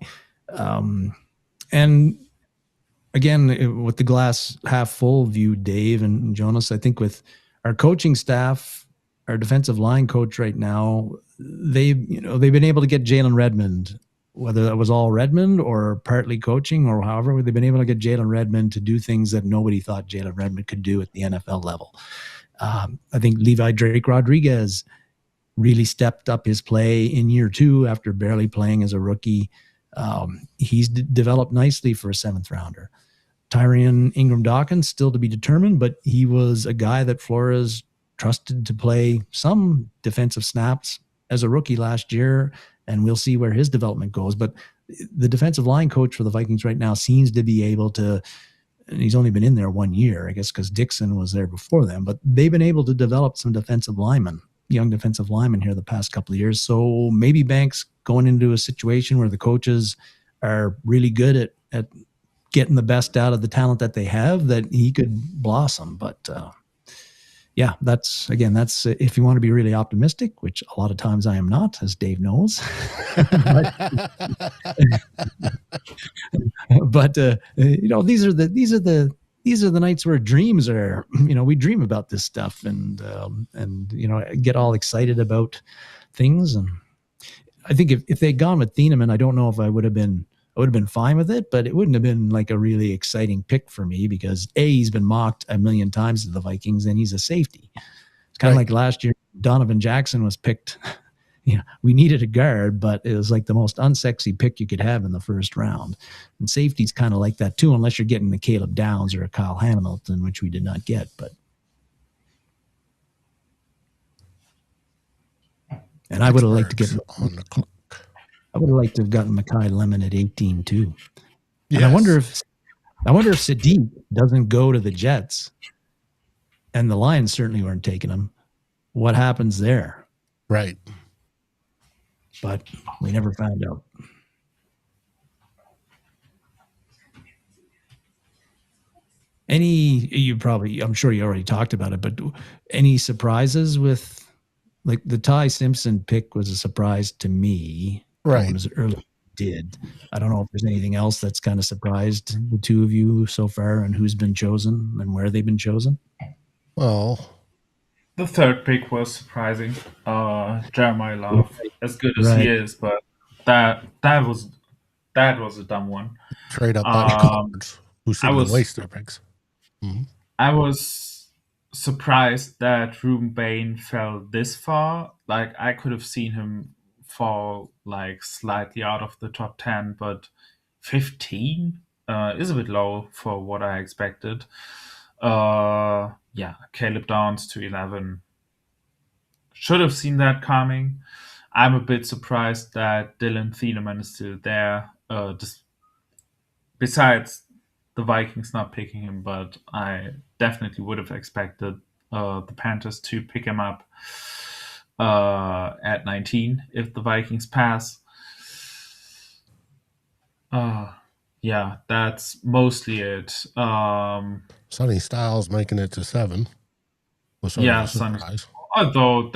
And again, with the glass half full view, Dave and Jonas, I think with our coaching staff, our defensive line coach right now, they've been able to get Jalen Redmond, whether that was all Redmond or partly coaching or however, they've been able to get Jalen Redmond to do things that nobody thought Jalen Redmond could do at the NFL level. I think Levi Drake Rodriguez really stepped up his play in year 2 after barely playing as a rookie. He's developed nicely for a 7th rounder. Tyrion Ingram-Dawkins still to be determined, but he was a guy that Flores trusted to play some defensive snaps as a rookie last year, and we'll see where his development goes. But the defensive line coach for the Vikings right now seems to be able to, and he's only been in there 1 year, I guess, because Dixon was there before them, but they've been able to develop some young defensive linemen here the past couple of years. So maybe Banks going into a situation where the coaches are really good at getting the best out of the talent that they have, that he could blossom. But yeah, that's if you want to be really optimistic, which a lot of times I am not, as Dave knows. But these are the nights where dreams are. We dream about this stuff and get all excited about things. And I think if they'd gone with Thieneman, I don't know if I would have been fine with it, but it wouldn't have been like a really exciting pick for me because he's been mocked a million times to the Vikings and he's a safety. It's kind of like last year, Donovan Jackson was picked. We needed a guard, but it was like the most unsexy pick you could have in the first round. And safety's kind of like that too, unless you're getting a Caleb Downs or a Kyle Hamilton, which we did not get. And I would have liked to get on the clock. I would have liked to have gotten Mekhi Lemon at 18 too. Yes. And I wonder if Sadiq doesn't go to the Jets, and the Lions certainly weren't taking him. What happens there? Right. But we never found out. I'm sure you already talked about it, but any surprises with, like, the Ty Simpson pick was a surprise to me. Right. Was early. I don't know if there's anything else that's kind of surprised the two of you so far and who's been chosen and where they've been chosen. Well, the third pick was surprising. Jeremiah Love, as good as he is, but that was a dumb one. Trade up by the Cards, who should have waste their picks. Mm-hmm. I was surprised that Ruben Bain fell this far. Like, I could have seen him fall like slightly out of the top 10, but 15 is a bit low for what I expected. Caleb Downs to 11. Should have seen that coming. I'm a bit surprised that Dylan Thieneman is still there. Besides the Vikings not picking him, but I definitely would have expected the Panthers to pick him up at 19 if the Vikings pass. That's mostly it. Sonny Styles making it to 7. Sonny. Although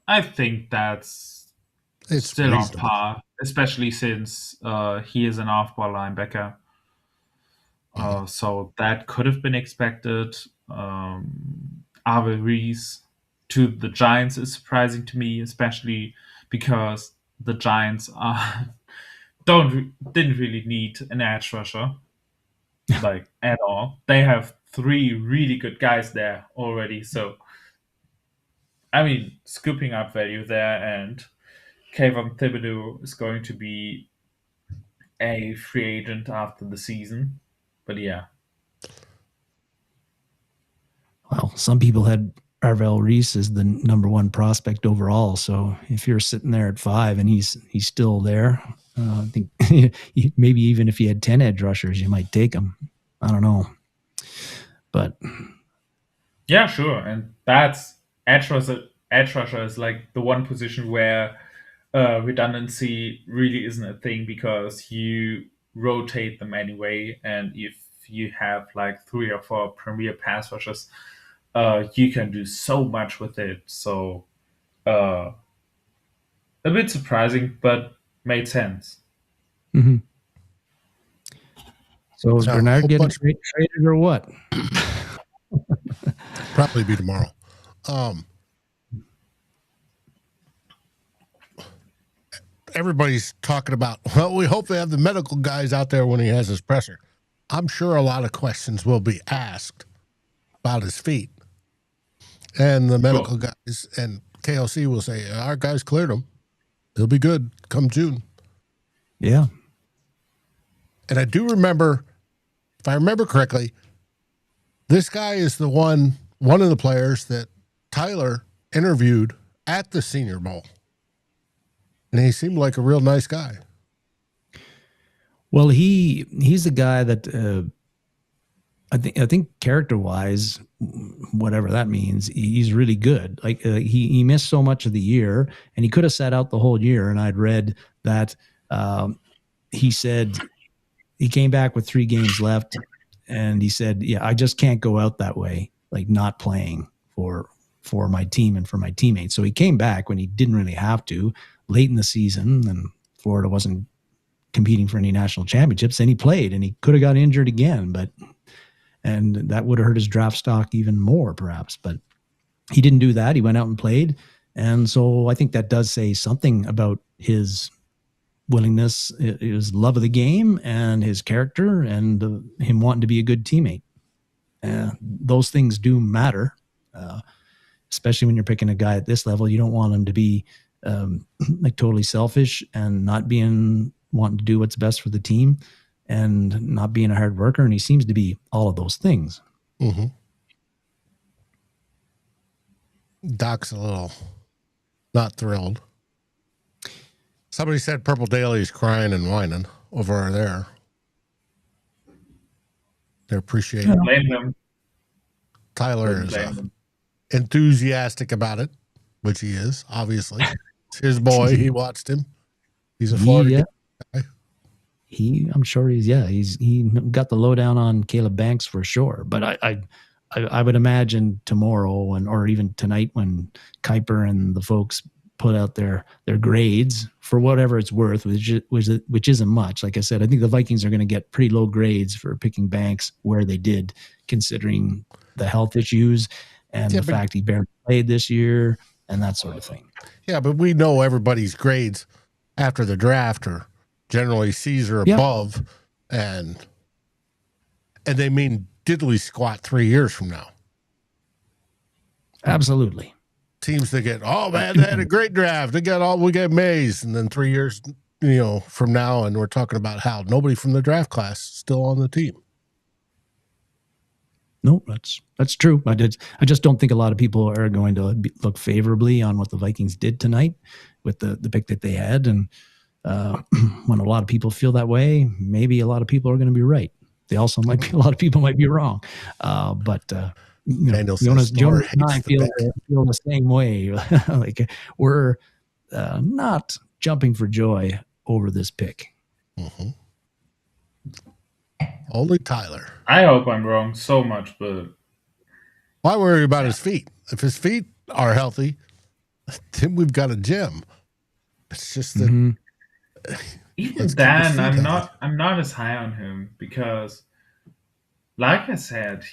I think it's still reasonable. On par, especially since he is an off-ball linebacker. So that could have been expected. Ave Reese, to the Giants is surprising to me, especially because the Giants didn't really need an edge rusher, like at all. They have 3 really good guys there already. So, I mean, scooping up value there, and Kayvon Thibodeau is going to be a free agent after the season. But yeah. Well, some people had Arvell Reese as the number 1 prospect overall. So if you're sitting there at 5 and he's still there, I think maybe even if you had 10 edge rushers, you might take him. I don't know, but yeah, sure. And that's edge rusher. Edge rusher is like the one position where redundancy really isn't a thing, because you rotate them anyway, and if you have like 3 or 4 premier pass rushers, you can do so much with it. So a bit surprising, but made sense. Mm-hmm. So is Bernard getting traded or what? Probably be tomorrow. Everybody's talking about, well, we hope they have the medical guys out there when he has his presser. I'm sure a lot of questions will be asked about his feet. And the medical guys and KLC will say, our guys cleared him. He'll be good come June. Yeah. And I do remember, if I remember correctly, this guy is the one of the players that Tyler interviewed at the Senior Bowl. And he seemed like a real nice guy. Well, he's the guy that I think character-wise, whatever that means, he's really good. Like he missed so much of the year, and he could have sat out the whole year. And I'd read that he said he came back with 3 games left, and he said, "Yeah, I just can't go out that way, like not playing for my team and for my teammates." So he came back when he didn't really have to, late in the season, and Florida wasn't competing for any national championships, and he played, and he could have got injured again, and that would have hurt his draft stock even more, perhaps. But he didn't do that. He went out and played. And so I think that does say something about his willingness, his love of the game, and his character, and him wanting to be a good teammate. Those things do matter, especially when you're picking a guy at this level. You don't want him to be like totally selfish and not wanting to do what's best for the team, and not being a hard worker. And he seems to be all of those things. Mm-hmm. Doc's a little not thrilled. Somebody said Purple Daily's crying and whining over there. They're appreciating it. Blame them. Tyler is enthusiastic about it, which he is, obviously. It's his boy. He watched him. He's a Florida guy. I'm sure he got the lowdown on Caleb Banks for sure. But I would imagine tomorrow or even tonight, when Kuiper and the folks put out their grades for whatever it's worth, which isn't much. Like I said, I think the Vikings are going to get pretty low grades for picking Banks where they did, considering the health issues and the fact he barely played this year and that sort of thing. Yeah, but we know everybody's grades after the draft are generally C's or above, and they mean diddly squat 3 years from now. Absolutely. Teams that get, oh man, they had a great draft. We got Mays, and then 3 years, from now, and we're talking about how nobody from the draft class is still on the team. No, that's true. I just don't think a lot of people are going to look favorably on what the Vikings did tonight with the pick that they had, and when a lot of people feel that way, maybe a lot of people are going to be right. They also might be, a lot of people might be wrong. But Jonas and I feel the same way. Like we're not jumping for joy over this pick. Mm-hmm. Only Tyler. I hope I'm wrong so much, but why worry about his feet? If his feet are healthy, then we've got a gem. It's just that even then, I'm not as high on him, because, like I said,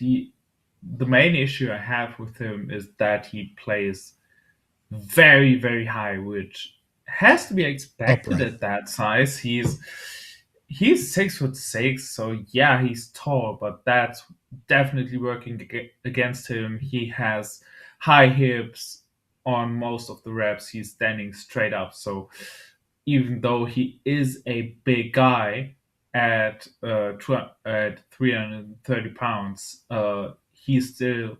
the main issue I have with him is that he plays very, very high, which has to be expected Upright. at that size. He's 6'6", so yeah, he's tall, but that's definitely working against him. He has high hips on most of the reps. He's standing straight up, so even though he is a big guy at 330 pounds, he still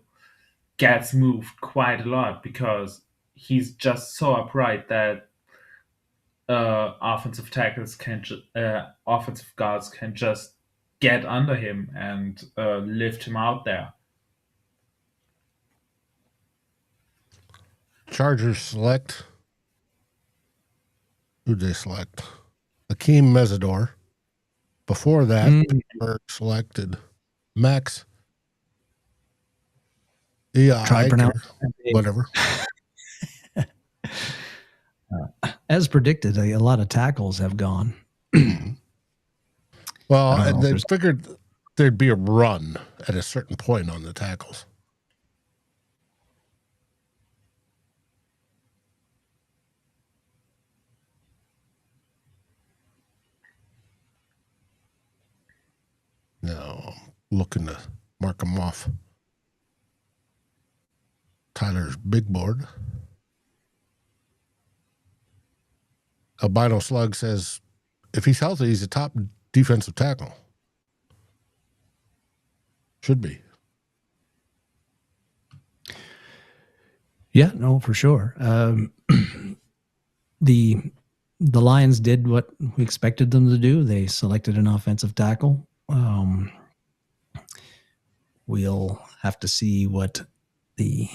gets moved quite a lot because he's just so upright that offensive guards can just get under him and lift him out there. Chargers select. Who'd they select? Akeem Mesidor. Before that, Pittsburgh selected Max. Try pronounce whatever. As predicted, a lot of tackles have gone. Well, they figured there'd be a run at a certain point on the tackles. Now, looking to mark them off. Tyler's big board. Albino Slug says if he's healthy, he's a top defensive tackle. Should be. Yeah, no, for sure. The Lions did what we expected them to do. They selected an offensive tackle. We'll have to see what the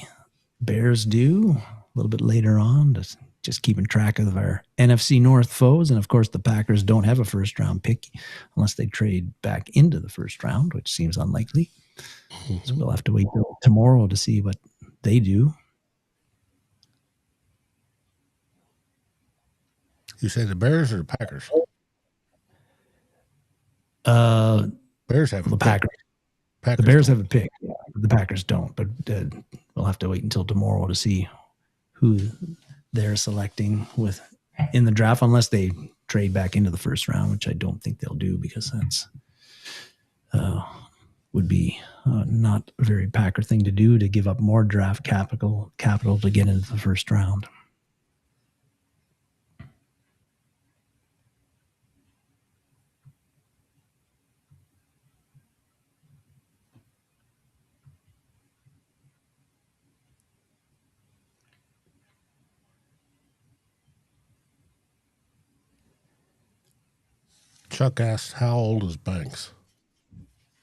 Bears do a little bit later on, just keeping track of our NFC North foes. And of course, the Packers don't have a first round pick unless they trade back into the first round, which seems unlikely. So we'll have to wait till tomorrow to see what they do. You say the Bears or the Packers? Bears have the Packers. The Bears have a pick. Yeah, the Packers don't, but we'll have to wait until tomorrow to see who they're selecting in the draft, unless they trade back into the first round, which I don't think they'll do because that's would be not a very Packer thing to do, to give up more draft capital to get into the first round. Chuck asked, how old is Banks?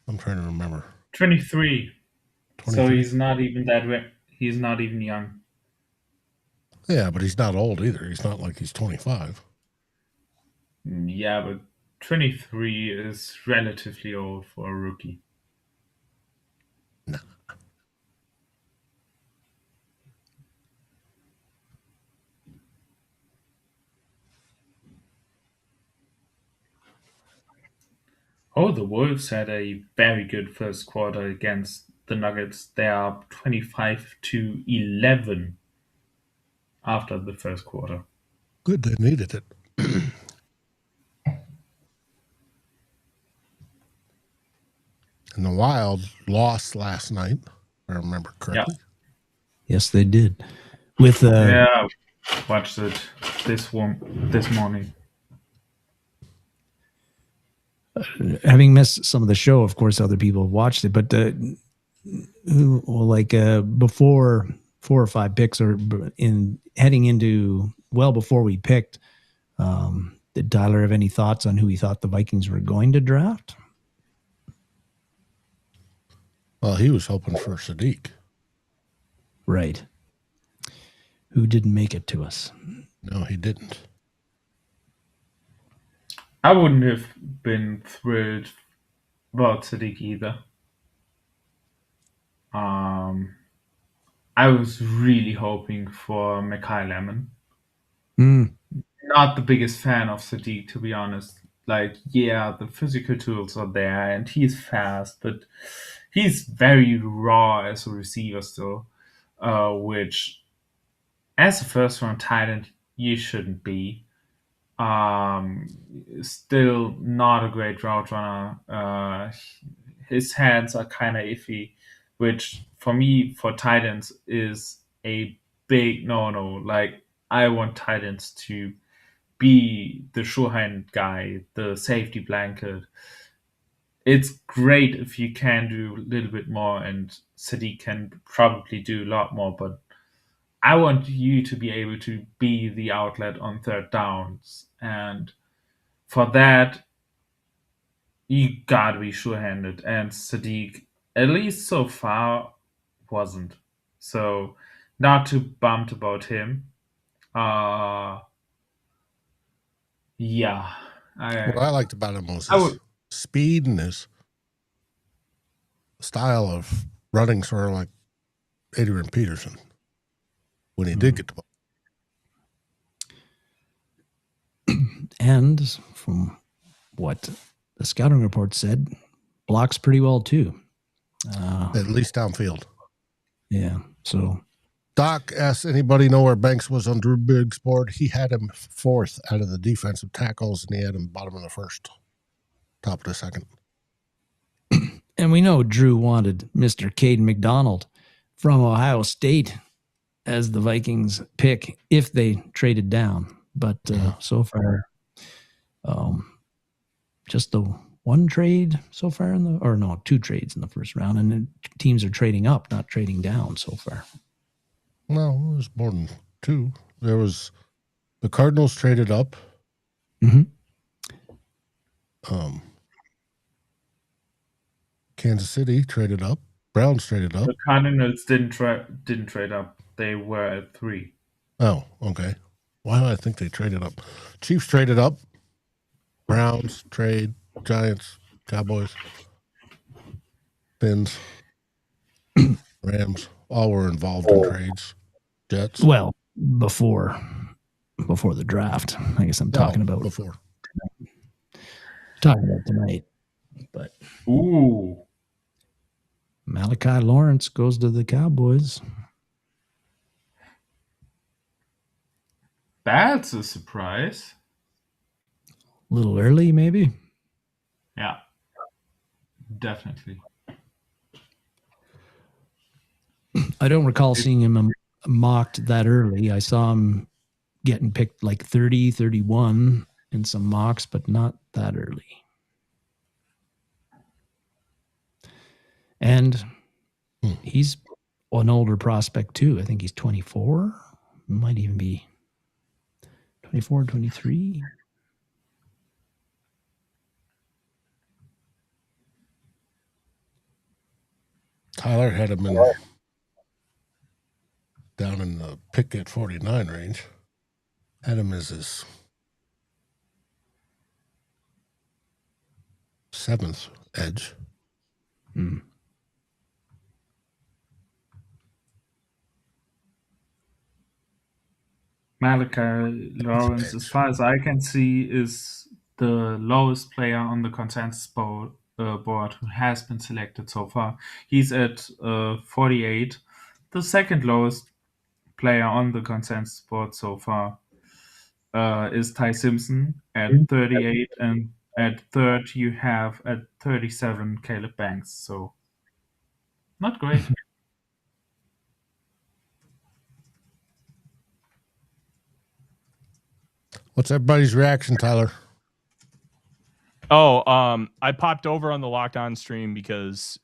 I'm trying to remember. 23. So he's not even he's not even young. Yeah, but he's not old either. He's not like he's 25. Yeah, but 23 is relatively old for a rookie. No. Oh, the Wolves had a very good first quarter against the Nuggets. They are up 25-11 after the first quarter. Good, they needed it. And the Wild lost last night, if I remember correctly. Yeah. Yes, they did. With yeah, watched it this morning. Having missed some of the show, of course, other people have watched it, but before 4 or 5 picks, or heading into well before we picked, did Tyler have any thoughts on who he thought the Vikings were going to draft? Well, he was hoping for Sadiq. Right. Who didn't make it to us? No, he didn't. I wouldn't have been thrilled about Sadiq either. I was really hoping for Mekhi Lemon. Not the biggest fan of Sadiq, to be honest. Like, yeah, the physical tools are there and he's fast, but he's very raw as a receiver still, which as a first round tight end you shouldn't be. Still not a great route runner. His hands are kind of iffy, which for me, for tight ends, is a big no-no. Like, I want tight ends to be the sure-hand guy, the safety blanket. It's great if you can do a little bit more, and Sadiq can probably do a lot more, but I want you to be able to be the outlet on third downs. And for that, you gotta be sure-handed. And Sadiq, at least so far, wasn't. So, not too bummed about him. Yeah. What I liked about him was I his would- speed and his style of running, sort of like Adrian Peterson when he did get the ball. And from what the scouting report said, blocks pretty well too. At least downfield. Yeah. So Doc asked anybody know where Banks was on Drew Biggs' board. He had him fourth out of the defensive tackles, and he had him bottom of the first, top of the second. and we know Drew wanted Mr. Caden McDonald from Ohio State as the Vikings pick if they traded down. But so far, just the one trade so far two trades in the first round, and then teams are trading up, not trading down so far. No, it was more than two. There was the Cardinals traded up. Mm-hmm. Kansas City traded up. Browns traded up. The Cardinals didn't trade up. They were at 3. Oh, okay. Why do I think they traded up? Chiefs traded up. Browns trade. Giants, Cowboys, Fins, Rams, all were involved in trades. Jets. Well, before the draft, I guess I'm talking about before. Tonight. But Ooh. Malachi Lawrence goes to the Cowboys. That's a surprise. A little early, maybe. Yeah. Definitely. I don't recall seeing him mocked that early. I saw him getting picked like 30, 31 in some mocks, but not that early. And he's an older prospect too. I think he's 24. Might even be 24, 23. Tyler had him down in the pick at 49 range. Had him as his 7th edge. Malachi Lawrence, as far as I can see, is the lowest player on the consensus board who has been selected so far. He's at 48. The second lowest player on the consensus board so far is Ty Simpson at 38, and at third you have at 37 Caleb Banks. So not great. What's everybody's reaction, Tyler? Oh, I popped over on the Locked On stream because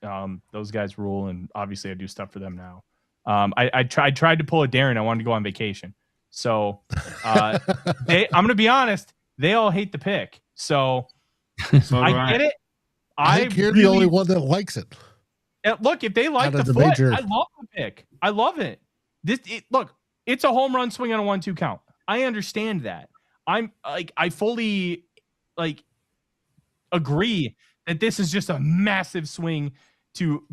those guys rule, and obviously I do stuff for them now. I tried to pull a Darren. I wanted to go on vacation, so I'm going to be honest. They all hate the pick, so I get it. I think you're the only one that likes it. Look, if they like the foot, I love the pick. I love it. Look, it's a home run swing on a 1-2 count. I understand that. I fully agree that this is just a massive swing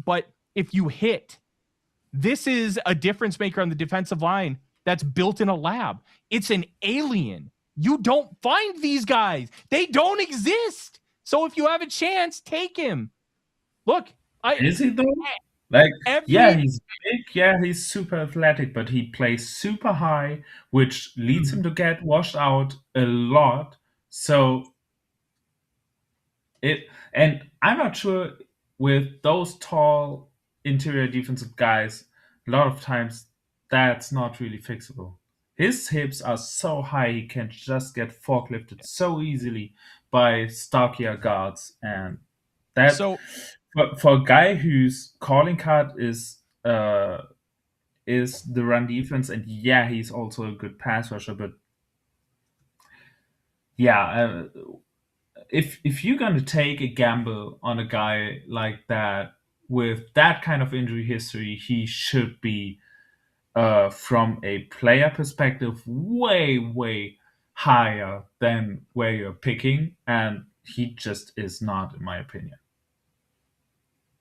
but if you hit, this is a difference maker on the defensive line that's built in a lab. It's an alien. You don't find these guys. They don't exist. So if you have a chance, take him. Look, Is he though? Like, yeah, Every he's big, yeah, he's super athletic, but he plays super high, which leads him to get washed out a lot. So and I'm not sure with those tall interior defensive guys, a lot of times that's not really fixable. His hips are so high he can just get forklifted so easily by stockier guards, and that so for a guy whose calling card is the run defense, and yeah, he's also a good pass rusher, but yeah, if you're going to take a gamble on a guy like that with that kind of injury history, he should be, from a player perspective, way higher than where you're picking, and he just is not, in my opinion.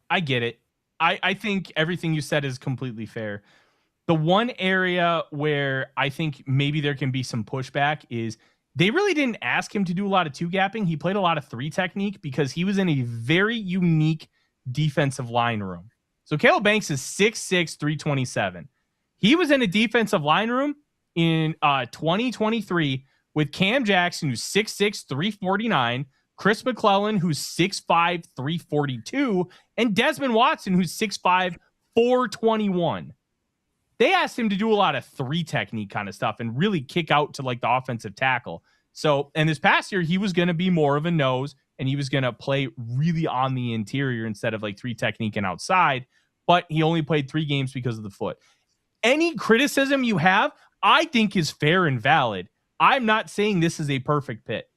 I get it. I think everything you said is completely fair. The one area where I think maybe there can be some pushback is they really didn't ask him to do a lot of two gapping. He played a lot of three technique because he was in a very unique defensive line room. So Caleb Banks is 6'6", 327. He was in a defensive line room in 2023 with Cam Jackson, who's 6'6", 349, Chris McClellan, who's 6'5", 342, and Desmond Watson, who's 6'5", 421. They asked him to do a lot of three technique kind of stuff and really kick out to like the offensive tackle. So, and this past year, he was going to be more of a nose and he was going to play really on the interior instead of like three technique and outside, but he only played 3 games because of the foot. Any criticism you have, I think is fair and valid. I'm not saying this is a perfect fit.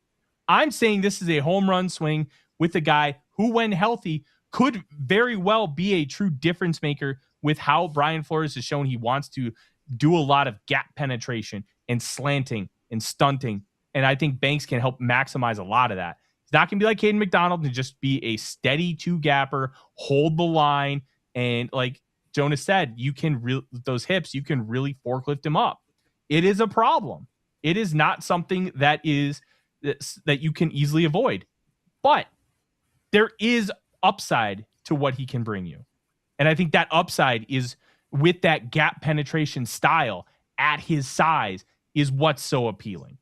I'm saying this is a home run swing with a guy who, when healthy, could very well be a true difference maker with how Brian Flores has shown he wants to do a lot of gap penetration and slanting and stunting. And I think Banks can help maximize a lot of that. He's not going to be like Caden McDonald and just be a steady two-gapper, hold the line. And like Jonas said, you can those hips, you can really forklift him up. It is a problem. It is not something that you can easily avoid. But there is upside to what he can bring you. And I think that upside is with that gap penetration style at his size is what's so appealing.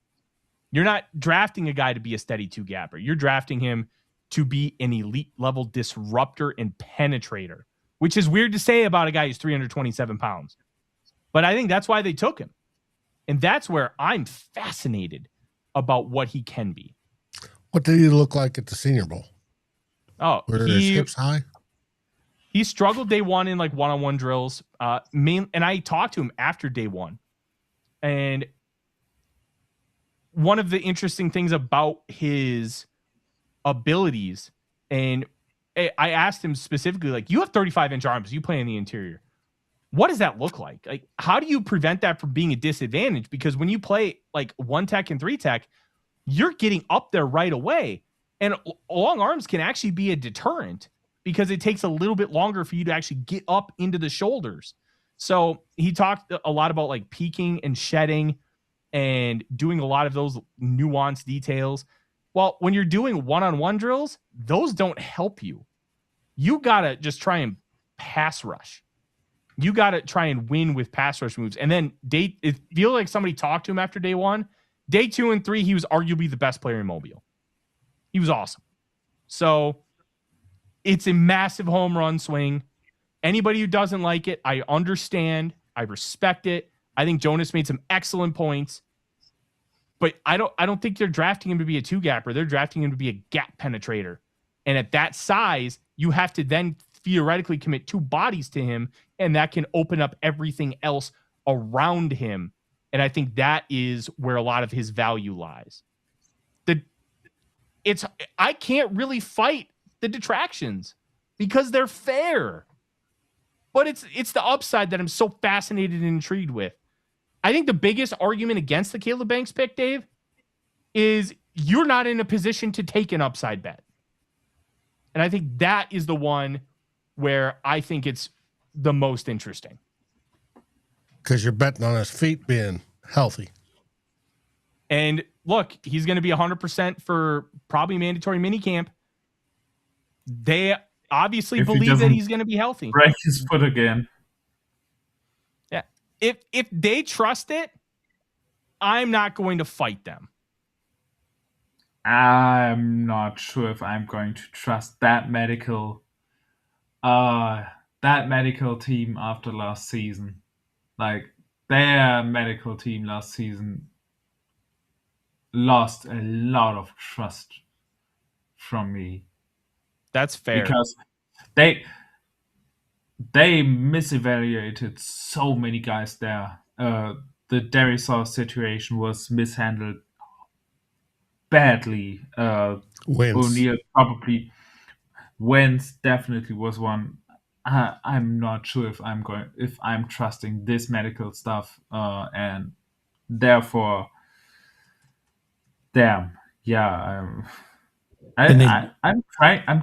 You're not drafting a guy to be a steady two-gapper. You're drafting him to be an elite level disruptor and penetrator, which is weird to say about a guy who's 327 pounds. But I think that's why they took him. And that's where I'm fascinated about what he can be. What did he look like at the Senior Bowl? Oh, Were his hips high? He struggled day one in like one-on-one drills. And I talked to him after day one. And one of the interesting things about his abilities, and I asked him specifically, like, you have 35-inch arms, you play in the interior. What does that look like? Like, how do you prevent that from being a disadvantage? Because when you play like one tech and three tech, you're getting up there right away. And long arms can actually be a deterrent because it takes a little bit longer for you to actually get up into the shoulders. So he talked a lot about like peaking and shedding and doing a lot of those nuanced details. Well, when you're doing one-on-one drills, those don't help you. You got to just try and pass rush. You got to try and win with pass rush moves. And then it feels like somebody talked to him after day one. Day 2 and 3, he was arguably the best player in Mobile. He was awesome. So it's a massive home run swing. Anybody who doesn't like it, I understand. I respect it. I think Jonas made some excellent points. But I don't think they're drafting him to be a two-gapper. They're drafting him to be a gap penetrator. And at that size, you have to then theoretically commit 2 bodies to him, and that can open up everything else around him. And I think that is where a lot of his value lies. I can't really fight the detractions because they're fair. But it's the upside that I'm so fascinated and intrigued with. I think the biggest argument against the Caleb Banks pick, Dave, is you're not in a position to take an upside bet. And I think that is the one where I think it's the most interesting. Because you're betting on his feet being healthy. And look, he's going to be 100% for probably mandatory minicamp. obviously If he believe that doesn't he's going to be healthy. break his foot again. Yeah. If they trust it, I'm not going to fight them. I'm not sure if I'm going to trust that medical team after last season. Like, their medical team last season lost a lot of trust from me. That's fair. Because they misevaluated so many guys there. The Derisor situation was mishandled badly. Wins. O'Neal probably. Wentz definitely was one. I'm not sure if I'm trusting this medical stuff, and therefore, damn, yeah, I'm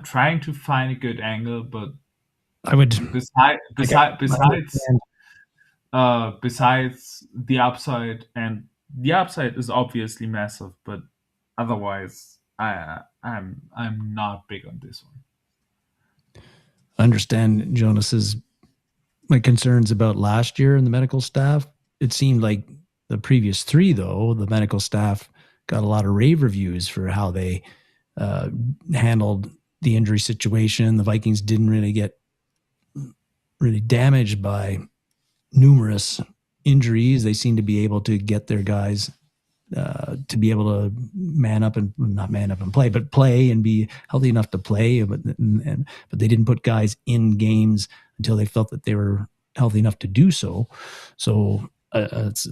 trying to find a good angle, but I would besides the upside, and the upside is obviously massive, but otherwise, I'm not big on this one. understand Jonas's concerns about last year in the medical staff. It seemed like the previous 3, though, the medical staff got a lot of rave reviews for how they handled the injury situation. The Vikings didn't really get damaged by numerous injuries. They seemed to be able to get their guys to be able to not man up and play, but play and be healthy enough to play. But they didn't put guys in games until they felt that they were healthy enough to do so. So that's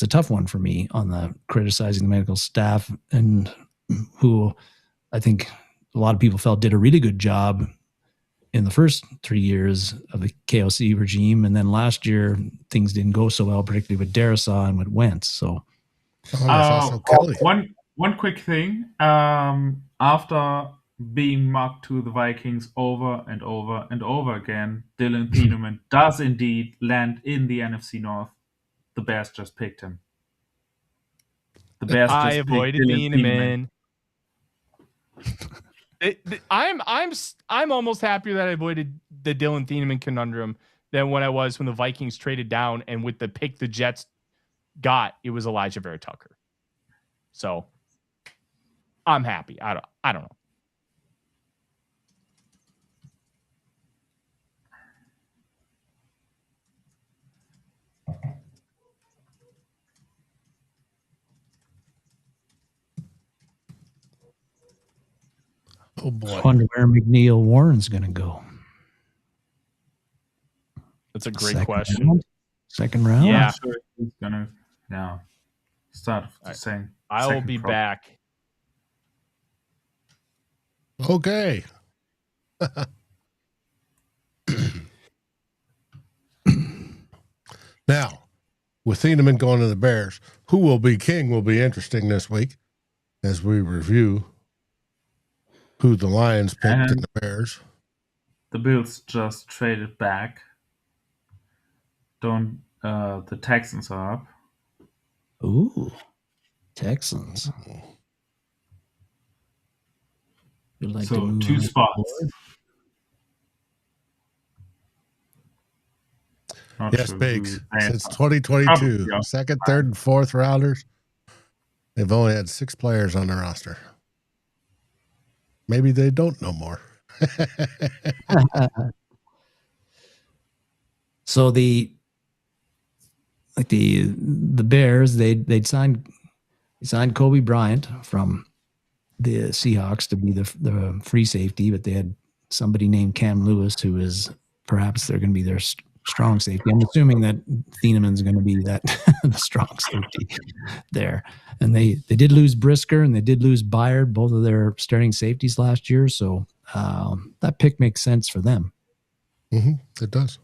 a tough one for me on the criticizing the medical staff, and who I think a lot of people felt did a really good job in the first 3 years of the KOC regime. And then last year, things didn't go so well, particularly with Darrisaw and with Wentz. So also Kelly. One quick thing. After being mocked to the Vikings over and over and over again, Dylan Thieneman does indeed land in the NFC North. The Bears just picked him. The Bears just I avoided Thieneman. I'm almost happier that I avoided the Dylan Thieneman conundrum than when I was when the Vikings traded down, and with the pick the Jets got, it was Elijah Vera Tucker. So I'm happy. I don't know. Oh boy. I wonder where McNeil Warren's going to go. That's a great question. Round? Second round? Yeah. I'm sure he's gonna now start saying. I will be back. Okay. Now, with Thieneman going to the Bears, who will be king will be interesting this week as we review who the Lions picked in the Bears. The Bills just traded back. The Texans are up. Ooh, Texans. You'd like to So move 2 on spots. Not Yes, sure Biggs. who they Since are. 2022, Probably, yeah. second, third, and fourth rounders, they've only had 6 players on their roster. Maybe they don't know more. So the Bears, they'd signed Kobe Bryant from the Seahawks to be the free safety, but they had somebody named Cam Lewis who is perhaps they're going to be their strong safety. I'm assuming that Thieneman's going to be that the strong safety there. And they did lose Brisker and they did lose Byard, both of their starting safeties last year. So that pick makes sense for them. It does.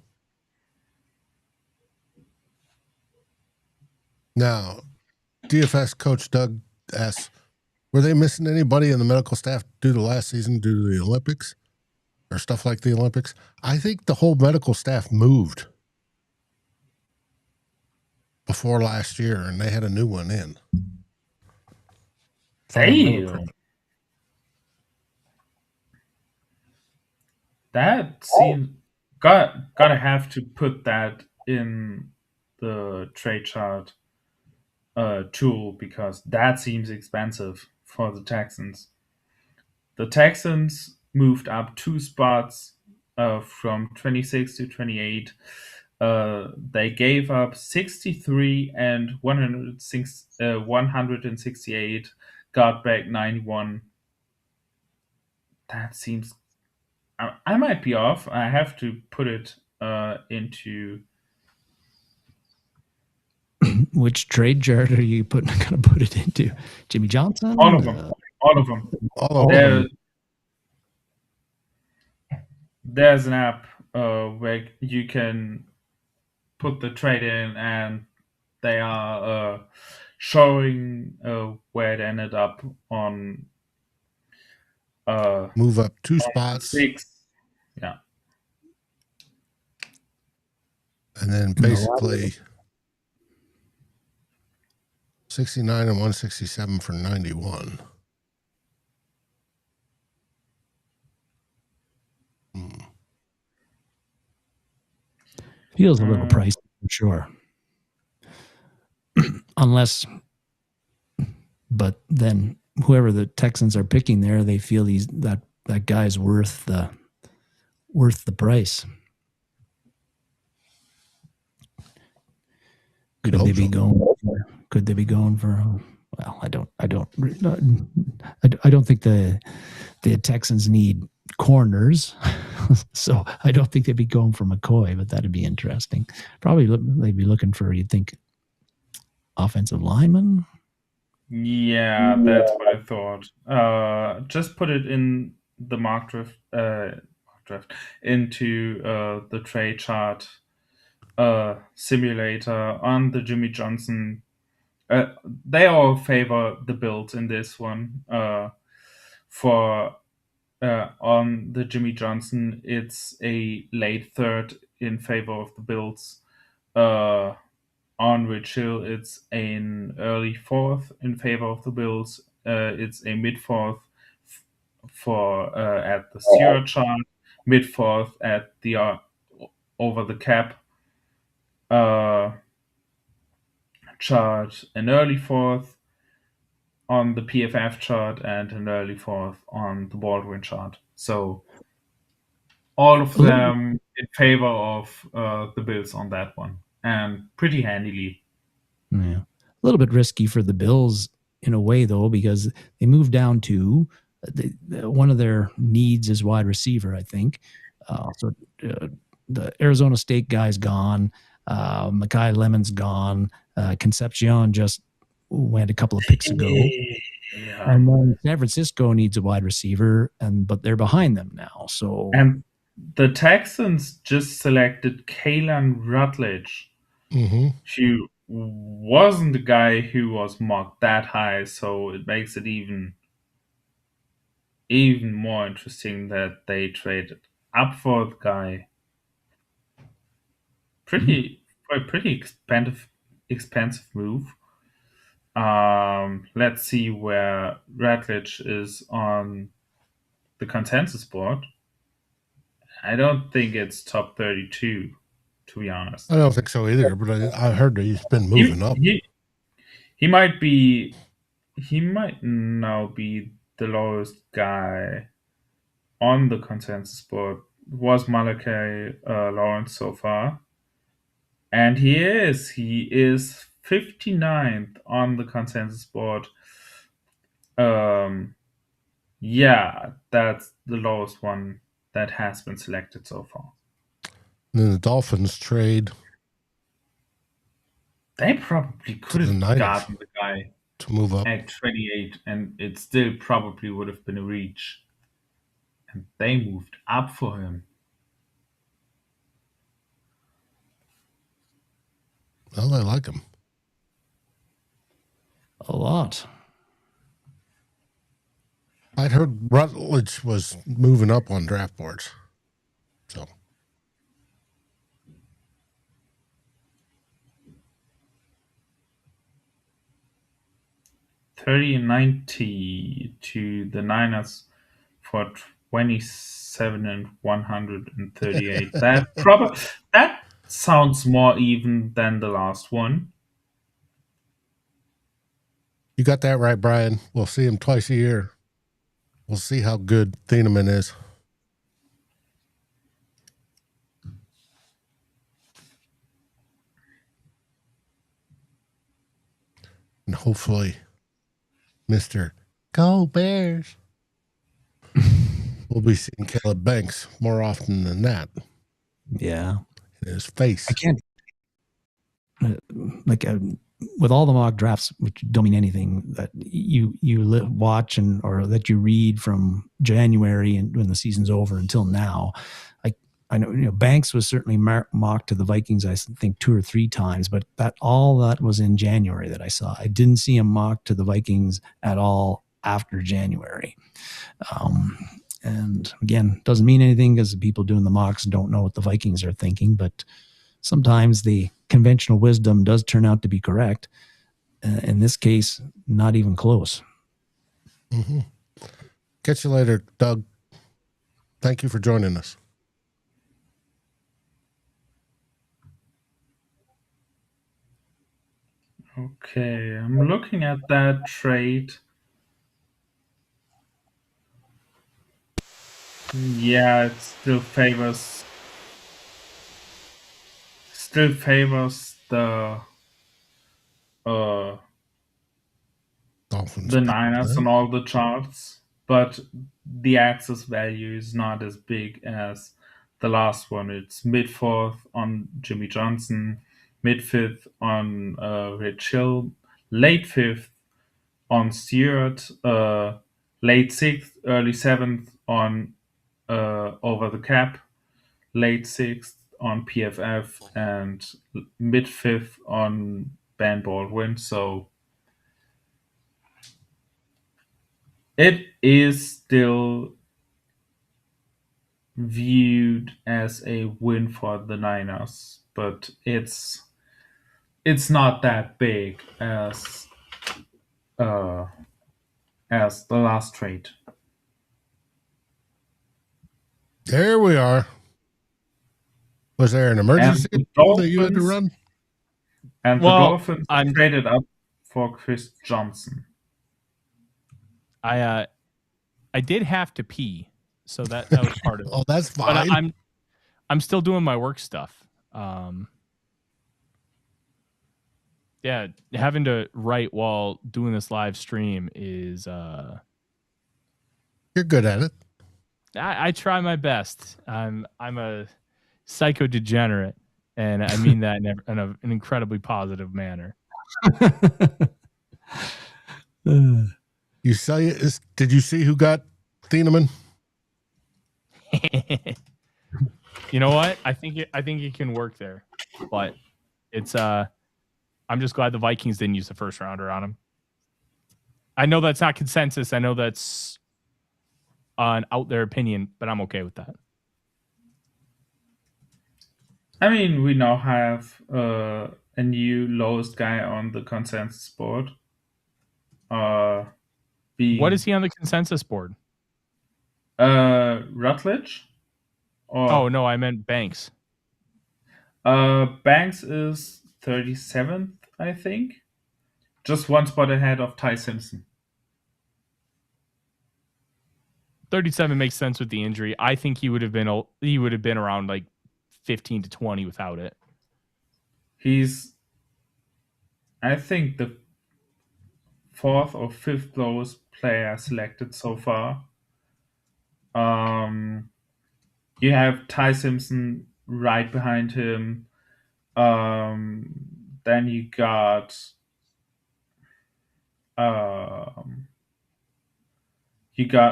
Now, DFS coach Doug asks, were they missing anybody in the medical staff due to last season, due to the Olympics or stuff like the Olympics? I think the whole medical staff moved before last year, and they had a new one in. That seems gotta have to put that in the trade chart tool because that seems expensive for the Texans. The Texans moved up 2 spots from 26 to 28. They gave up 63 and 168, got back 91. That seems. I might be off. I have to put it into. Which trade chart are you going to put it into? Jimmy Johnson? All of them. All of them. All of them. There's an app where you can put the trade in, and they are showing where it ended up on. Move up 2 spots. 6. Yeah. And then basically 69 and 167 for 91. Feels a little pricey for sure. Unless, but then whoever the Texans are picking there, they feel that guy's worth the price. Could they be going for? Well, I don't think the Texans need corners, so I don't think they'd be going for McCoy, but that'd be interesting. Probably they'd be looking for, you'd think, offensive lineman. Yeah, that's what I thought. Just put it in the mock draft into the trade chart simulator on the Jimmy Johnson. They all favor the Bills in this one. For on the Jimmy Johnson, it's a late third in favor of the Bills. On Rich Hill, it's an early fourth in favor of the Bills. It's a mid fourth for at the zero chart, mid fourth at the over the cap chart, an early fourth on the PFF chart, and an early fourth on the Baldwin chart. So all of them in favor of the Bills on that one, and pretty handily. Yeah, a little bit risky for the Bills in a way, though, because they moved down to one of their needs is wide receiver, I think. So the Arizona State guy's gone. Mekhi Lemon's gone. Concepcion just went a couple of picks ago. Yeah. And then San Francisco needs a wide receiver, but they're behind them now. So and the Texans just selected Kalen Rutledge, who wasn't the guy who was marked that high. So it makes it even more interesting that they traded up for the guy. Pretty expensive move. Let's see where Rutledge is on the consensus board. I don't think it's top 32, to be honest. I don't think so either, but I heard that he's been moving up. He might be. He might now be the lowest guy on the consensus board. Was Malachi Lawrence so far? And he is 59th on the consensus board. Yeah, that's the lowest one that has been selected so far. And then the Dolphins trade. They probably could have gotten the guy to move up at 28, and it still probably would have been a reach. And they moved up for him. Well, I like him a lot. I'd heard Rutledge was moving up on draft boards. So. $30 and $90 to the Niners for 27 and 138. That sounds more even than the last one. You got that right, Brian. We'll see him twice a year. We'll see how good Thieneman is. And hopefully, Mr. Go Bears. We'll be seeing Caleb Banks more often than that Yeah. in his face. I can't, with all the mock drafts, which don't mean anything, that you watch or that you read from January and when the season's over until now. I know, Banks was certainly mocked to the Vikings, I think 2 or 3 times, but that was in January that I saw. I didn't see him mocked to the Vikings at all after January. And again, doesn't mean anything because the people doing the mocks don't know what the Vikings are thinking, but sometimes the conventional wisdom does turn out to be correct. In this case, not even close. Mm-hmm. Catch you later, Doug. Thank you for joining us. Okay, I'm looking at that trade. Yeah, it still favors the Dolphins. the Niners on all the charts, but the access value is not as big as the last one. It's mid-4th on Jimmy Johnson, mid-5th on Rich Hill, late 5th on Stewart, late 6th, early 7th on Over the Cap, late 6th on PFF, and mid-5th on Ben Baldwin. So it is still viewed as a win for the Niners, but it's not that big as the last trade. There we are. Was there an emergency that you had to run? And the Dolphins traded up for Chris Johnson. I did have to pee, so that was part of it. Oh, that's fine. But I'm still doing my work stuff. Yeah, having to write while doing this live stream is You're good at it. I try my best. I'm a psycho degenerate, and I mean that in an incredibly positive manner. Did you see who got Thieneman? You know what? I think it can work there, but it's I'm just glad the Vikings didn't use the first rounder on him. I know that's not consensus. I know that's an out there opinion, but I'm okay with that. I mean, we now have a new lowest guy on the consensus board. What is he on the consensus board? Rutledge? Oh no, I meant Banks. Banks is 37th, I think. Just one spot ahead of Ty Simpson. 37 makes sense with the injury. I think he would have been around like 15 to 20 without it. He's, I think, the 4th or 5th lowest player selected so far. You have Ty Simpson right behind him. Then you got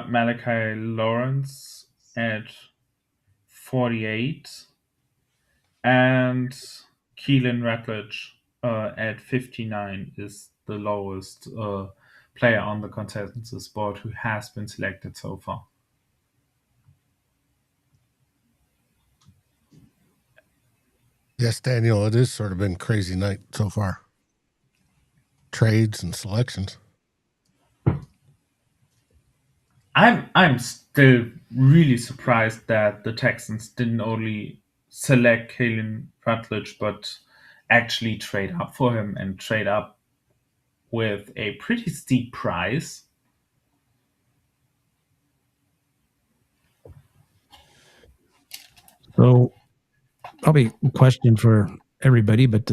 Malachi Lawrence at 48 and Keelan Rutledge at 59 is the lowest player on the consensus board who has been selected so far. Yes, Daniel, it has sort of been a crazy night so far. Trades and selections. I'm still really surprised that the Texans didn't only select Kalen Rutledge, but actually trade up for him and trade up with a pretty steep price. So, probably a question for everybody, but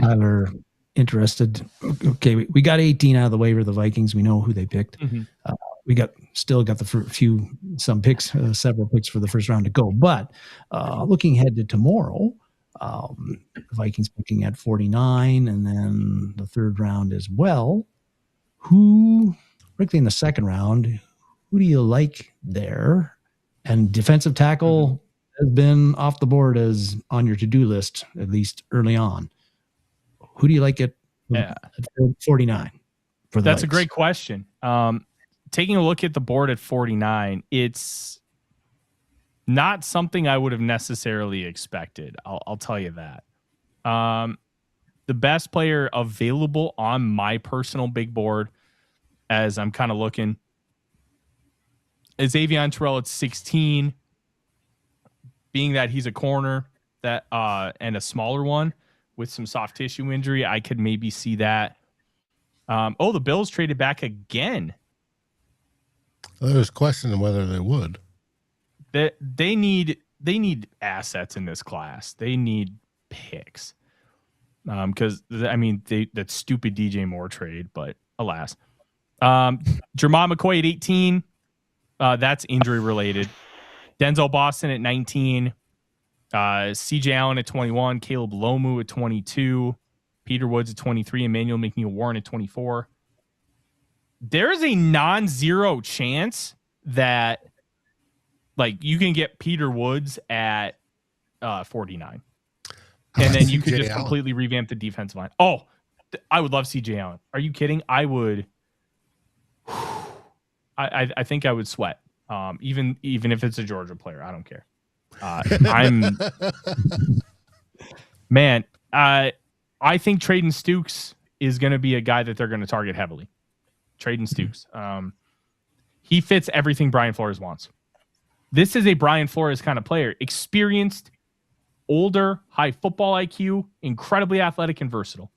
Tyler interested. Okay, we got 18 out of the way for the Vikings. We know who they picked. Mm-hmm. We still got some picks, several picks for the first round to go. But looking ahead to tomorrow, the Vikings picking at 49, and then the third round as well. Particularly in the second round, who do you like there? And defensive tackle has been off the board as on your to-do list, at least early on. Who do you like at 49? That's a great question. Taking a look at the board at 49, it's not something I would have necessarily expected. I'll tell you that. The best player available on my personal big board, as I'm kind of looking, is Avion Terrell at 16. Being that he's a corner that and a smaller one with some soft tissue injury, I could maybe see that. The Bills traded back again. There's questioning whether they would. They need assets in this class. They need picks. Because that stupid DJ Moore trade, but alas. Jermon McCoy at 18. That's injury related. Denzel Boston at 19. CJ Allen at 21. Caleb Lomu at 22. Peter Woods at 23. Emmanuel McNeil-Warren at 24. There is a non-zero chance that you can get Peter Woods at 49. And then you could just completely revamp the defensive line. Oh, I would love CJ Allen. Are you kidding? I would. I think I would sweat. Even if it's a Georgia player, I don't care. I think Traden Stukes is going to be a guy that they're going to target heavily. Traden Stukes. He fits everything Brian Flores wants. This is a Brian Flores kind of player. Experienced, older, high football IQ, incredibly athletic and versatile.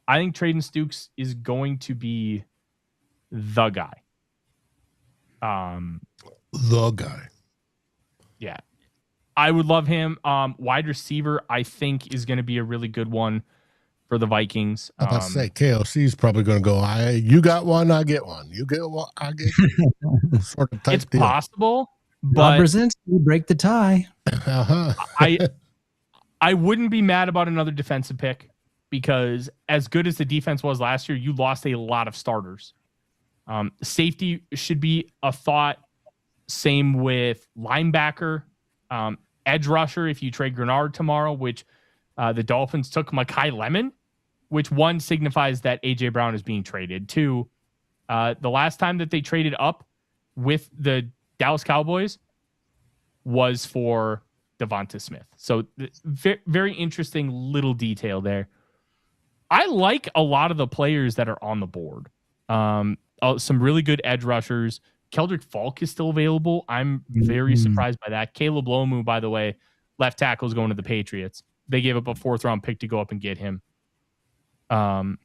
I think Traden Stukes is going to be the guy. The guy. Yeah. I would love him. Wide receiver, I think, is going to be a really good one for the Vikings. I was about to say, KOC is probably going to go, you got one, I get one. You get one, I get one. Sort of type it's deal. Possible, but Brzezinski, break the tie. Uh-huh. I wouldn't be mad about another defensive pick because as good as the defense was last year, you lost a lot of starters. Safety should be a thought. Same with linebacker. Edge rusher, if you trade Grenard tomorrow, which the Dolphins took Mekhi Lemon, which one signifies that A.J. Brown is being traded. Two, the last time that they traded up with the Dallas Cowboys was for Devonta Smith. So very interesting little detail there. I like a lot of the players that are on the board. Some really good edge rushers. Keldrick Falk is still available. I'm very surprised by that. Caleb Lomu, by the way, left tackle, is going to the Patriots. They gave up a 4th round pick to go up and get him. One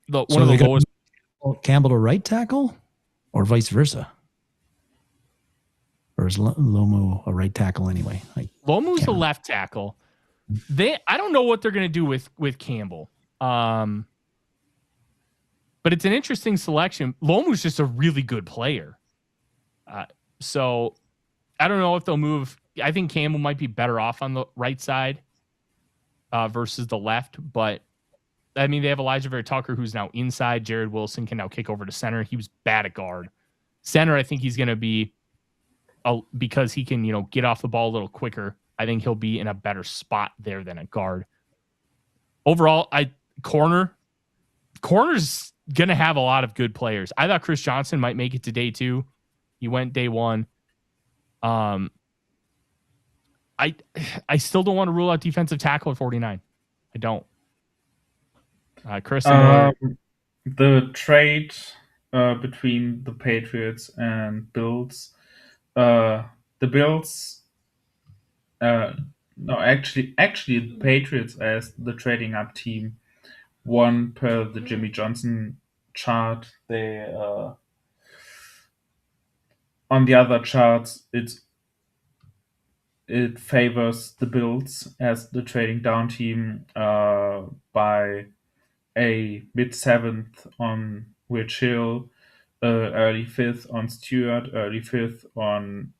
of the lowest. Campbell to right tackle, or vice versa, or is Lomu a right tackle anyway? Lomu's the left tackle. I don't know what they're going to do with Campbell. But it's an interesting selection. Lomu's just a really good player. So I don't know if they'll move. I think Campbell might be better off on the right side versus the left. But, I mean, they have Elijah Vera Tucker, who's now inside. Jared Wilson can now kick over to center. He was bad at guard. Center, I think he's going to be, because he can, get off the ball a little quicker, I think he'll be in a better spot there than at guard. Overall, corner's going to have a lot of good players. I thought Chris Johnson might make it to day 2. He went day 1. I still don't want to rule out defensive tackle at 49. I don't. Chris, the trade between the Patriots and Bills. The Bills, no, actually, the Patriots as the trading up team won per the Jimmy Johnson chart. They on the other charts, it favors the Bills as the trading down team by a mid seventh on Rich Hill, early fifth on Stewart, early fifth on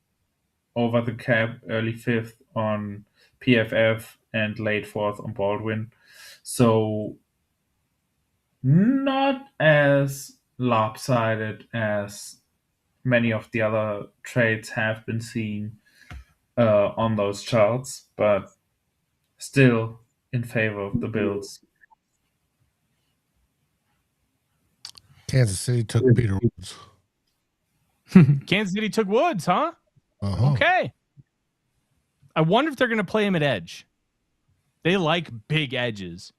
Over the Cap, early fifth on PFF, and late fourth on Baldwin. So not as lopsided as many of the other trades have been seen on those charts, but still in favor of the Bills. Kansas City took Peter Woods. Kansas City took Woods, huh? Uh-huh. Okay. I wonder if they're going to play him at edge. They like big edges.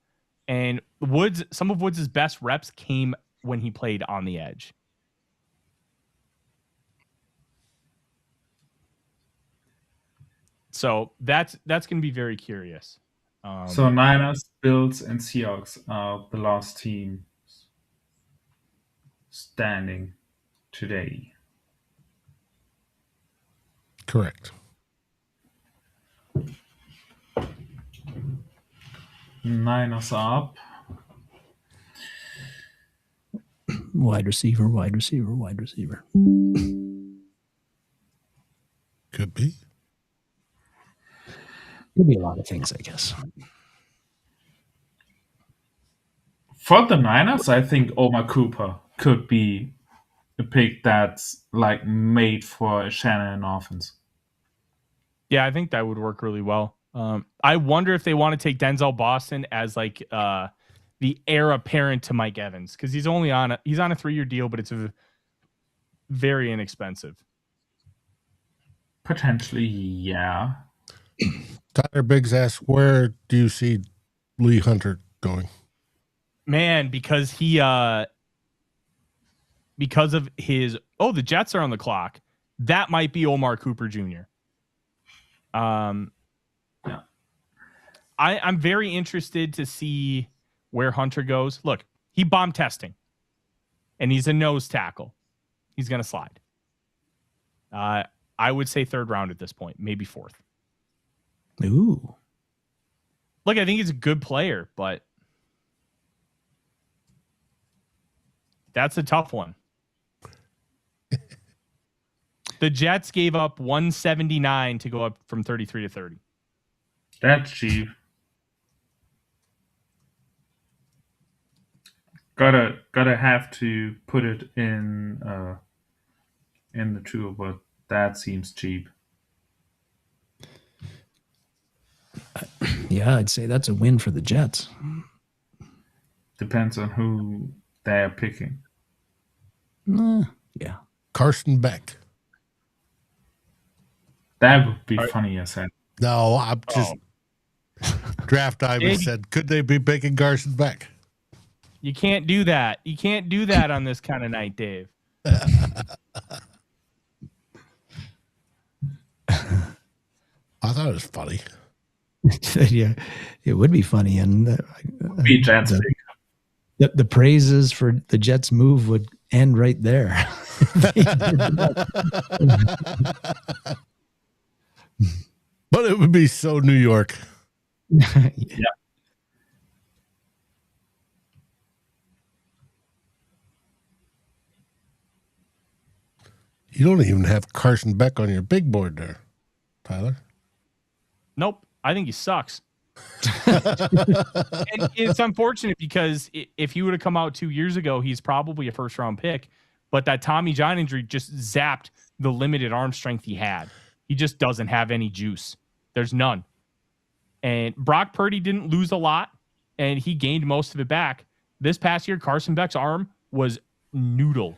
And Woods, some of Woods' best reps came when he played on the edge. So that's going to be very curious. So Niners, Bills, and Seahawks are the last team standing today. Correct. Niners are up. Wide receiver, wide receiver, wide receiver. Could be. Could be a lot of things, I guess. For the Niners, I think Omar Cooper could be a pick that's like made for a Shannon offense. Yeah, I think that would work really well. I wonder if they want to take Denzel Boston as like the heir apparent to Mike Evans, because he's on a 3-year deal, but it's very inexpensive. Potentially, yeah. Tyler Biggs asks, where do you see Lee Hunter going? Man, because because of his the Jets are on the clock. That might be Omar Cooper Jr. Yeah. I'm very interested to see where Hunter goes. Look, he bombed testing, and he's a nose tackle. He's going to slide. I would say 3rd round at this point, maybe 4th. Ooh. Look, I think he's a good player, but that's a tough one. The Jets gave up 179 to go up from 33 to 30. That's cheap. Gotta have to put it in the tool, but that seems cheap. Yeah, I'd say that's a win for the Jets. Depends on who they're picking. Yeah. Carson Beck. That would be funny as hell. No, I'm just Draft Diamond said, could they be picking Carson Beck? You can't do that. You can't do that on this kind of night, Dave. I thought it was funny. Yeah, it would be funny, and Be Jets the praises for the Jets move would end right there. But it would be so New York. Yeah. You don't even have Carson Beck on your big board there, Tyler. Nope. I think he sucks. And it's unfortunate because if he would have come out 2 years ago, he's probably a 1st-round pick. But that Tommy John injury just zapped the limited arm strength he had. He just doesn't have any juice. There's none. And Brock Purdy didn't lose a lot, and he gained most of it back. This past year, Carson Beck's arm was noodle.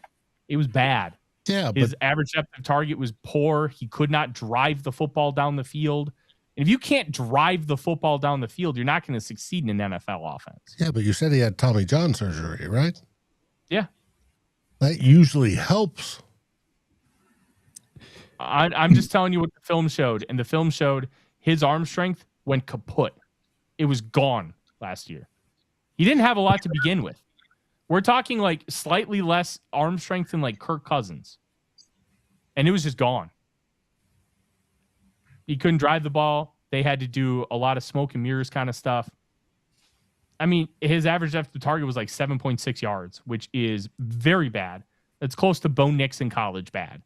It was bad. Yeah, His average depth of target was poor. He could not drive the football down the field. And if you can't drive the football down the field, you're not going to succeed in an NFL offense. Yeah, but you said he had Tommy John surgery, right? Yeah. That usually helps. I'm just telling you what the film showed, and the film showed his arm strength went kaput. It was gone last year. He didn't have a lot to begin with. We're talking like slightly less arm strength than like Kirk Cousins. And it was just gone. He couldn't drive the ball. They had to do a lot of smoke and mirrors kind of stuff. I mean, his average depth of target was like 7.6 yards, which is very bad. It's close to Bo Nix in college bad.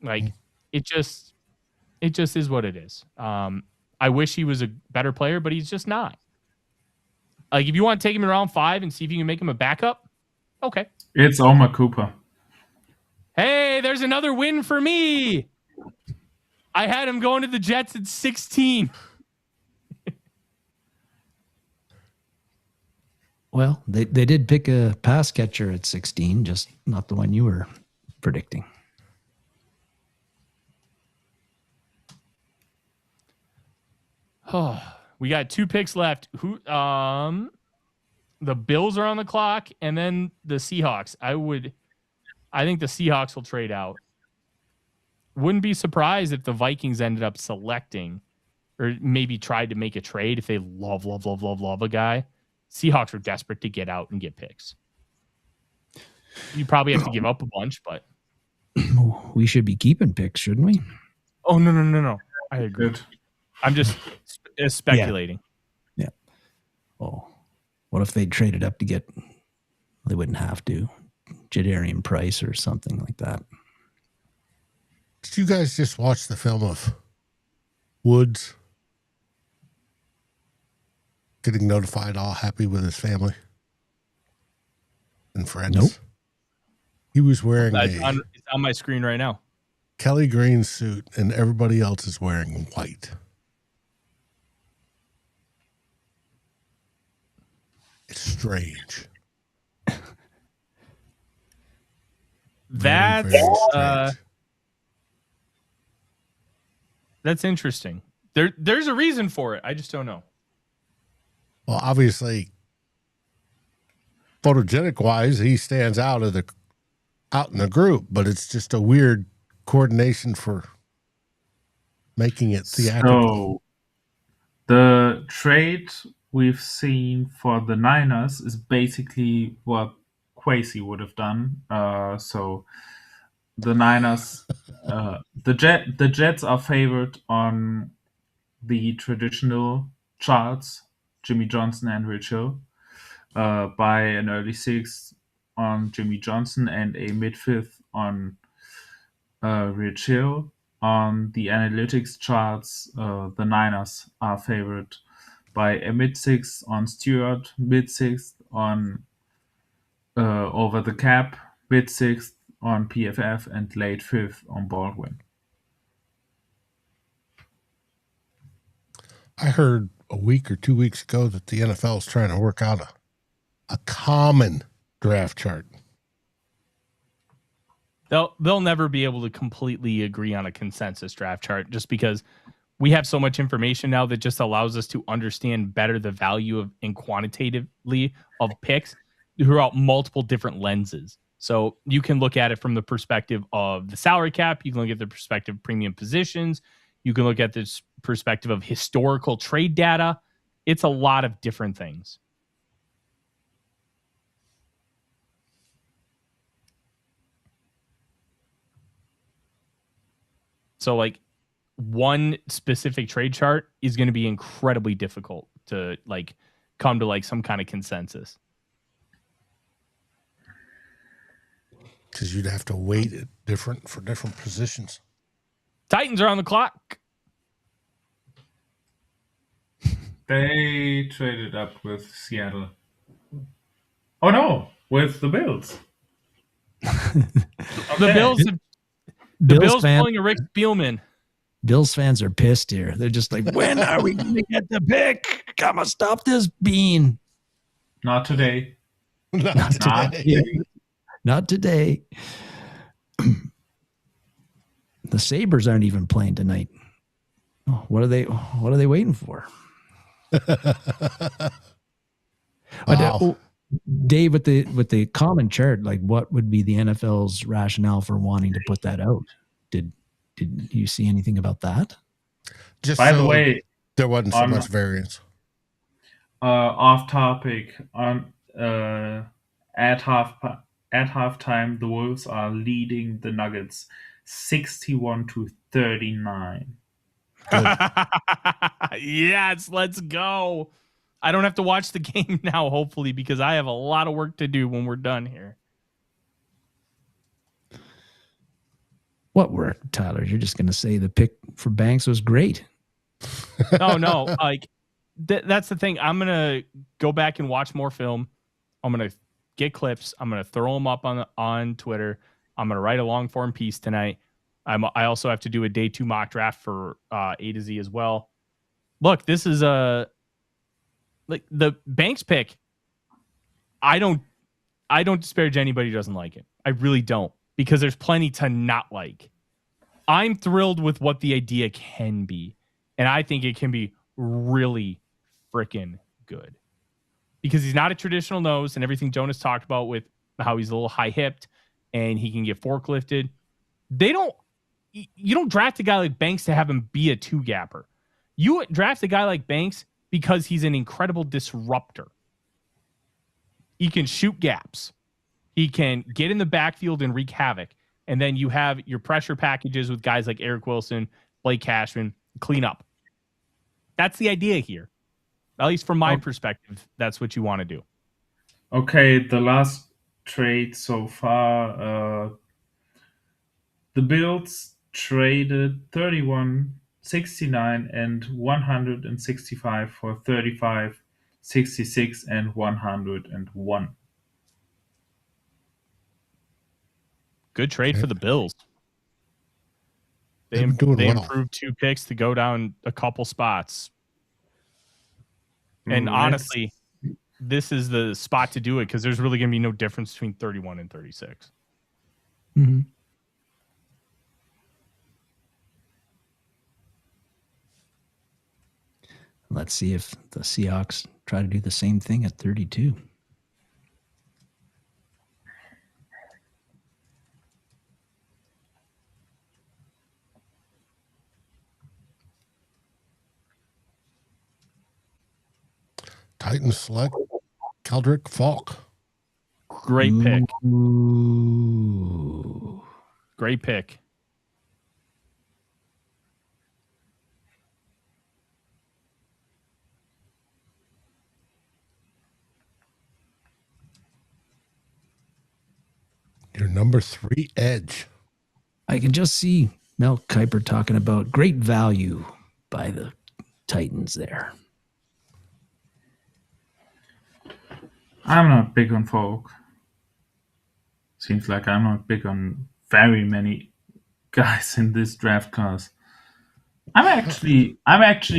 Like, it just is what it is. I wish he was a better player, but he's just not. Like, if you want to take him in round 5 and see if you can make him a backup, okay. It's Omar Cooper. Hey, there's another win for me. I had him going to the Jets at 16. Well, they did pick a pass catcher at 16, just not the one you were predicting. Oh, we got 2 picks left. Who? The Bills are on the clock, and then the Seahawks. I think the Seahawks will trade out. Wouldn't be surprised if the Vikings ended up selecting, or maybe tried to make a trade if they love a guy. Seahawks are desperate to get out and get picks. You probably have to give up a bunch, but we should be keeping picks, shouldn't we? Oh no! I agree. Good. I'm just speculating. Yeah. Oh, what if they traded up to get? They wouldn't have to. Jadarian Price or something like that. Did you guys just watch the film of Woods getting notified, all happy with his family and friends? Nope. He was wearing It's on my screen right now. Kelly green suit, and everybody else is wearing white. It's strange. That's Very strange. That's interesting. There's a reason for it. I just don't know. Well, obviously, photogenic wise, he stands out in the group, but it's just a weird coordination for making it theatrical. So the trade we've seen for the Niners is basically what Kwesi would have done. So the Niners, the Jets are favored on the traditional charts, Jimmy Johnson and Rich Hill, by an early 6th on Jimmy Johnson and a mid-5th on Rich Hill. On the analytics charts, the Niners are favored by a mid-6th on Stewart, mid-6th on Over the Cap, mid-6th on PFF, and late 5th on Baldwin. I heard a week or 2 weeks ago that the NFL is trying to work out a common draft chart. They'll never be able to completely agree on a consensus draft chart just because we have so much information now that just allows us to understand better the value of and quantitatively of picks throughout multiple different lenses. So you can look at it from the perspective of the salary cap. You can look at the perspective of premium positions. You can look at this perspective of historical trade data. It's a lot of different things. So like one specific trade chart is going to be incredibly difficult to like come to like some kind of consensus. Because you'd have to weight it different for different positions. Titans are on the clock. They traded up with Seattle. Oh no, with the Bills. The Bills pulling a Rick Spielman. Bills fans are pissed here. They're just like, when are we going to get the pick? Come on, stop this bean. Not today. Not today. Not today. The Sabres aren't even playing tonight. Oh, what are they waiting for? Wow. Dave, with the common chart, like what would be the NFL's rationale for wanting to put that out? Did you see anything about that? Just By the so way, there wasn't so much variance. off topic, on at halftime, the Wolves are leading the Nuggets 61-39. Yes, let's go. I don't have to watch the game now, hopefully, because I have a lot of work to do when we're done here. What work, Tyler? You're just going to say the pick for Banks was great. No, like that's the thing. I'm gonna go back and watch more film. I'm gonna get clips. I'm gonna throw them up on Twitter. I'm gonna write a long form piece tonight. I also have to do a day 2 mock draft for A to Z as well. Look, this is like the Banks pick. I don't disparage anybody who doesn't like it. I really don't, because there's plenty to not like. I'm thrilled with what the idea can be, and I think it can be really freaking good, because he's not a traditional nose, and everything Jonas talked about with how he's a little high hipped and he can get forklifted. You don't draft a guy like Banks to have him be a 2-gapper. You draft a guy like Banks because he's an incredible disruptor. He can shoot gaps. He can get in the backfield and wreak havoc. And then you have your pressure packages with guys like Eric Wilson, Blake Cashman, clean up. That's the idea here. At least from my perspective, that's what you want to do. Okay, the last trade so far, the Bills traded 31, 69, and 165 for 35, 66, and 101. Good trade for the Bills. They well. improved 2 picks to go down a couple spots. And honestly, this is the spot to do it, because there's really going to be no difference between 31 and 36. Mm-hmm. Let's see if the Seahawks try to do the same thing at 32. Titans select Keldrick Falk. Great pick. Ooh. Great pick. Your number 3 edge. I can just see Mel Kiper talking about great value by the Titans there. I'm not big on Falk. Seems like I'm not big on very many guys in this draft class. I'm actually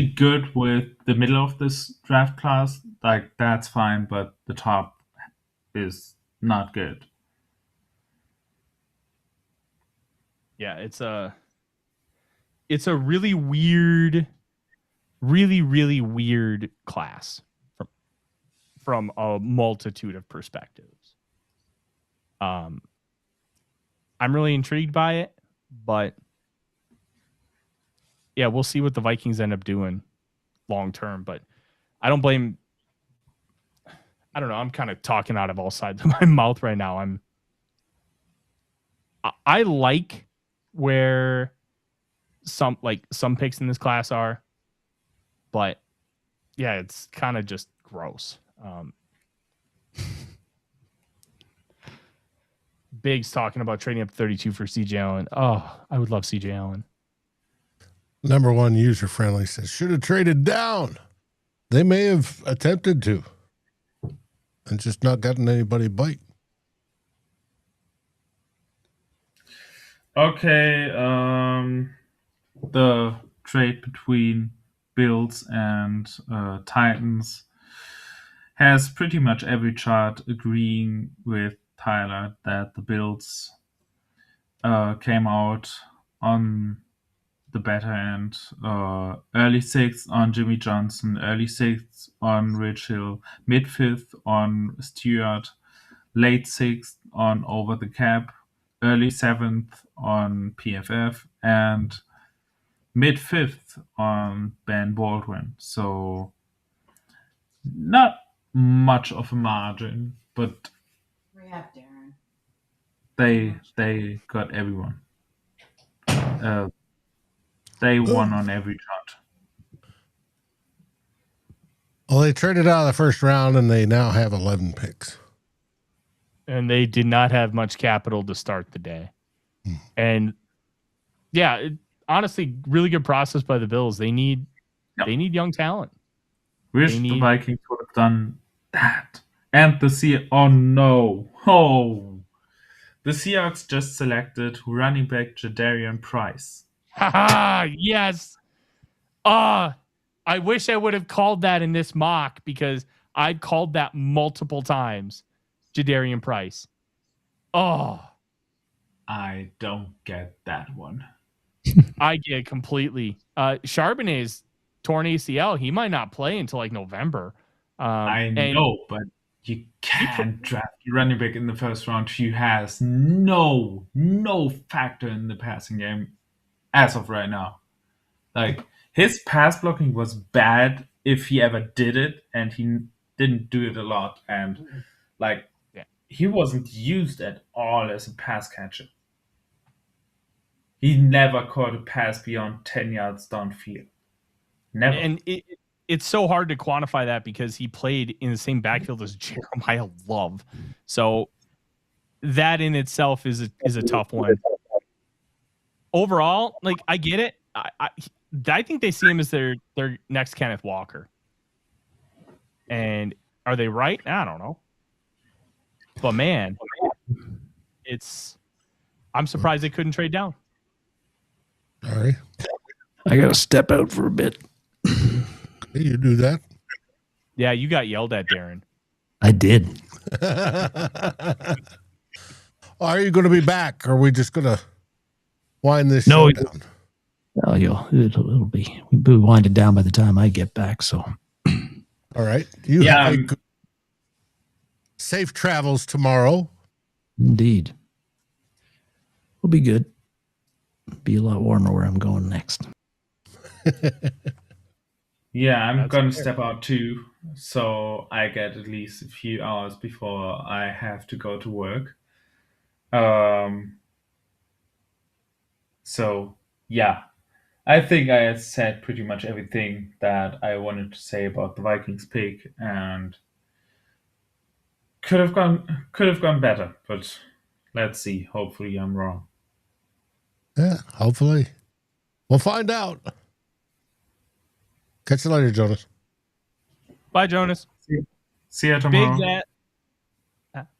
good with the middle of this draft class. Like, that's fine, but the top is not good. Yeah, it's a really weird, really weird class from a multitude of perspectives. I'm really intrigued by it, but yeah, we'll see what the Vikings end up doing long term. But I don't blame. I don't know. I'm kind of talking out of all sides of my mouth right now. I like where some picks in this class are, but yeah, it's kind of just gross. Biggs talking about trading up 32 for CJ Allen. Oh, I would love CJ Allen. Number 1 user friendly says should have traded down. They may have attempted to and just not gotten anybody bite. Okay, the trade between Bills and Titans has pretty much every chart agreeing with Tyler that the Bills came out on the better end. Early 6th on Jimmy Johnson, early 6th on Rich Hill, mid 5th on Stewart, late 6th on Over the Cap, early 7th on PFF, and mid 5th on Ben Baldwin. So not much of a margin, but We have Darren. they got everyone. They won on every chart. Well, they traded out of the first round and they now have 11 picks. And they did not have much capital to start the day. And yeah, honestly, really good process by the Bills. They need young talent. Wish the Vikings would have done that. And the the Seahawks just selected running back Jadarian Price. Haha, yes. I wish I would have called that in this mock because I've called that multiple times. Jadarian Price. Oh, I don't get that one. I get it completely. Charbonnet's torn ACL. He might not play until like November. I know, but you can't draft a running back in the first round who has no factor in the passing game as of right now. Like, his pass blocking was bad if he ever did it, and he didn't do it a lot. And he wasn't used at all as a pass catcher. He never caught a pass beyond 10 yards downfield. Never. And it's so hard to quantify that because he played in the same backfield as Jeremiah Love. So that in itself is a tough one. Overall, like, I get it. I think they see him as their next Kenneth Walker. And are they right? I don't know. But man, I'm surprised they couldn't trade down. All right. I got to step out for a bit. You do that? Yeah, you got yelled at, Darren. I did. Are you going to be back? Or are we just going to wind this show down? Oh, it'll be. We'll be winded down by the time I get back. So, all right. You have safe travels tomorrow. Indeed. We'll be good. Be a lot warmer where I'm going next. Yeah, I'm going to step out too, so I get at least a few hours before I have to go to work. So, yeah, I think I have said pretty much everything that I wanted to say about the Vikings pick, and could have gone better, but let's see. Hopefully, I'm wrong. Yeah, hopefully. We'll find out. Catch you later, Jonas. Bye, Jonas. See you tomorrow.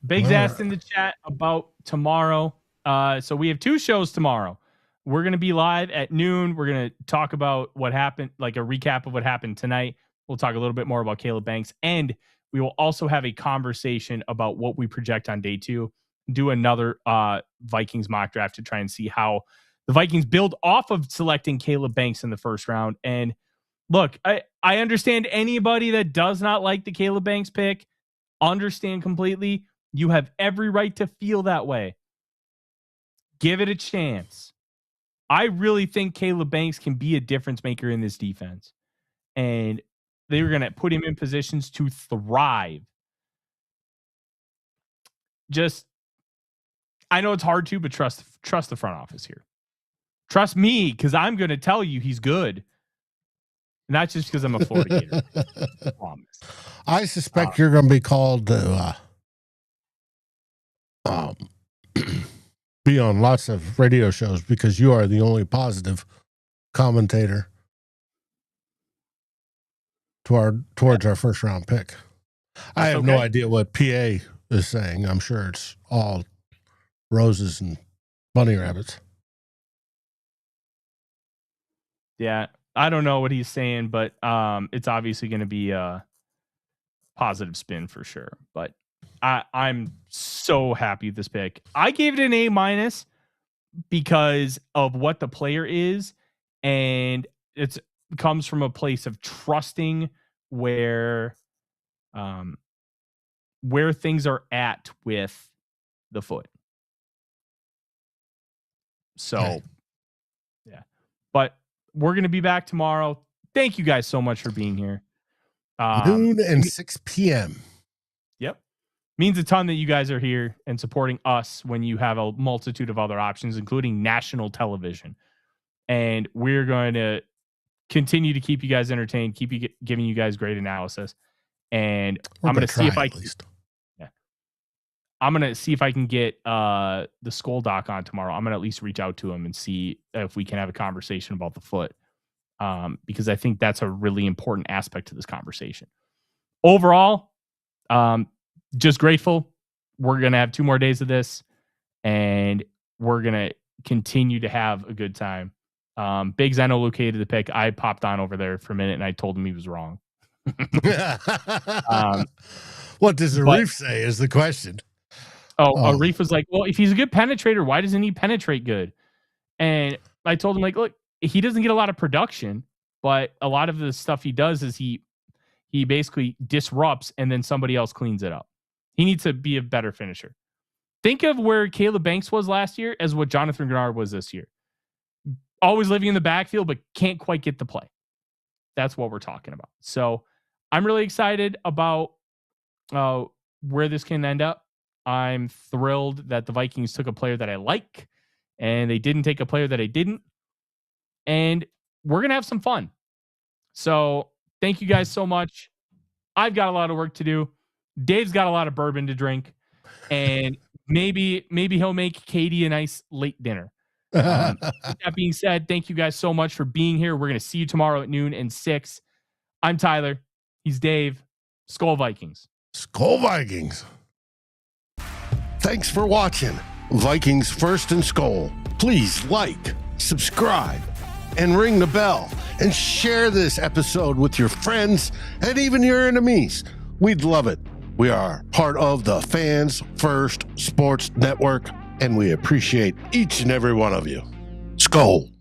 Biggs asked in the chat about tomorrow. So we have 2 shows tomorrow. We're going to be live at noon. We're going to talk about what happened, like a recap of what happened tonight. We'll talk a little bit more about Caleb Banks. And we will also have a conversation about what we project on day 2. Do another Vikings mock draft to try and see how the Vikings build off of selecting Caleb Banks in the first round. And look, I understand anybody that does not like the Caleb Banks pick. Understand completely. You have every right to feel that way. Give it a chance. I really think Caleb Banks can be a difference maker in this defense. And they were going to put him in positions to thrive. I know it's hard to, but trust the front office here. Trust me, because I'm going to tell you he's good. Not just because I'm a Florida Gator. I promise. I suspect you're going to be called to be on lots of radio shows because you are the only positive commentator towards our first round pick. I have no idea what PA is saying. I'm sure it's all roses and bunny rabbits. Yeah, I don't know what he's saying, but it's obviously going to be a positive spin for sure. But I'm so happy with this pick. I gave it an A- because of what the player is And it comes from a place of trusting where things are at with the foot. So, Okay. yeah. But we're going to be back tomorrow. Thank you guys so much for being here. Noon and 6 p.m. Yep. Means a ton that you guys are here and supporting us when you have a multitude of other options, including national television. And we're going to continue to keep you guys entertained, giving you guys great analysis. And I'm going to see if I can, I'm going to see if I can get the SKOL doc on tomorrow. I'm going to at least reach out to him and see if we can have a conversation about the foot. Because I think that's a really important aspect to this conversation. Overall, just grateful. We're going to have 2 more days of this, and we're going to continue to have a good time. Big Zeno located the pick. I popped on over there for a minute, and I told him he was wrong. What does Arif say is the question. Arif was like, well, if he's a good penetrator, why doesn't he penetrate good? And I told him, like, look, he doesn't get a lot of production, but a lot of the stuff he does is he basically disrupts and then somebody else cleans it up. He needs to be a better finisher. Think of where Caleb Banks was last year as what Jonathan Grenard was this year. Always living in the backfield, but can't quite get the play. That's what we're talking about. So I'm really excited about where this can end up. I'm thrilled that the Vikings took a player that I like, and they didn't take a player that I didn't. And we're going to have some fun. So thank you guys so much. I've got a lot of work to do. Dave's got a lot of bourbon to drink. And maybe he'll make Katie a nice late dinner. With that being said, thank you guys so much for being here. We're going to see you tomorrow at noon and 6. I'm Tyler. He's Dave. SKOL Vikings. SKOL Vikings. Thanks for watching Vikings First and SKOL. Please like, subscribe, and ring the bell, and share this episode with your friends and even your enemies. We'd love it. We are part of the Fans First Sports Network, and we appreciate each and every one of you. SKOL.